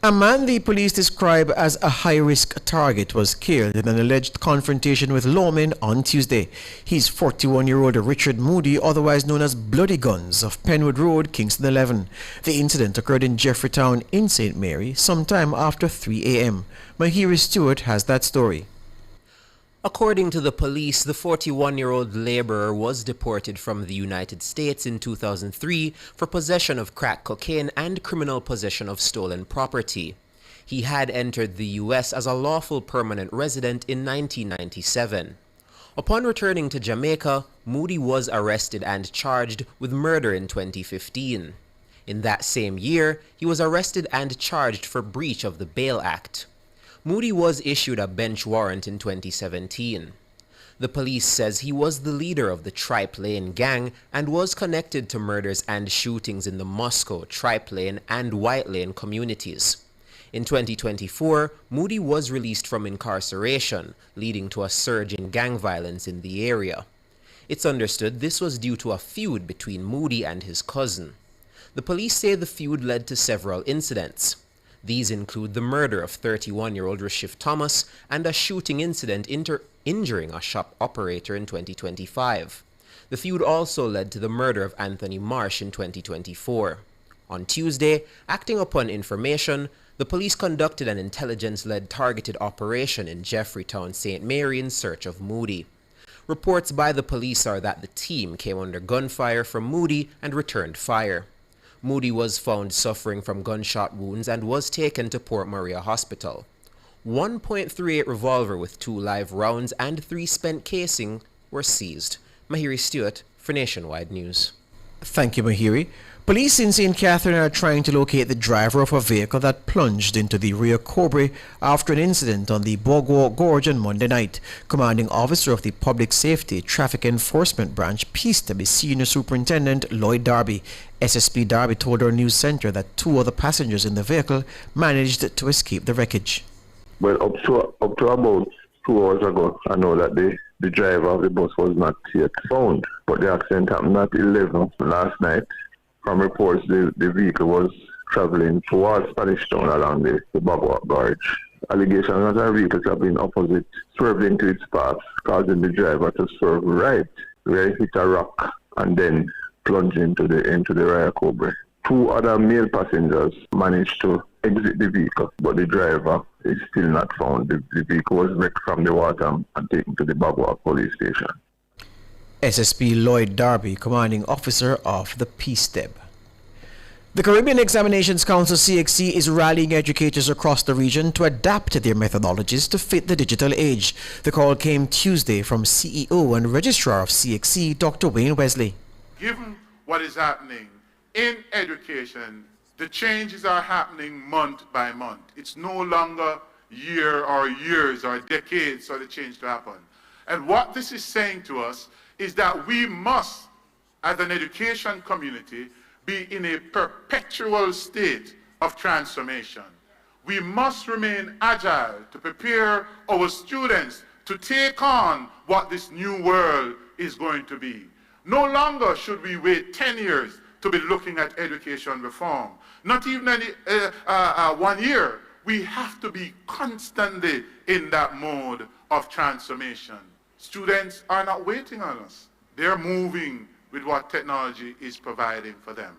A man the police describe as a high-risk target was killed in an alleged confrontation with lawmen on Tuesday. He's 41-year-old Richard Moody, otherwise known as Bloody Guns, of Penwood Road, Kingston 11. The incident occurred in Jeffreytown in St. Mary sometime after 3 a.m. Mahiri Stewart has that story. According to the police, the 41-year-old laborer was deported from the United States in 2003 for possession of crack cocaine and criminal possession of stolen property. He had entered the U.S. as a lawful permanent resident in 1997. Upon returning to Jamaica, Moody was arrested and charged with murder in 2015. In that same year, he was arrested and charged for breach of the Bail Act. Moody was issued a bench warrant in 2017. The police says he was the leader of the Tripe Lane gang and was connected to murders and shootings in the Moscow, Tripe Lane, and White Lane communities. In 2024, Moody was released from incarceration, leading to a surge in gang violence in the area. It's understood this was due to a feud between Moody and his cousin. The police say the feud led to several incidents. These include the murder of 31-year-old Rashif Thomas and a shooting incident injuring a shop operator in 2025. The feud also led to the murder of Anthony Marsh in 2024. On Tuesday, acting upon information, the police conducted an intelligence-led targeted operation in Jeffreytown, St. Mary in search of Moody. Reports by the police are that the team came under gunfire from Moody and returned fire. Moody was found suffering from gunshot wounds and was taken to Port Maria Hospital. 1.38 revolver with 2 live rounds and 3 spent casing were seized. Mahiri Stewart for Nationwide News. Thank you, Mahiri. Police in St. Catherine are trying to locate the driver of a vehicle that plunged into the Rio Cobre after an incident on the Bogwo Gorge on Monday night. Commanding Officer of the Public Safety Traffic Enforcement Branch, Peace Senior Superintendent Lloyd Darby. SSP Darby told our news center that 2 other passengers in the vehicle managed to escape the wreckage. Well, up to about 2 hours ago, I know that the driver of the bus was not yet found, but the accident happened at 11 last night. From reports, the vehicle was traveling towards Spanish Town along the Bagua Gorge. Allegations that our vehicles have been opposite swerved into its path, causing the driver to swerve right, where he hit a rock and then plunged into the Rio Cobre. 2 other male passengers managed to exit the vehicle, but the driver is still not found. The vehicle was wrecked from the water and taken to the Bagua police station. SSP Lloyd Darby, Commanding Officer of the Peace Deb. The Caribbean Examinations Council CXC is rallying educators across the region to adapt their methodologies to fit the digital age. The call came Tuesday from CEO and Registrar of CXC, Dr. Wayne Wesley. Given what is happening in education, the changes are happening month by month. It's no longer year or years or decades for the change to happen. And what this is saying to us is that we must, as an education community, be in a perpetual state of transformation. We must remain agile to prepare our students to take on what this new world is going to be. No longer should we wait 10 years to be looking at education reform. Not even 1 year. We have to be constantly in that mode of transformation. Students are not waiting on us. They're moving with what technology is providing for them.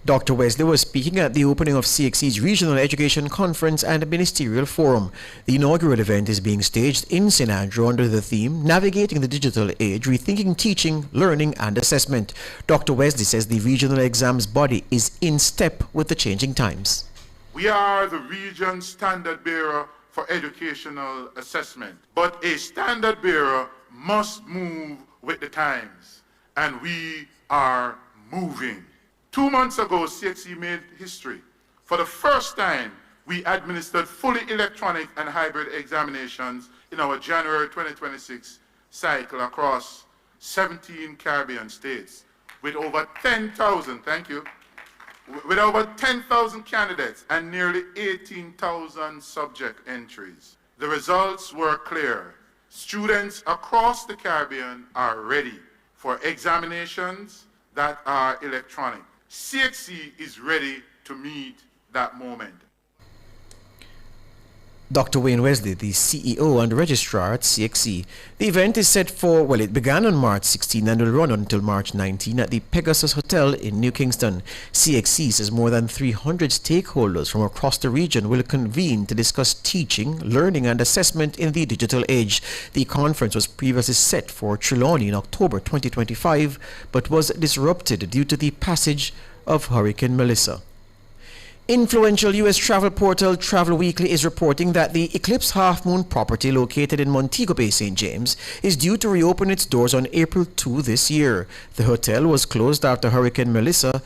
Dr. Wesley was speaking at the opening of CXC's Regional Education Conference and Ministerial Forum. The inaugural event is being staged in St. Andrew under the theme Navigating the Digital Age, Rethinking Teaching, Learning and Assessment. Dr. Wesley says the regional exams body is in step with the changing times. We are the region standard bearer for educational assessment, but a standard bearer must move with the times, and we are moving. 2 months ago, CXC made history. For the first time, we administered fully electronic and hybrid examinations in our January 2026 cycle across 17 Caribbean states with over 10,000, with over 10,000 candidates and nearly 18,000 subject entries. The results were clear. Students across the Caribbean are ready for examinations that are electronic. CXC is ready to meet that moment. Dr. Wayne Wesley, the CEO and Registrar at CXC. The event is set for, it began on March 16 and will run until March 19 at the Pegasus Hotel in New Kingston. CXC says more than 300 stakeholders from across the region will convene to discuss teaching, learning and assessment in the digital age. The conference was previously set for Trelawney in October 2025, but was disrupted due to the passage of Hurricane Melissa. Influential U.S. travel portal Travel Weekly is reporting that the Eclipse Half Moon property located in Montego Bay, St. James, is due to reopen its doors on April 2 this year. The hotel was closed after Hurricane Melissa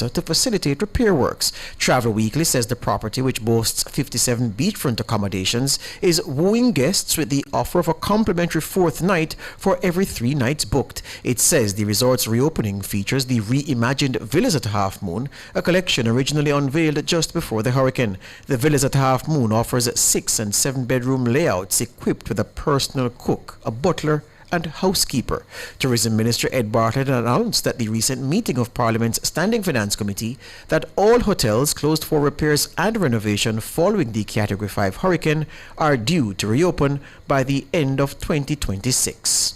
to facilitate repair works. Travel Weekly says the property, which boasts 57 beachfront accommodations, is wooing guests with the offer of a complimentary 4th night for every 3 nights booked. It says the resort's reopening features the reimagined Villas at Half Moon, a collection originally unveiled just before the hurricane. The Villas at Half Moon offers 6 and 7 bedroom layouts equipped with a personal cook, a butler, and housekeeper. Tourism Minister Ed Bartlett announced at the recent meeting of Parliament's Standing Finance Committee that all hotels closed for repairs and renovation following the Category 5 hurricane are due to reopen by the end of 2026.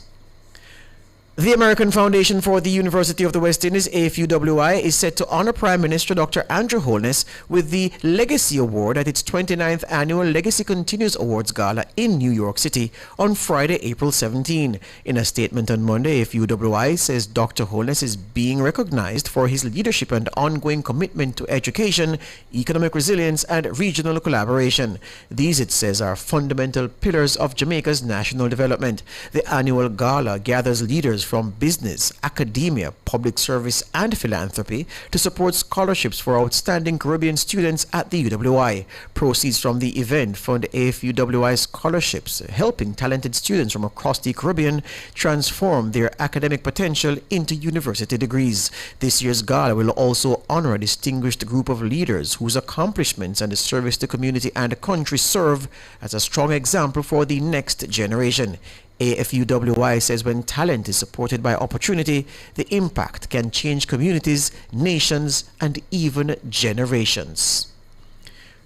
The American Foundation for the University of the West Indies, AFUWI, is set to honor Prime Minister Dr. Andrew Holness with the Legacy Award at its 29th Annual Legacy Continues Awards Gala in New York City on Friday, April 17. In a statement on Monday, AFUWI says Dr. Holness is being recognized for his leadership and ongoing commitment to education, economic resilience, and regional collaboration. These, it says, are fundamental pillars of Jamaica's national development. The annual gala gathers leaders from business, academia, public service, and philanthropy to support scholarships for outstanding Caribbean students at the UWI. Proceeds from the event fund AFUWI scholarships, helping talented students from across the Caribbean transform their academic potential into university degrees. This year's gala will also honor a distinguished group of leaders whose accomplishments and the service to community and country serve as a strong example for the next generation. AFUWI says when talent is supported by opportunity, the impact can change communities, nations, and even generations.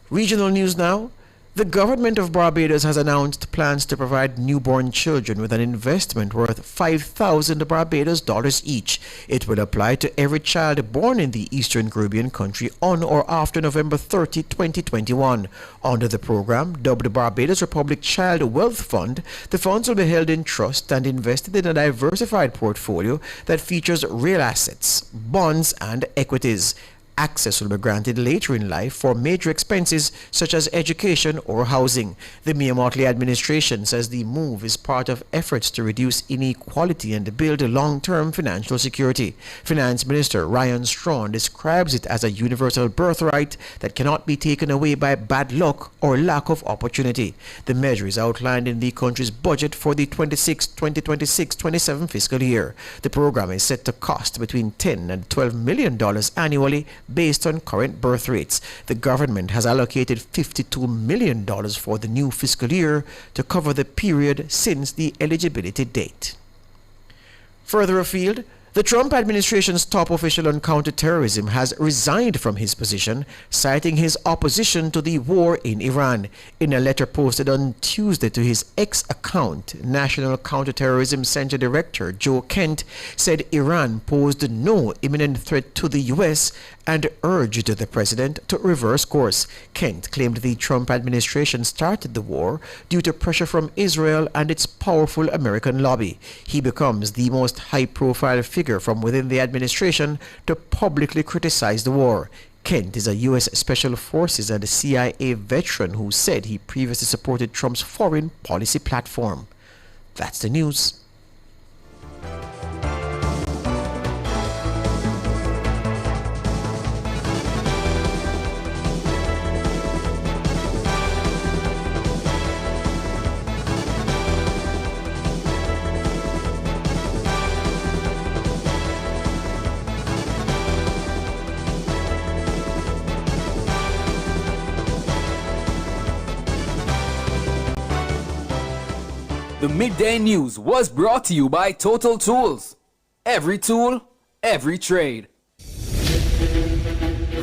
Regional news now. The government of Barbados has announced plans to provide newborn children with an investment worth $5,000 Barbados dollars each. It will apply to every child born in the Eastern Caribbean country on or after November 30, 2021. Under the program, dubbed Barbados Republic Child Wealth Fund, the funds will be held in trust and invested in a diversified portfolio that features real assets, bonds, and equities. Access will be granted later in life for major expenses such as education or housing. The Mia-Motley administration says the move is part of efforts to reduce inequality and build long-term financial security. Finance Minister Ryan Strawn describes it as a universal birthright that cannot be taken away by bad luck or lack of opportunity. The measure is outlined in the country's budget for the 2026-27 fiscal year. The program is set to cost between $10 and $12 million annually based on current birth rates. The government has allocated $52 million for the new fiscal year to cover the period since the eligibility date. Further afield, the Trump administration's top official on counterterrorism has resigned from his position, citing his opposition to the war in Iran. In a letter posted on Tuesday to his X account, National Counterterrorism Center Director Joe Kent said Iran posed no imminent threat to the U.S. and urged the president to reverse course. Kent claimed the Trump administration started the war due to pressure from Israel and its powerful American lobby. He becomes the most high-profile figure from within the administration to publicly criticize the war. Kent is a U.S. Special Forces and CIA veteran who said he previously supported Trump's foreign policy platform. That's the news. The Midday News was brought to you by Total Tools. Every tool, every trade.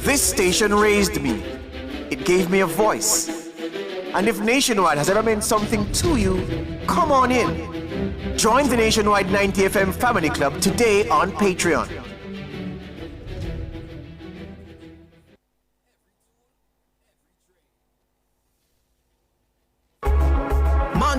This station raised me. It gave me a voice. And if Nationwide has ever meant something to you, come on in. Join the Nationwide 90 FM Family Club today on Patreon.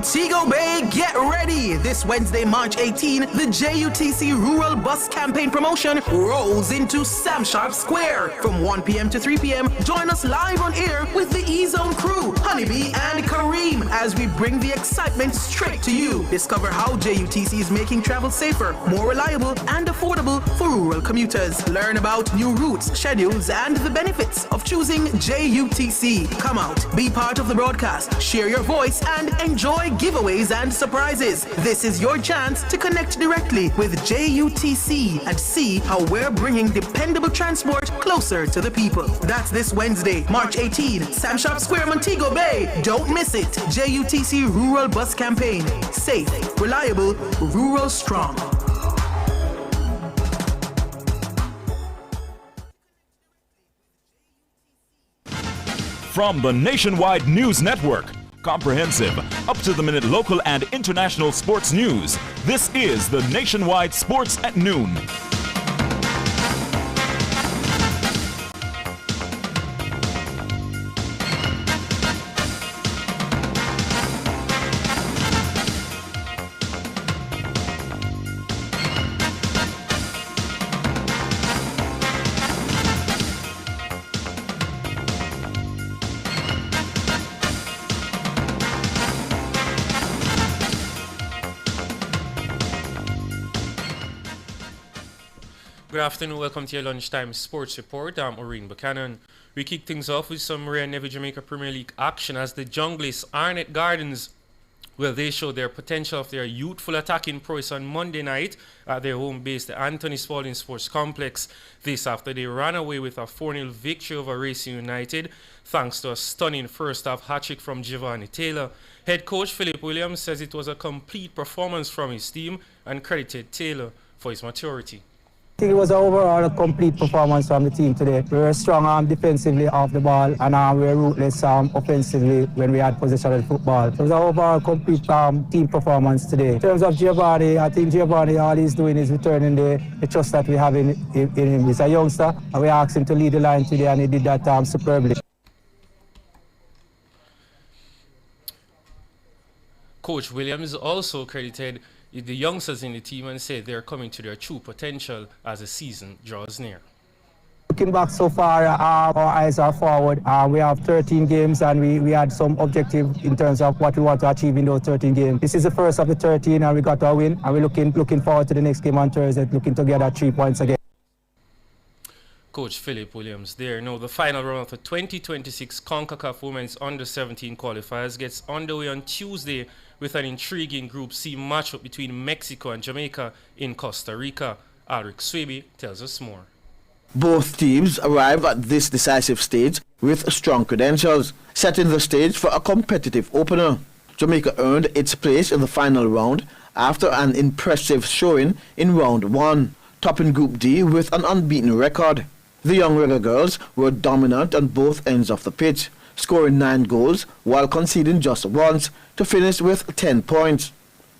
Montego Bay, get ready! This Wednesday, March 18, the JUTC Rural Bus Campaign promotion rolls into Sam Sharp Square. From 1 p.m. to 3 p.m., join us live on air with the E-Zone crew, Honeybee and Kareem, as we bring the excitement straight to you. Discover how JUTC is making travel safer, more reliable, and affordable for rural commuters. Learn about new routes, schedules, and the benefits of choosing JUTC. Come out, be part of the broadcast, share your voice, and enjoy giveaways and surprises. This is your chance to connect directly with JUTC and see how we're bringing dependable transport closer to the people. That's this Wednesday, March 18, Sam Sharp Square, Montego Bay. Don't miss it. JUTC Rural Bus Campaign. Safe, reliable, rural strong. From the Nationwide News Network, comprehensive, up-to-the-minute local and international sports news, this is the Nationwide Sports at Noon. Good afternoon, welcome to your lunchtime sports report. I'm Maureen Buchanan. We kick things off with some rare Navy Jamaica Premier League action as the Junglists Arnett Gardens, well, they showed their potential of their youthful attacking prowess on Monday night at their home base, the Anthony Spalding Sports Complex. This after they ran away with a 4-0 victory over Racing United, thanks to a stunning first-half hat-trick from Giovanni Taylor. Head coach Philip Williams says it was a complete performance from his team and credited Taylor for his maturity. I think it was overall a complete performance from the team today. We were strong defensively off the ball, and we were ruthless offensively when we had possession of the football. So it was an overall complete team performance today. In terms of Giovanni, I think Giovanni, all he's doing is returning the trust that we have in him. He's a youngster, and we asked him to lead the line today, and he did that superbly. Coach Williams also credited the youngsters in the team and said they're coming to their true potential as the season draws near. Looking back so far, our eyes are forward. We have 13 games and we had some objective in terms of what we want to achieve in those 13 games. This is the first of the 13 and we got our win, and we're looking forward to the next game on Thursday, looking to get our 3 points again. Coach Philip Williams there. Now the final round of the 2026 CONCACAF Women's Under-17 qualifiers gets underway on Tuesday with an intriguing Group C matchup between Mexico and Jamaica in Costa Rica. Alric Swaby tells us more. Both teams arrive at this decisive stage with strong credentials, setting the stage for a competitive opener. Jamaica earned its place in the final round after an impressive showing in round 1, topping Group D with an unbeaten record. The young Reggae girls were dominant on both ends of the pitch, scoring 9 goals while conceding just once to finish with 10 points.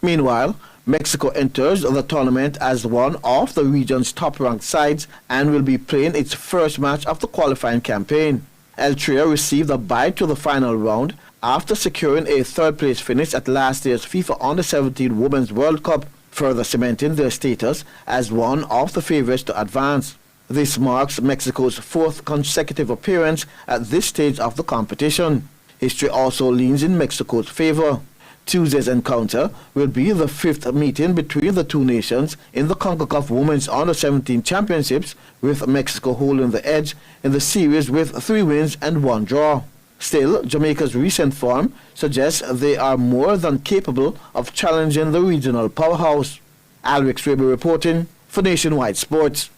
Meanwhile, Mexico enters the tournament as one of the region's top-ranked sides and will be playing its first match of the qualifying campaign. El Tria received a bye to the final round after securing a third-place finish at last year's FIFA Under-17 Women's World Cup, further cementing their status as one of the favorites to advance. This marks Mexico's 4th consecutive appearance at this stage of the competition. History also leans in Mexico's favor. Tuesday's encounter will be the 5th meeting between the two nations in the CONCACAF Women's Under-17 Championships, with Mexico holding the edge in the series with 3 wins and 1 draw. Still, Jamaica's recent form suggests they are more than capable of challenging the regional powerhouse. Alric Swaby reporting for Nationwide Sports.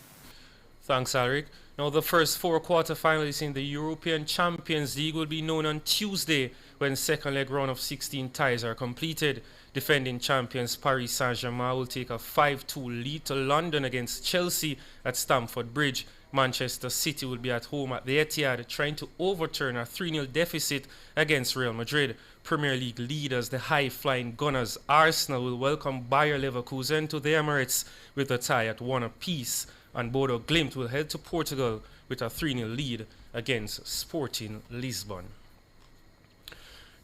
Thanks, Alric. Now, the first 4 quarterfinalists in the European Champions League will be known on Tuesday when second leg round of 16 ties are completed. Defending champions Paris Saint-Germain will take a 5-2 lead to London against Chelsea at Stamford Bridge. Manchester City will be at home at the Etihad trying to overturn a 3-0 deficit against Real Madrid. Premier League leaders, the high-flying Gunners Arsenal, will welcome Bayer Leverkusen to the Emirates with a tie at 1 apiece. And Bodo Glimt will head to Portugal with a 3-0 lead against Sporting Lisbon.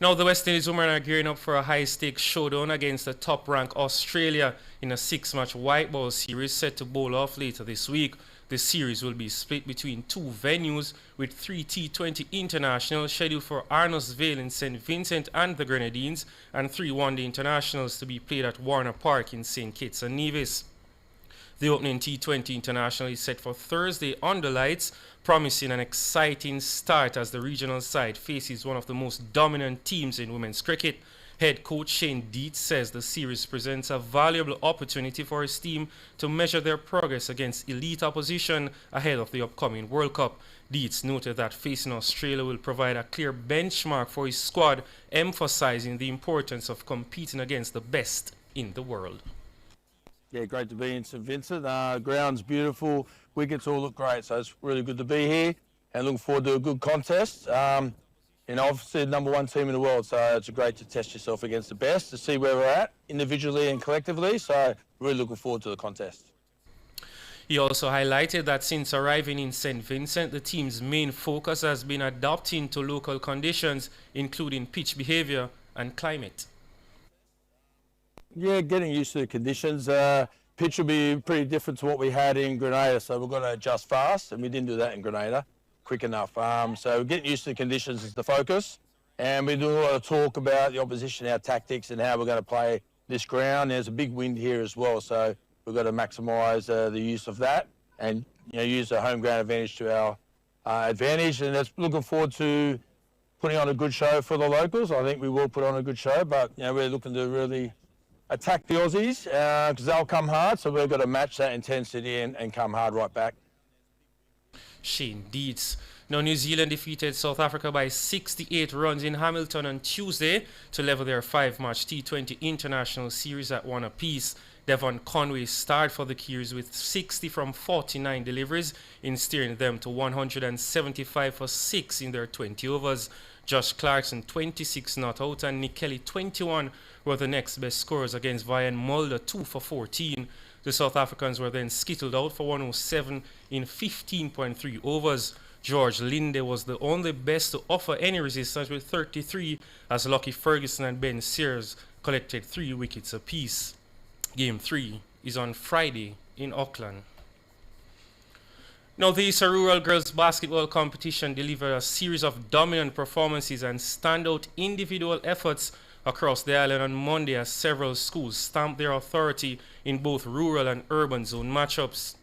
Now the West Indies women are gearing up for a high-stakes showdown against the top-ranked Australia in a 6-match white ball series set to bowl off later this week. The series will be split between 2 venues, with 3 T20 internationals scheduled for Arnos in St. Vincent and the Grenadines, and 3 one-day internationals to be played at Warner Park in St. Kitts and Nevis. The opening T20 International is set for Thursday under lights, promising an exciting start as the regional side faces one of the most dominant teams in women's cricket. Head coach Shane Dietz says the series presents a valuable opportunity for his team to measure their progress against elite opposition ahead of the upcoming World Cup. Dietz noted that facing Australia will provide a clear benchmark for his squad, emphasizing the importance of competing against the best in the world. Yeah, great to be in St Vincent. Ground's beautiful, wickets all look great, so it's really good to be here and looking forward to a good contest. Obviously the #1 team in the world, so it's great to test yourself against the best to see where we're at individually and collectively, so really looking forward to the contest. He also highlighted that since arriving in St. Vincent, the team's main focus has been adapting to local conditions, including pitch behavior and climate. Yeah, getting used to the conditions. Pitch will be pretty different to what we had in Grenada, so we're going to adjust fast, and we didn't do that in Grenada quick enough. So getting used to the conditions is the focus, and we're doing a lot of talk about the opposition, our tactics, and how we're going to play this ground. There's a big wind here as well, so we've got to maximise the use of that and use the home ground advantage to our advantage. And that's looking forward to putting on a good show for the locals. I think we will put on a good show, but we're looking to really attack the Aussies because they'll come hard. So we've got to match that intensity and come hard right back. Shane Dietz. Now, New Zealand defeated South Africa by 68 runs in Hamilton on Tuesday to level their 5-match T20 international series at 1 apiece. Devon Conway starred for the Kiwis with 60 from 49 deliveries in steering them to 175 for 6 in their 20 overs. Josh Clarkson 26 not out and Nick Kelly 21 were the next best scorers against Vian Mulder 2 for 14. The South Africans were then skittled out for 107 in 15.3 overs. George Linde was the only best to offer any resistance with 33 as Lockie Ferguson and Ben Sears collected 3 wickets apiece. Game 3 is on Friday in Auckland. Now, the Issa Rural Girls Basketball Competition delivered a series of dominant performances and standout individual efforts across the island on Monday as several schools stamped their authority in both rural and urban zone matchups.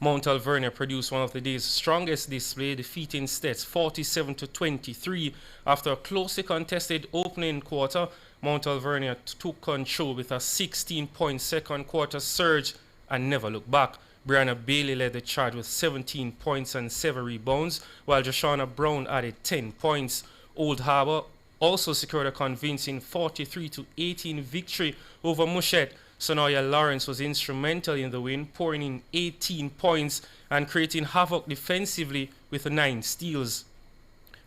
Mount Alvernia produced one of the day's strongest display, defeating Stets 47-23. After a closely contested opening quarter, Mount Alvernia took control with a 16-point second quarter surge and never looked back. Brianna Bailey led the charge with 17 points and 7 rebounds, while Joshana Brown added 10 points. Old Harbour also secured a convincing 43-18 victory over Mushet. Sonoya Lawrence was instrumental in the win, pouring in 18 points and creating havoc defensively with 9 steals.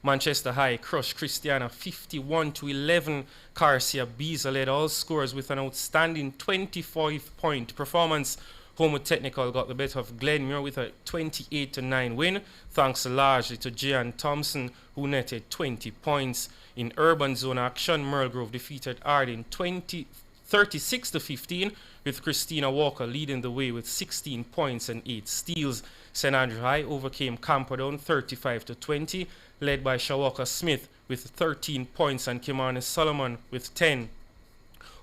Manchester High crushed Christiana 51-11. Carcia Beazer led all scorers with an outstanding 25-point performance. Homewood Technical got the better of Glenmuir with a 28-9 win, thanks largely to Gian Thompson, who netted 20 points. In urban zone action, Merlegrove defeated Arden 36-15, with Christina Walker leading the way with 16 points and 8 steals. St Andrew High overcame Camperdown 35-20, led by Shawaka Smith with 13 points and Kimani Solomon with 10.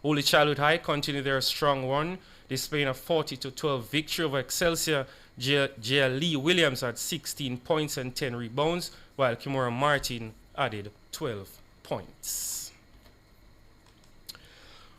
Holy Childhood High continued their strong run, displaying a 40-12 victory over Excelsior. J.L. Lee Williams had 16 points and 10 rebounds, while Kimura Martin added 12 points.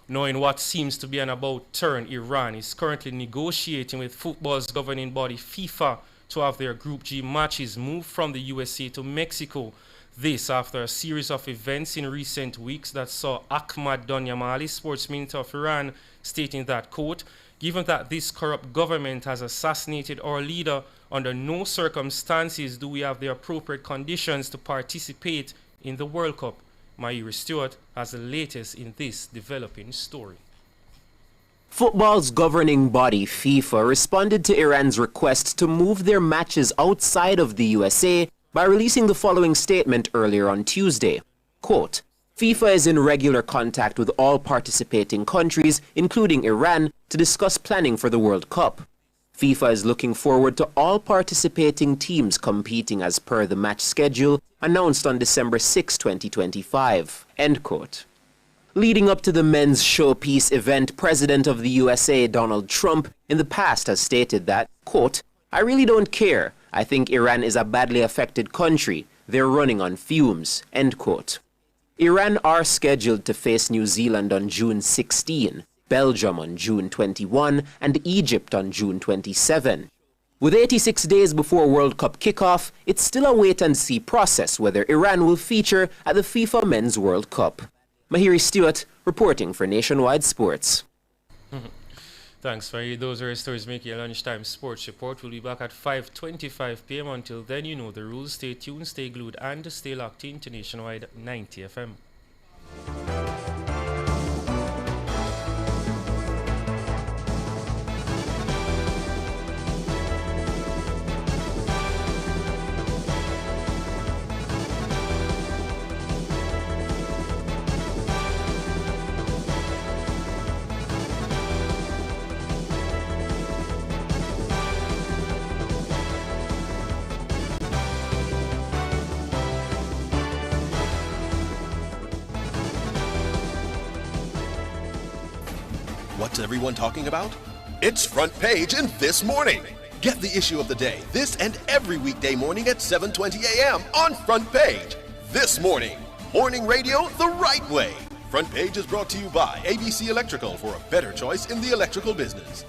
Knowing what seems to be an about turn, Iran is currently negotiating with football's governing body FIFA to have their Group G matches moved from the USA to Mexico. This after a series of events in recent weeks that saw Ahmad Donyamali, sports minister of Iran, stating that, quote, "Given that this corrupt government has assassinated our leader, under no circumstances do we have the appropriate conditions to participate in the World Cup." Mairi Stewart has the latest in this developing story. Football's governing body, FIFA, responded to Iran's request to move their matches outside of the USA by releasing the following statement earlier on Tuesday. Quote, FIFA is in regular contact with all participating countries, including Iran, to discuss planning for the World Cup. FIFA is looking forward to all participating teams competing as per the match schedule announced on December 6, 2025. End quote. Leading up to the men's showpiece event, President of the USA, Donald Trump, in the past has stated that, quote, "I really don't care. I think Iran is a badly affected country. They're running on fumes." End quote. Iran are scheduled to face New Zealand on June 16, Belgium on June 21, and Egypt on June 27. With 86 days before World Cup kickoff, it's still a wait-and-see process whether Iran will feature at the FIFA Men's World Cup. Mahiri Stewart reporting for Nationwide Sports. Thanks, Farid. Those are stories making your lunchtime sports report. We'll be back at 5:25 p.m. Until then, you know the rules. Stay tuned, stay glued, and stay locked in to Nationwide 90 FM. What's everyone talking about? It's Front Page in This Morning. Get the issue of the day this and every weekday morning at 7:20 a.m. on Front Page. This Morning. Morning radio the right way. Front Page is brought to you by ABC Electrical for a better choice in the electrical business.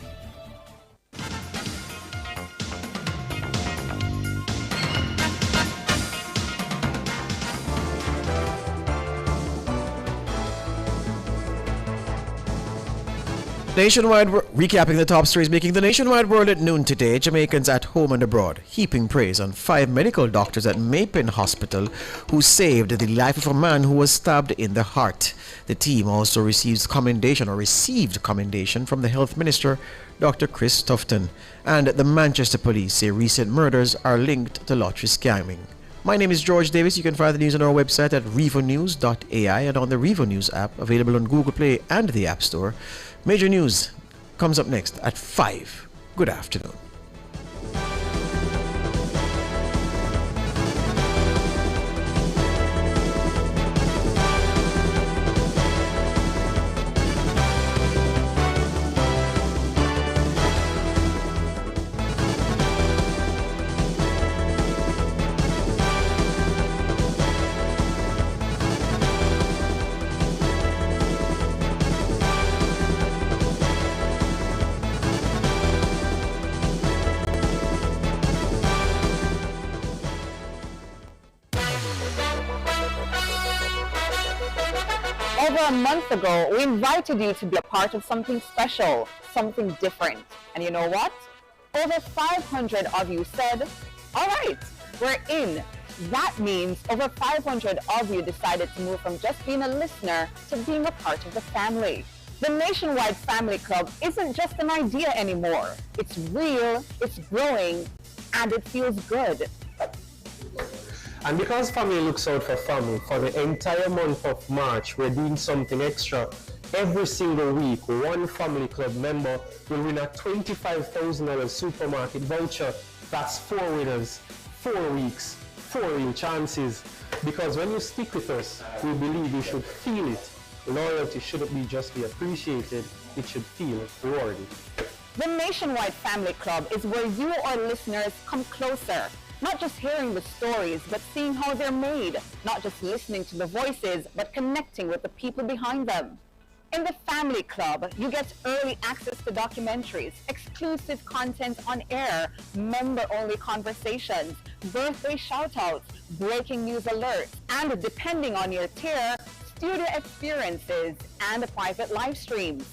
Nationwide, recapping the top stories making the nationwide world at noon today. Jamaicans at home and abroad heaping praise on 5 medical doctors at Mapen Hospital who saved the life of a man who was stabbed in the heart. The team also received commendation from the Health Minister, Dr. Chris Tufton. And the Manchester Police say recent murders are linked to lottery scamming. My name is George Davis. You can find the news on our website at revonews.ai and on the Revo News app, available on Google Play and the App Store. Major news comes up next at 5. Good afternoon. Over a month ago, we invited you to be a part of something special, something different. And you know what? Over 500 of you said, all right, we're in. That means over 500 of you decided to move from just being a listener to being a part of the family. The Nationwide Family Club isn't just an idea anymore. It's real, it's growing, and it feels good. And because family looks out for family, for the entire month of March, we're doing something extra. Every single week, one family club member will win a $25,000 supermarket voucher. That's 4 winners, 4 weeks, 4 real chances. Because when you stick with us, we believe you should feel it. Loyalty shouldn't be just be appreciated, it should feel rewarded. The Nationwide Family Club is where you, our listeners, come closer. Not just hearing the stories, but seeing how they're made. Not just listening to the voices, but connecting with the people behind them. In the Family Club, you get early access to documentaries, exclusive content on air, member-only conversations, birthday shout-outs, breaking news alerts, and depending on your tier, studio experiences and private live streams.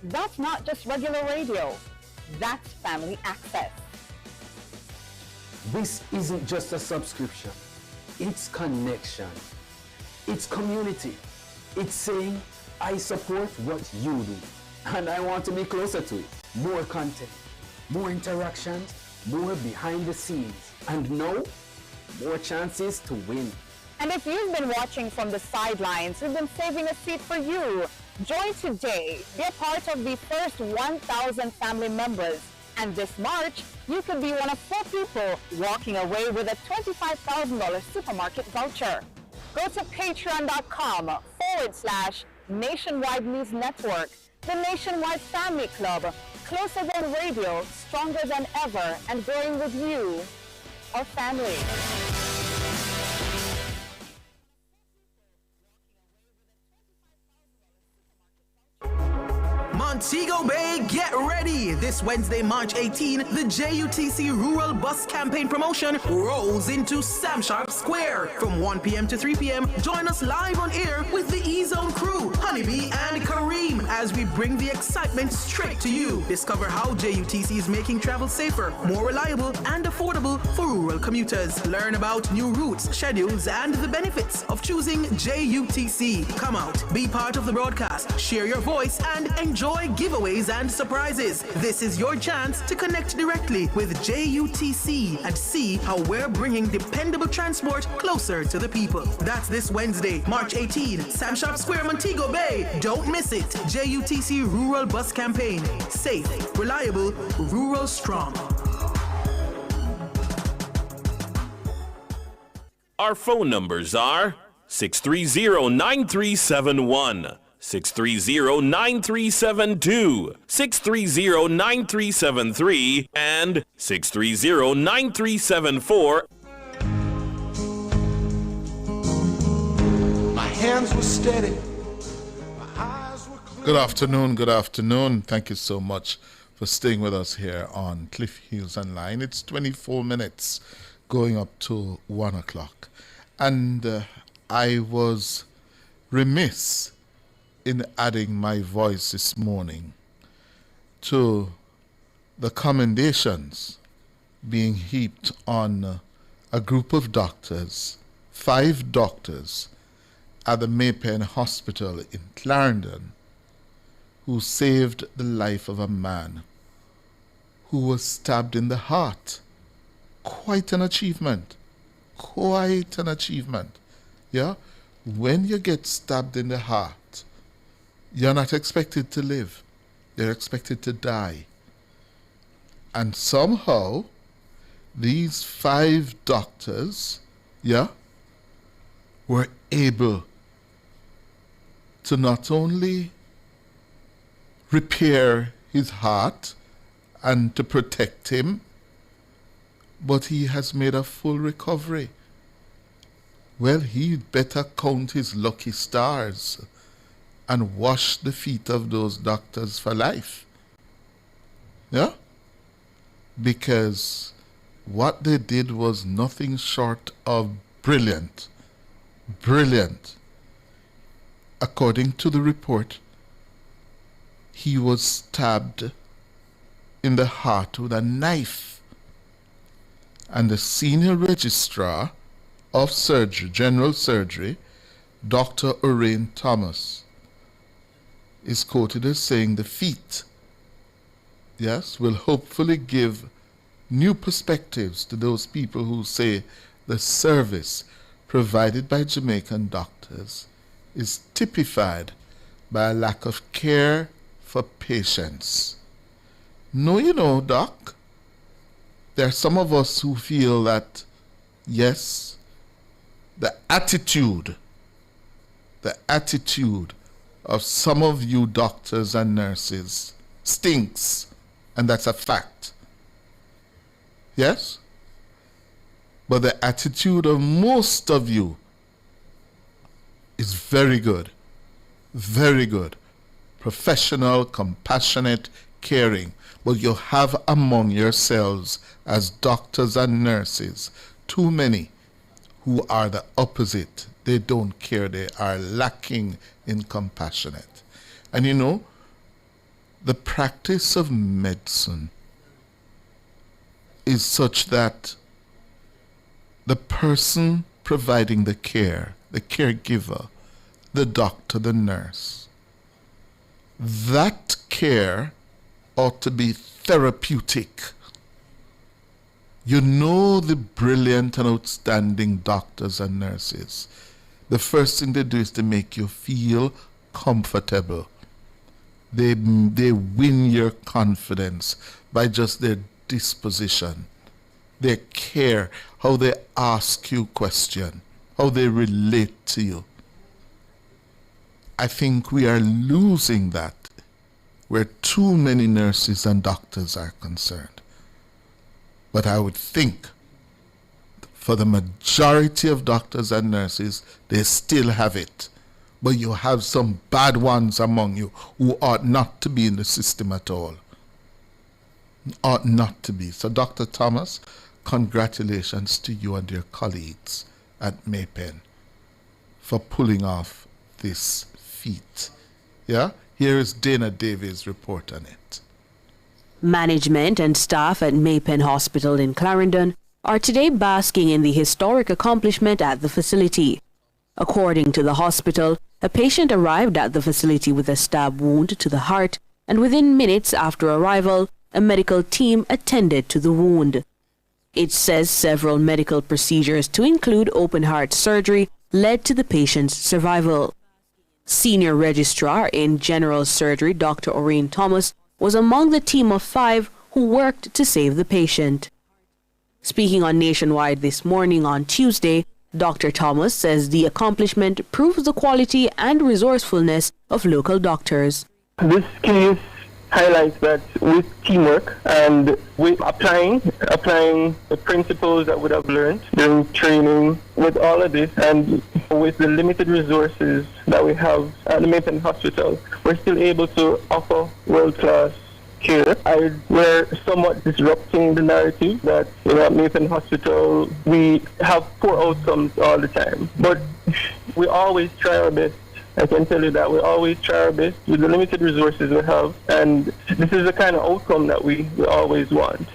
That's not just regular radio. That's family access. This isn't just a subscription. It's connection. It's community. It's saying, I support what you do, and I want to be closer to it. More content, more interactions, more behind the scenes, and now, more chances to win. And if you've been watching from the sidelines, we've been saving a seat for you. Join today. Be a part of the first 1,000 family members. And this March, you could be one of 4 people walking away with a $25,000 supermarket voucher. Go to patreon.com/Nationwide News Network. The Nationwide Family Club, closer than radio, stronger than ever, and growing with you, our family. Montego Bay, get ready! This Wednesday, March 18, the JUTC Rural Bus Campaign promotion rolls into Sam Sharp Square. From 1 p.m. to 3 p.m., join us live on air with the E-Zone crew, Honeybee and Kareem, as we bring the excitement straight to you. Discover how JUTC is making travel safer, more reliable, and affordable for rural commuters. Learn about new routes, schedules, and the benefits of choosing JUTC. Come out, be part of the broadcast, share your voice, and enjoy giveaways and surprises. This is your chance to connect directly with JUTC and see how we're bringing dependable transport closer to the people. That's this Wednesday, March 18, Sam Sharp Square, Montego Bay. Don't miss it. JUTC Rural Bus Campaign. Safe, reliable, rural strong. Our phone numbers are 630-9371, 630-9372, 630-9373, and 630-9374. My hands were steady. Good afternoon. Thank you so much for staying with us here on Cliff Hughes Online. It's 24 minutes going up to 1 o'clock. And I was remiss in adding my voice this morning to the commendations being heaped on a group of doctors, 5 doctors at the Maypen Hospital in Clarendon, who saved the life of a man who was stabbed in the heart. Quite an achievement. Yeah? When you get stabbed in the heart, you're not expected to live. You're expected to die. And somehow, these 5 doctors, were able to not only repair his heart and to protect him, but he has made a full recovery. Well, he'd better count his lucky stars and wash the feet of those doctors for life. Yeah? Because what they did was nothing short of brilliant. Brilliant. According to the report, he was stabbed in the heart with a knife. And the senior registrar of surgery, general surgery, Dr. Orain Thomas, is quoted as saying the feat, will hopefully give new perspectives to those people who say the service provided by Jamaican doctors is typified by a lack of care for patients. No, you know, Doc, there are some of us who feel that, yes, the attitude of some of you doctors and nurses stinks, and that's a fact. Yes? But the attitude of most of you is very good. Very good. Professional, compassionate, caring. But you have among yourselves, as doctors and nurses, too many who are the opposite. They don't care. They are lacking in compassionate. And you know, the practice of medicine is such that the person providing the care, the caregiver, the doctor, the nurse, that care ought to be therapeutic. You know, the brilliant and outstanding doctors and nurses, the first thing they do is to make you feel comfortable. They win your confidence by just their disposition, their care, how they ask you questions, how they relate to you. I think we are losing that where too many nurses and doctors are concerned. But I would think for the majority of doctors and nurses, they still have it. but you have some bad ones among you who ought not to be in the system at all. Ought not to be. So Dr. Thomas, congratulations to you and your colleagues at Maypen for pulling off this feat. Yeah? Here is Dana Davies' report on it. Management and staff at Maypen Hospital in Clarendon are today basking in the historic accomplishment at the facility. According to the hospital, a patient arrived at the facility with a stab wound to the heart, and within minutes after arrival, a medical team attended to the wound. It says several medical procedures to include open heart surgery led to the patient's survival. Senior Registrar in General Surgery Dr. Oreen Thomas was among the team of 5 who worked to save the patient. Speaking on Nationwide this morning on Tuesday, Dr. Thomas says the accomplishment proves the quality and resourcefulness of local doctors. This case highlights that with teamwork and with applying the principles that we have learned during training, with all of this and with the limited resources that we have at the Maypen Hospital, we're still able to offer world-class care. We're somewhat disrupting the narrative that at Maypen Hospital we have poor outcomes all the time. But we always try our best. I can tell you that we always try our best with the limited resources we have, and this is the kind of outcome that we always want.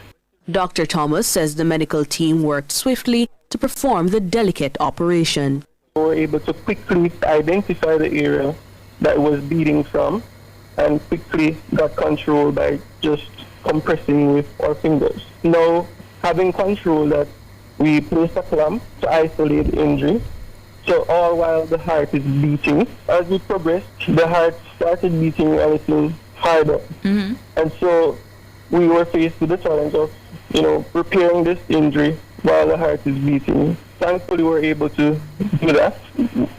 Dr. Thomas says the medical team worked swiftly to perform the delicate operation. We were able to quickly identify the area that it was bleeding from and quickly got control by just compressing with our fingers. Now, having control that, we placed a clamp to isolate the injury. So all while the heart is beating, as we progressed, the heart started beating a little harder. Mm-hmm. And so we were faced with the challenge of, repairing this injury while the heart is beating. Thankfully, we were able to do that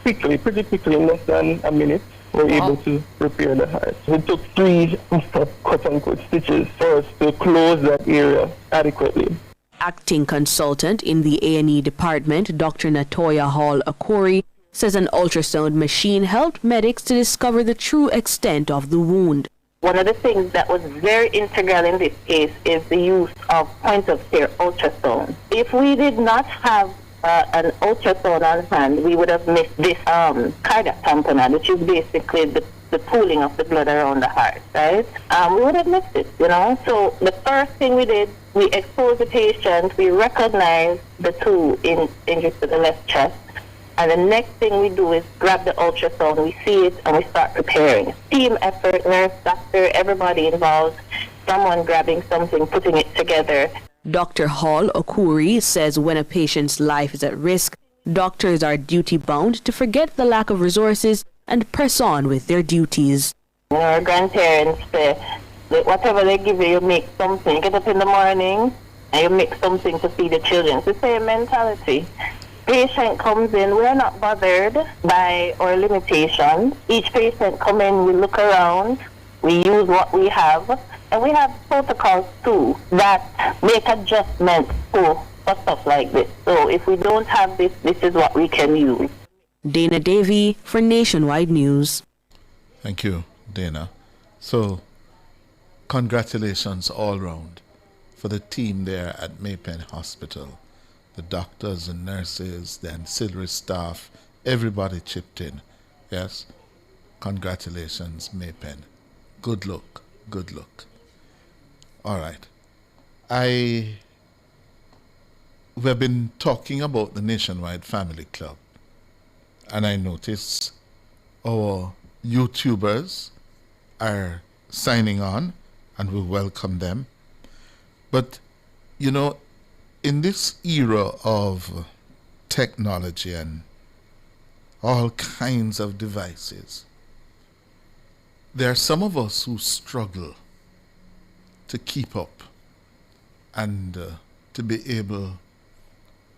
quickly, pretty quickly, in less than a minute. We were able to repair the heart. It took 3 quote-unquote stitches for us to close that area adequately. Acting consultant in the A&E department, Dr. Natoya Hall Akori, says an ultrasound machine helped medics to discover the true extent of the wound. One of the things that was very integral in this case is the use of point-of-care ultrasound. If we did not have an ultrasound on hand, we would have missed this cardiac tamponade, which is basically the pooling of the blood around the heart, right? We would have missed it, So the first thing we did, we exposed the patient, we recognized the 2 injuries to the left chest, and the next thing we do is grab the ultrasound, we see it, and we start preparing. Team effort, nurse, doctor, everybody involved, someone grabbing something, putting it together. Dr. Hall Okuri says when a patient's life is at risk, doctors are duty-bound to forget the lack of resources and press on with their duties. Our grandparents say, whatever they give you, you make something. You get up in the morning and you make something to feed the children. It's the same mentality. Patient comes in, we're not bothered by our limitations. Each patient comes in, we look around, we use what we have, and we have protocols too that make adjustments for stuff like this. So if we don't have this, this is what we can use. Dana Davey for Nationwide News. Thank you, Dana. So, congratulations all round for the team there at Maypen Hospital. The doctors and nurses, the ancillary staff, everybody chipped in. Yes? Congratulations, Maypen. Good luck. Good luck. All right. We've been talking about the Nationwide Family Club, and I notice our YouTubers are signing on, and we welcome them. But, in this era of technology and all kinds of devices, there are some of us who struggle to keep up and to be able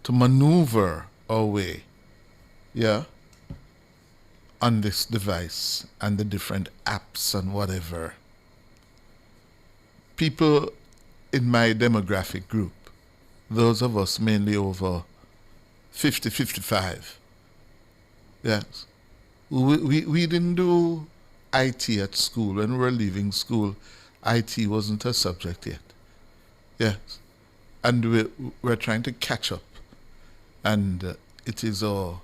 to maneuver our way, on this device and the different apps and whatever. People in my demographic group, those of us mainly over 50, 55, yes, We didn't do IT at school. When we were leaving school, IT wasn't a subject yet. Yes. And we're trying to catch up. And it is our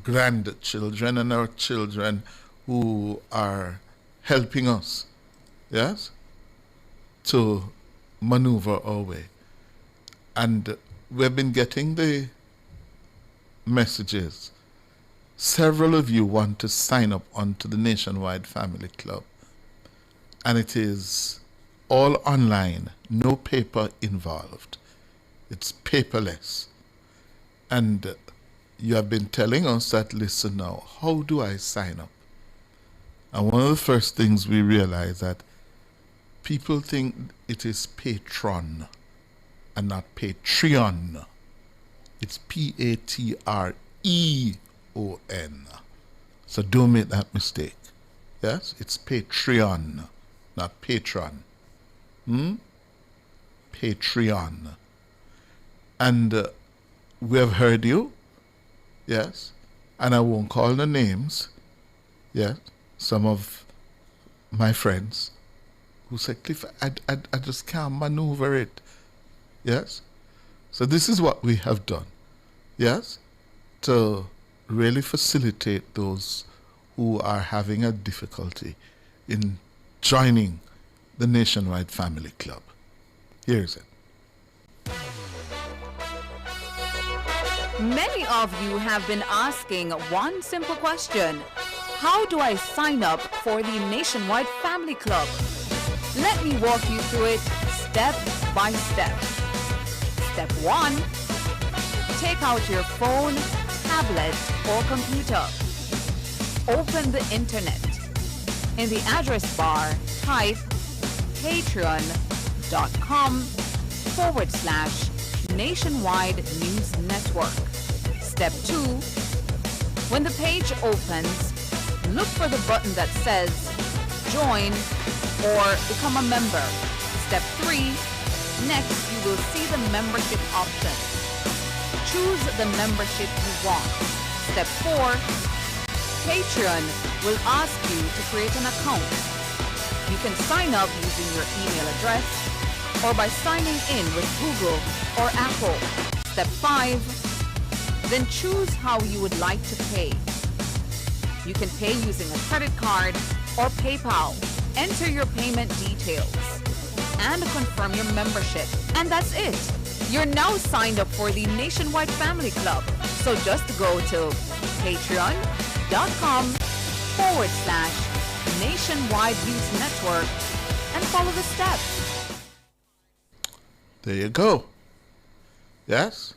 grandchildren and our children who are helping us, yes, to maneuver our way. And we've been getting the messages. Several of you want to sign up onto the Nationwide Family Club. And it is all online, no paper involved. It's paperless. And you have been telling us that, listen now, how do I sign up? And one of the first things we realize that people think it is Patron and not Patreon. It's Patreon. So don't make that mistake. Yes, it's Patreon, not Patron. Patreon. And we have heard you, yes, and I won't call the names, yes, some of my friends who say, Cliff, I just can't maneuver it, yes. So this is what we have done, yes, to really facilitate those who are having a difficulty in joining the Nationwide Family Club. Here's it. Many of you have been asking one simple question. How do I sign up for the Nationwide Family Club? Let me walk you through it step by step. Step 1. Take out your phone, tablet, or computer. Open the internet. In the address bar, type patreon.com/Nationwide News Network. Step 2. When the page opens, look for the button that says Join or Become a Member. Step 3. Next, you will see the membership option. Choose the membership you want. Step 4. Patreon will ask you to create an account. You can sign up using your email address or by signing in with Google or Apple. Step 5. Then choose how you would like to pay. You can pay using a credit card or PayPal. Enter your payment details and confirm your membership. And that's it. You're now signed up for the Nationwide Family Club. So just go to patreon.com/Nationwide News Network and follow the steps. There you go. Yes?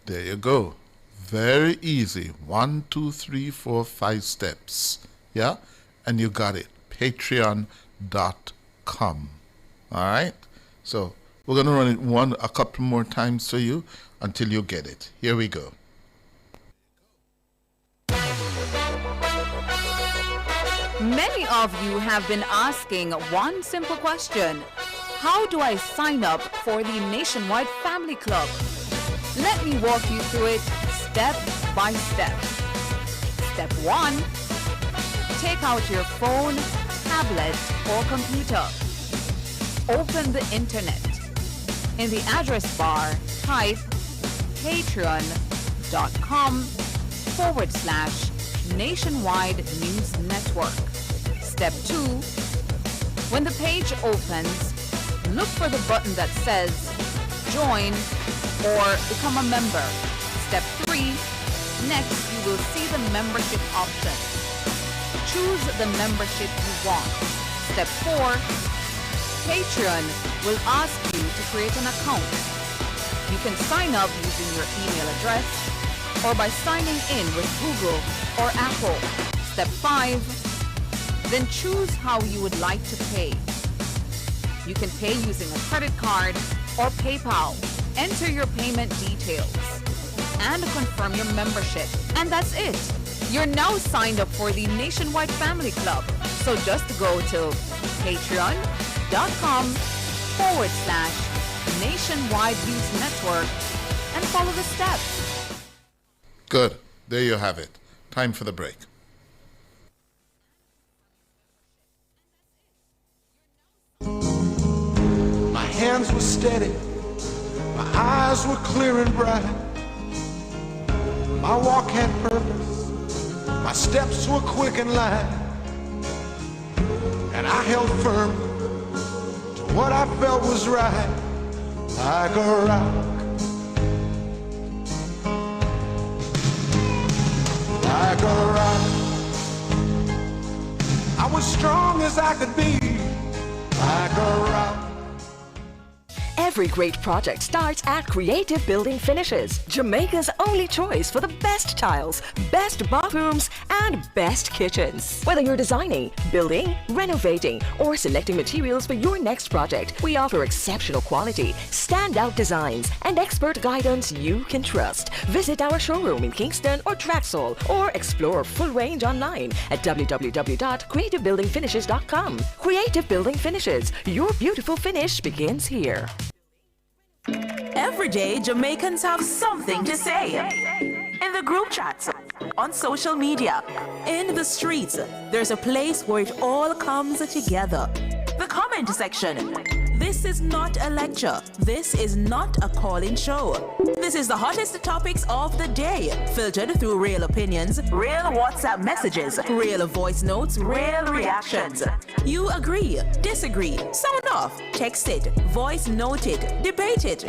There you go. Very easy. 1, 2, 3, 4, 5 steps. Yeah? And you got it. Patreon.com. All right? So we're going to run it a couple more times for you until you get it. Here we go. Many of you have been asking one simple question. How do I sign up for the Nationwide Family Club? Let me walk you through it step by step. Step 1. Take out your phone, tablet, or computer. Open the internet. In the address bar, type patreon.com/Nationwide News Network. Step 2. When the page opens, look for the button that says Join or Become a Member. Step 3. Next, you will see the membership option. Choose the membership you want. Step 4. Patreon will ask you to create an account. You can sign up using your email address or by signing in with Google or Apple. Step 5. Then choose how you would like to pay. You can pay using a credit card or PayPal. Enter your payment details and confirm your membership. And that's it. You're now signed up for the Nationwide Family Club. So just go to patreon.com/Nationwide News Network and follow the steps. Good. There you have it. Time for the break. steady, my eyes were clear and bright. My walk had purpose, my steps were quick and light. And I held firm to what I felt was right, like a rock. Like a rock. I was strong as I could be, like a rock. Every great project starts at Creative Building Finishes, Jamaica's only choice for the best tiles, best bathrooms, and best kitchens. Whether you're designing, building, renovating, or selecting materials for your next project, we offer exceptional quality, standout designs, and expert guidance you can trust. Visit our showroom in Kingston or Traxall, or explore full range online at www.creativebuildingfinishes.com. Creative Building Finishes, your beautiful finish begins here. Every day, Jamaicans have something to say. In the group chats, on social media, in the streets, there's a place where it all comes together. The comment section. This is not a lecture. This is not a call-in show. This is the hottest topics of the day, filtered through real opinions, real WhatsApp messages, real voice notes, real reactions. You agree, disagree, sound off, text it, voice note it, debate it.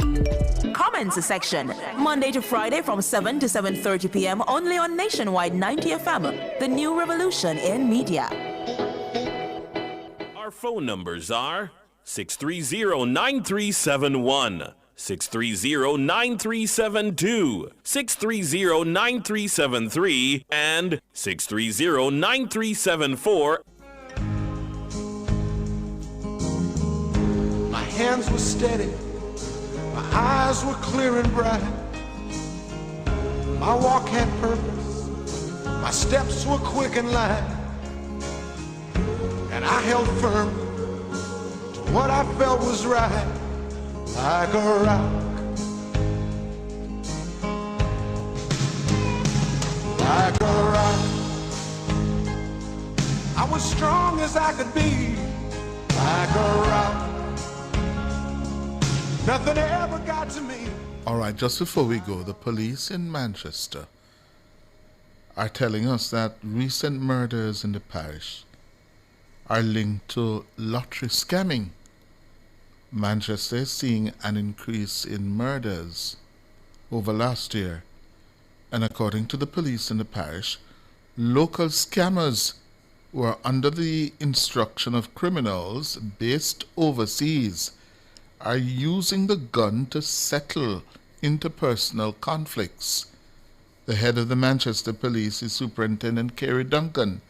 Comments section, Monday to Friday from 7 to 7:30 p.m. only on Nationwide 90 FM, the new revolution in media. Our phone numbers are 630-9371, 630-9372, 630-9373, and 630-9374. My hands were steady, my eyes were clear and bright. My walk had purpose, my steps were quick and light. And I held firm to what I felt was right, like a rock. Like a rock. I was strong as I could be, like a rock. Nothing ever got to me. All right, just before we go, the police in Manchester are telling us that recent murders in the parish are linked to lottery scamming. Manchester is seeing an increase in murders over last year, and according to the police in the parish, local scammers who are under the instruction of criminals based overseas are using the gun to settle interpersonal conflicts. The head of the Manchester Police is Superintendent Kerry Duncan.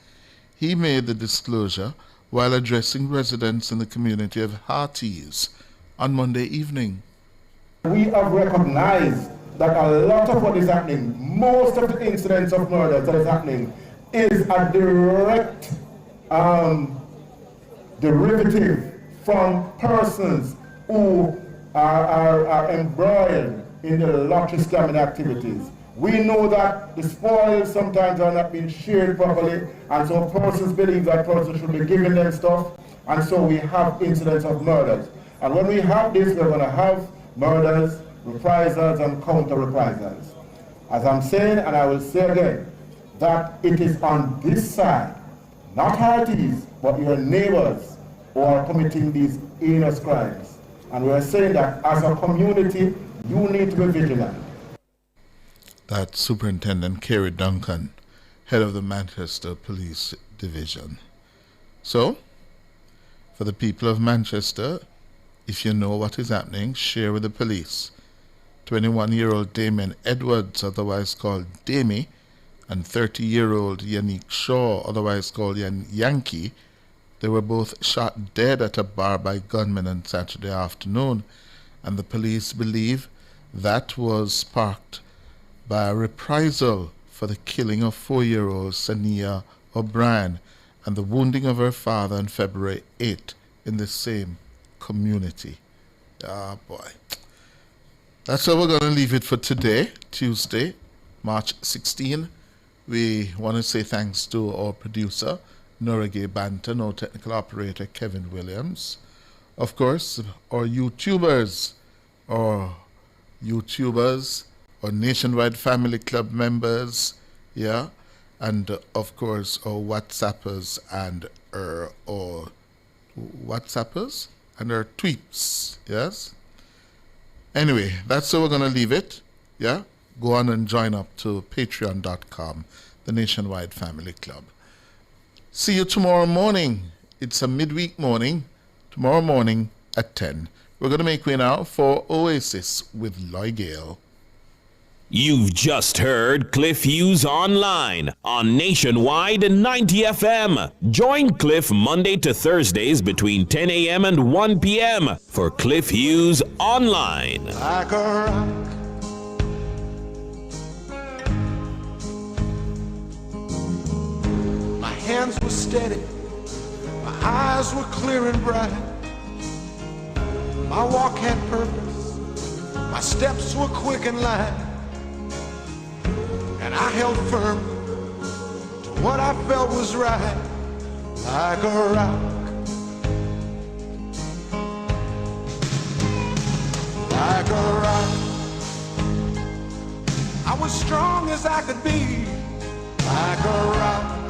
He made the disclosure while addressing residents in the community of Hearties on Monday evening. We have recognized that a lot of what is happening, most of the incidents of murder that is happening, is a direct derivative from persons who are embroiled in the lottery scamming activities. We know that the spoils sometimes are not being shared properly, and so persons believe that persons should be giving them stuff, and so we have incidents of murders. And when we have this, we're going to have murders, reprisals, and counter-reprisals. As I'm saying, and I will say again, that it is on this side, not Hearties, but your neighbors who are committing these heinous crimes. And we're saying that as a community, you need to be vigilant. That's Superintendent Kerry Duncan, head of the Manchester Police Division. So, for the people of Manchester, if you know what is happening, share with the police. 21-year-old Damien Edwards, otherwise called Damie, and 30-year-old Yannick Shaw, otherwise called Yankee, they were both shot dead at a bar by gunmen on Saturday afternoon, and the police believe that was sparked by a reprisal for the killing of 4-year-old Sania O'Brien and the wounding of her father on February 8 in the same community. Ah, boy. That's how we're going to leave it for today, Tuesday, March 16. We want to say thanks to our producer, Noragay Banton, our technical operator, Kevin Williams, of course, our YouTubers, or Nationwide Family Club members, yeah, and of course our WhatsAppers and our tweets, yes. Anyway, that's how we're gonna leave it, yeah. Go on and join up to patreon.com, the Nationwide Family Club. See you tomorrow morning. It's a midweek morning. Tomorrow morning at 10. We're going to make way now for Oasis with Loy Gale. You've just heard Cliff Hughes Online on Nationwide 90 FM. Join Cliff Monday to Thursdays between 10 a.m. and 1 p.m. for Cliff Hughes Online. Like a rock. My hands were steady, my eyes were clear and bright. My walk had purpose, my steps were quick and light. And I held firm to what I felt was right, like a rock. Like a rock. I was strong as I could be, like a rock.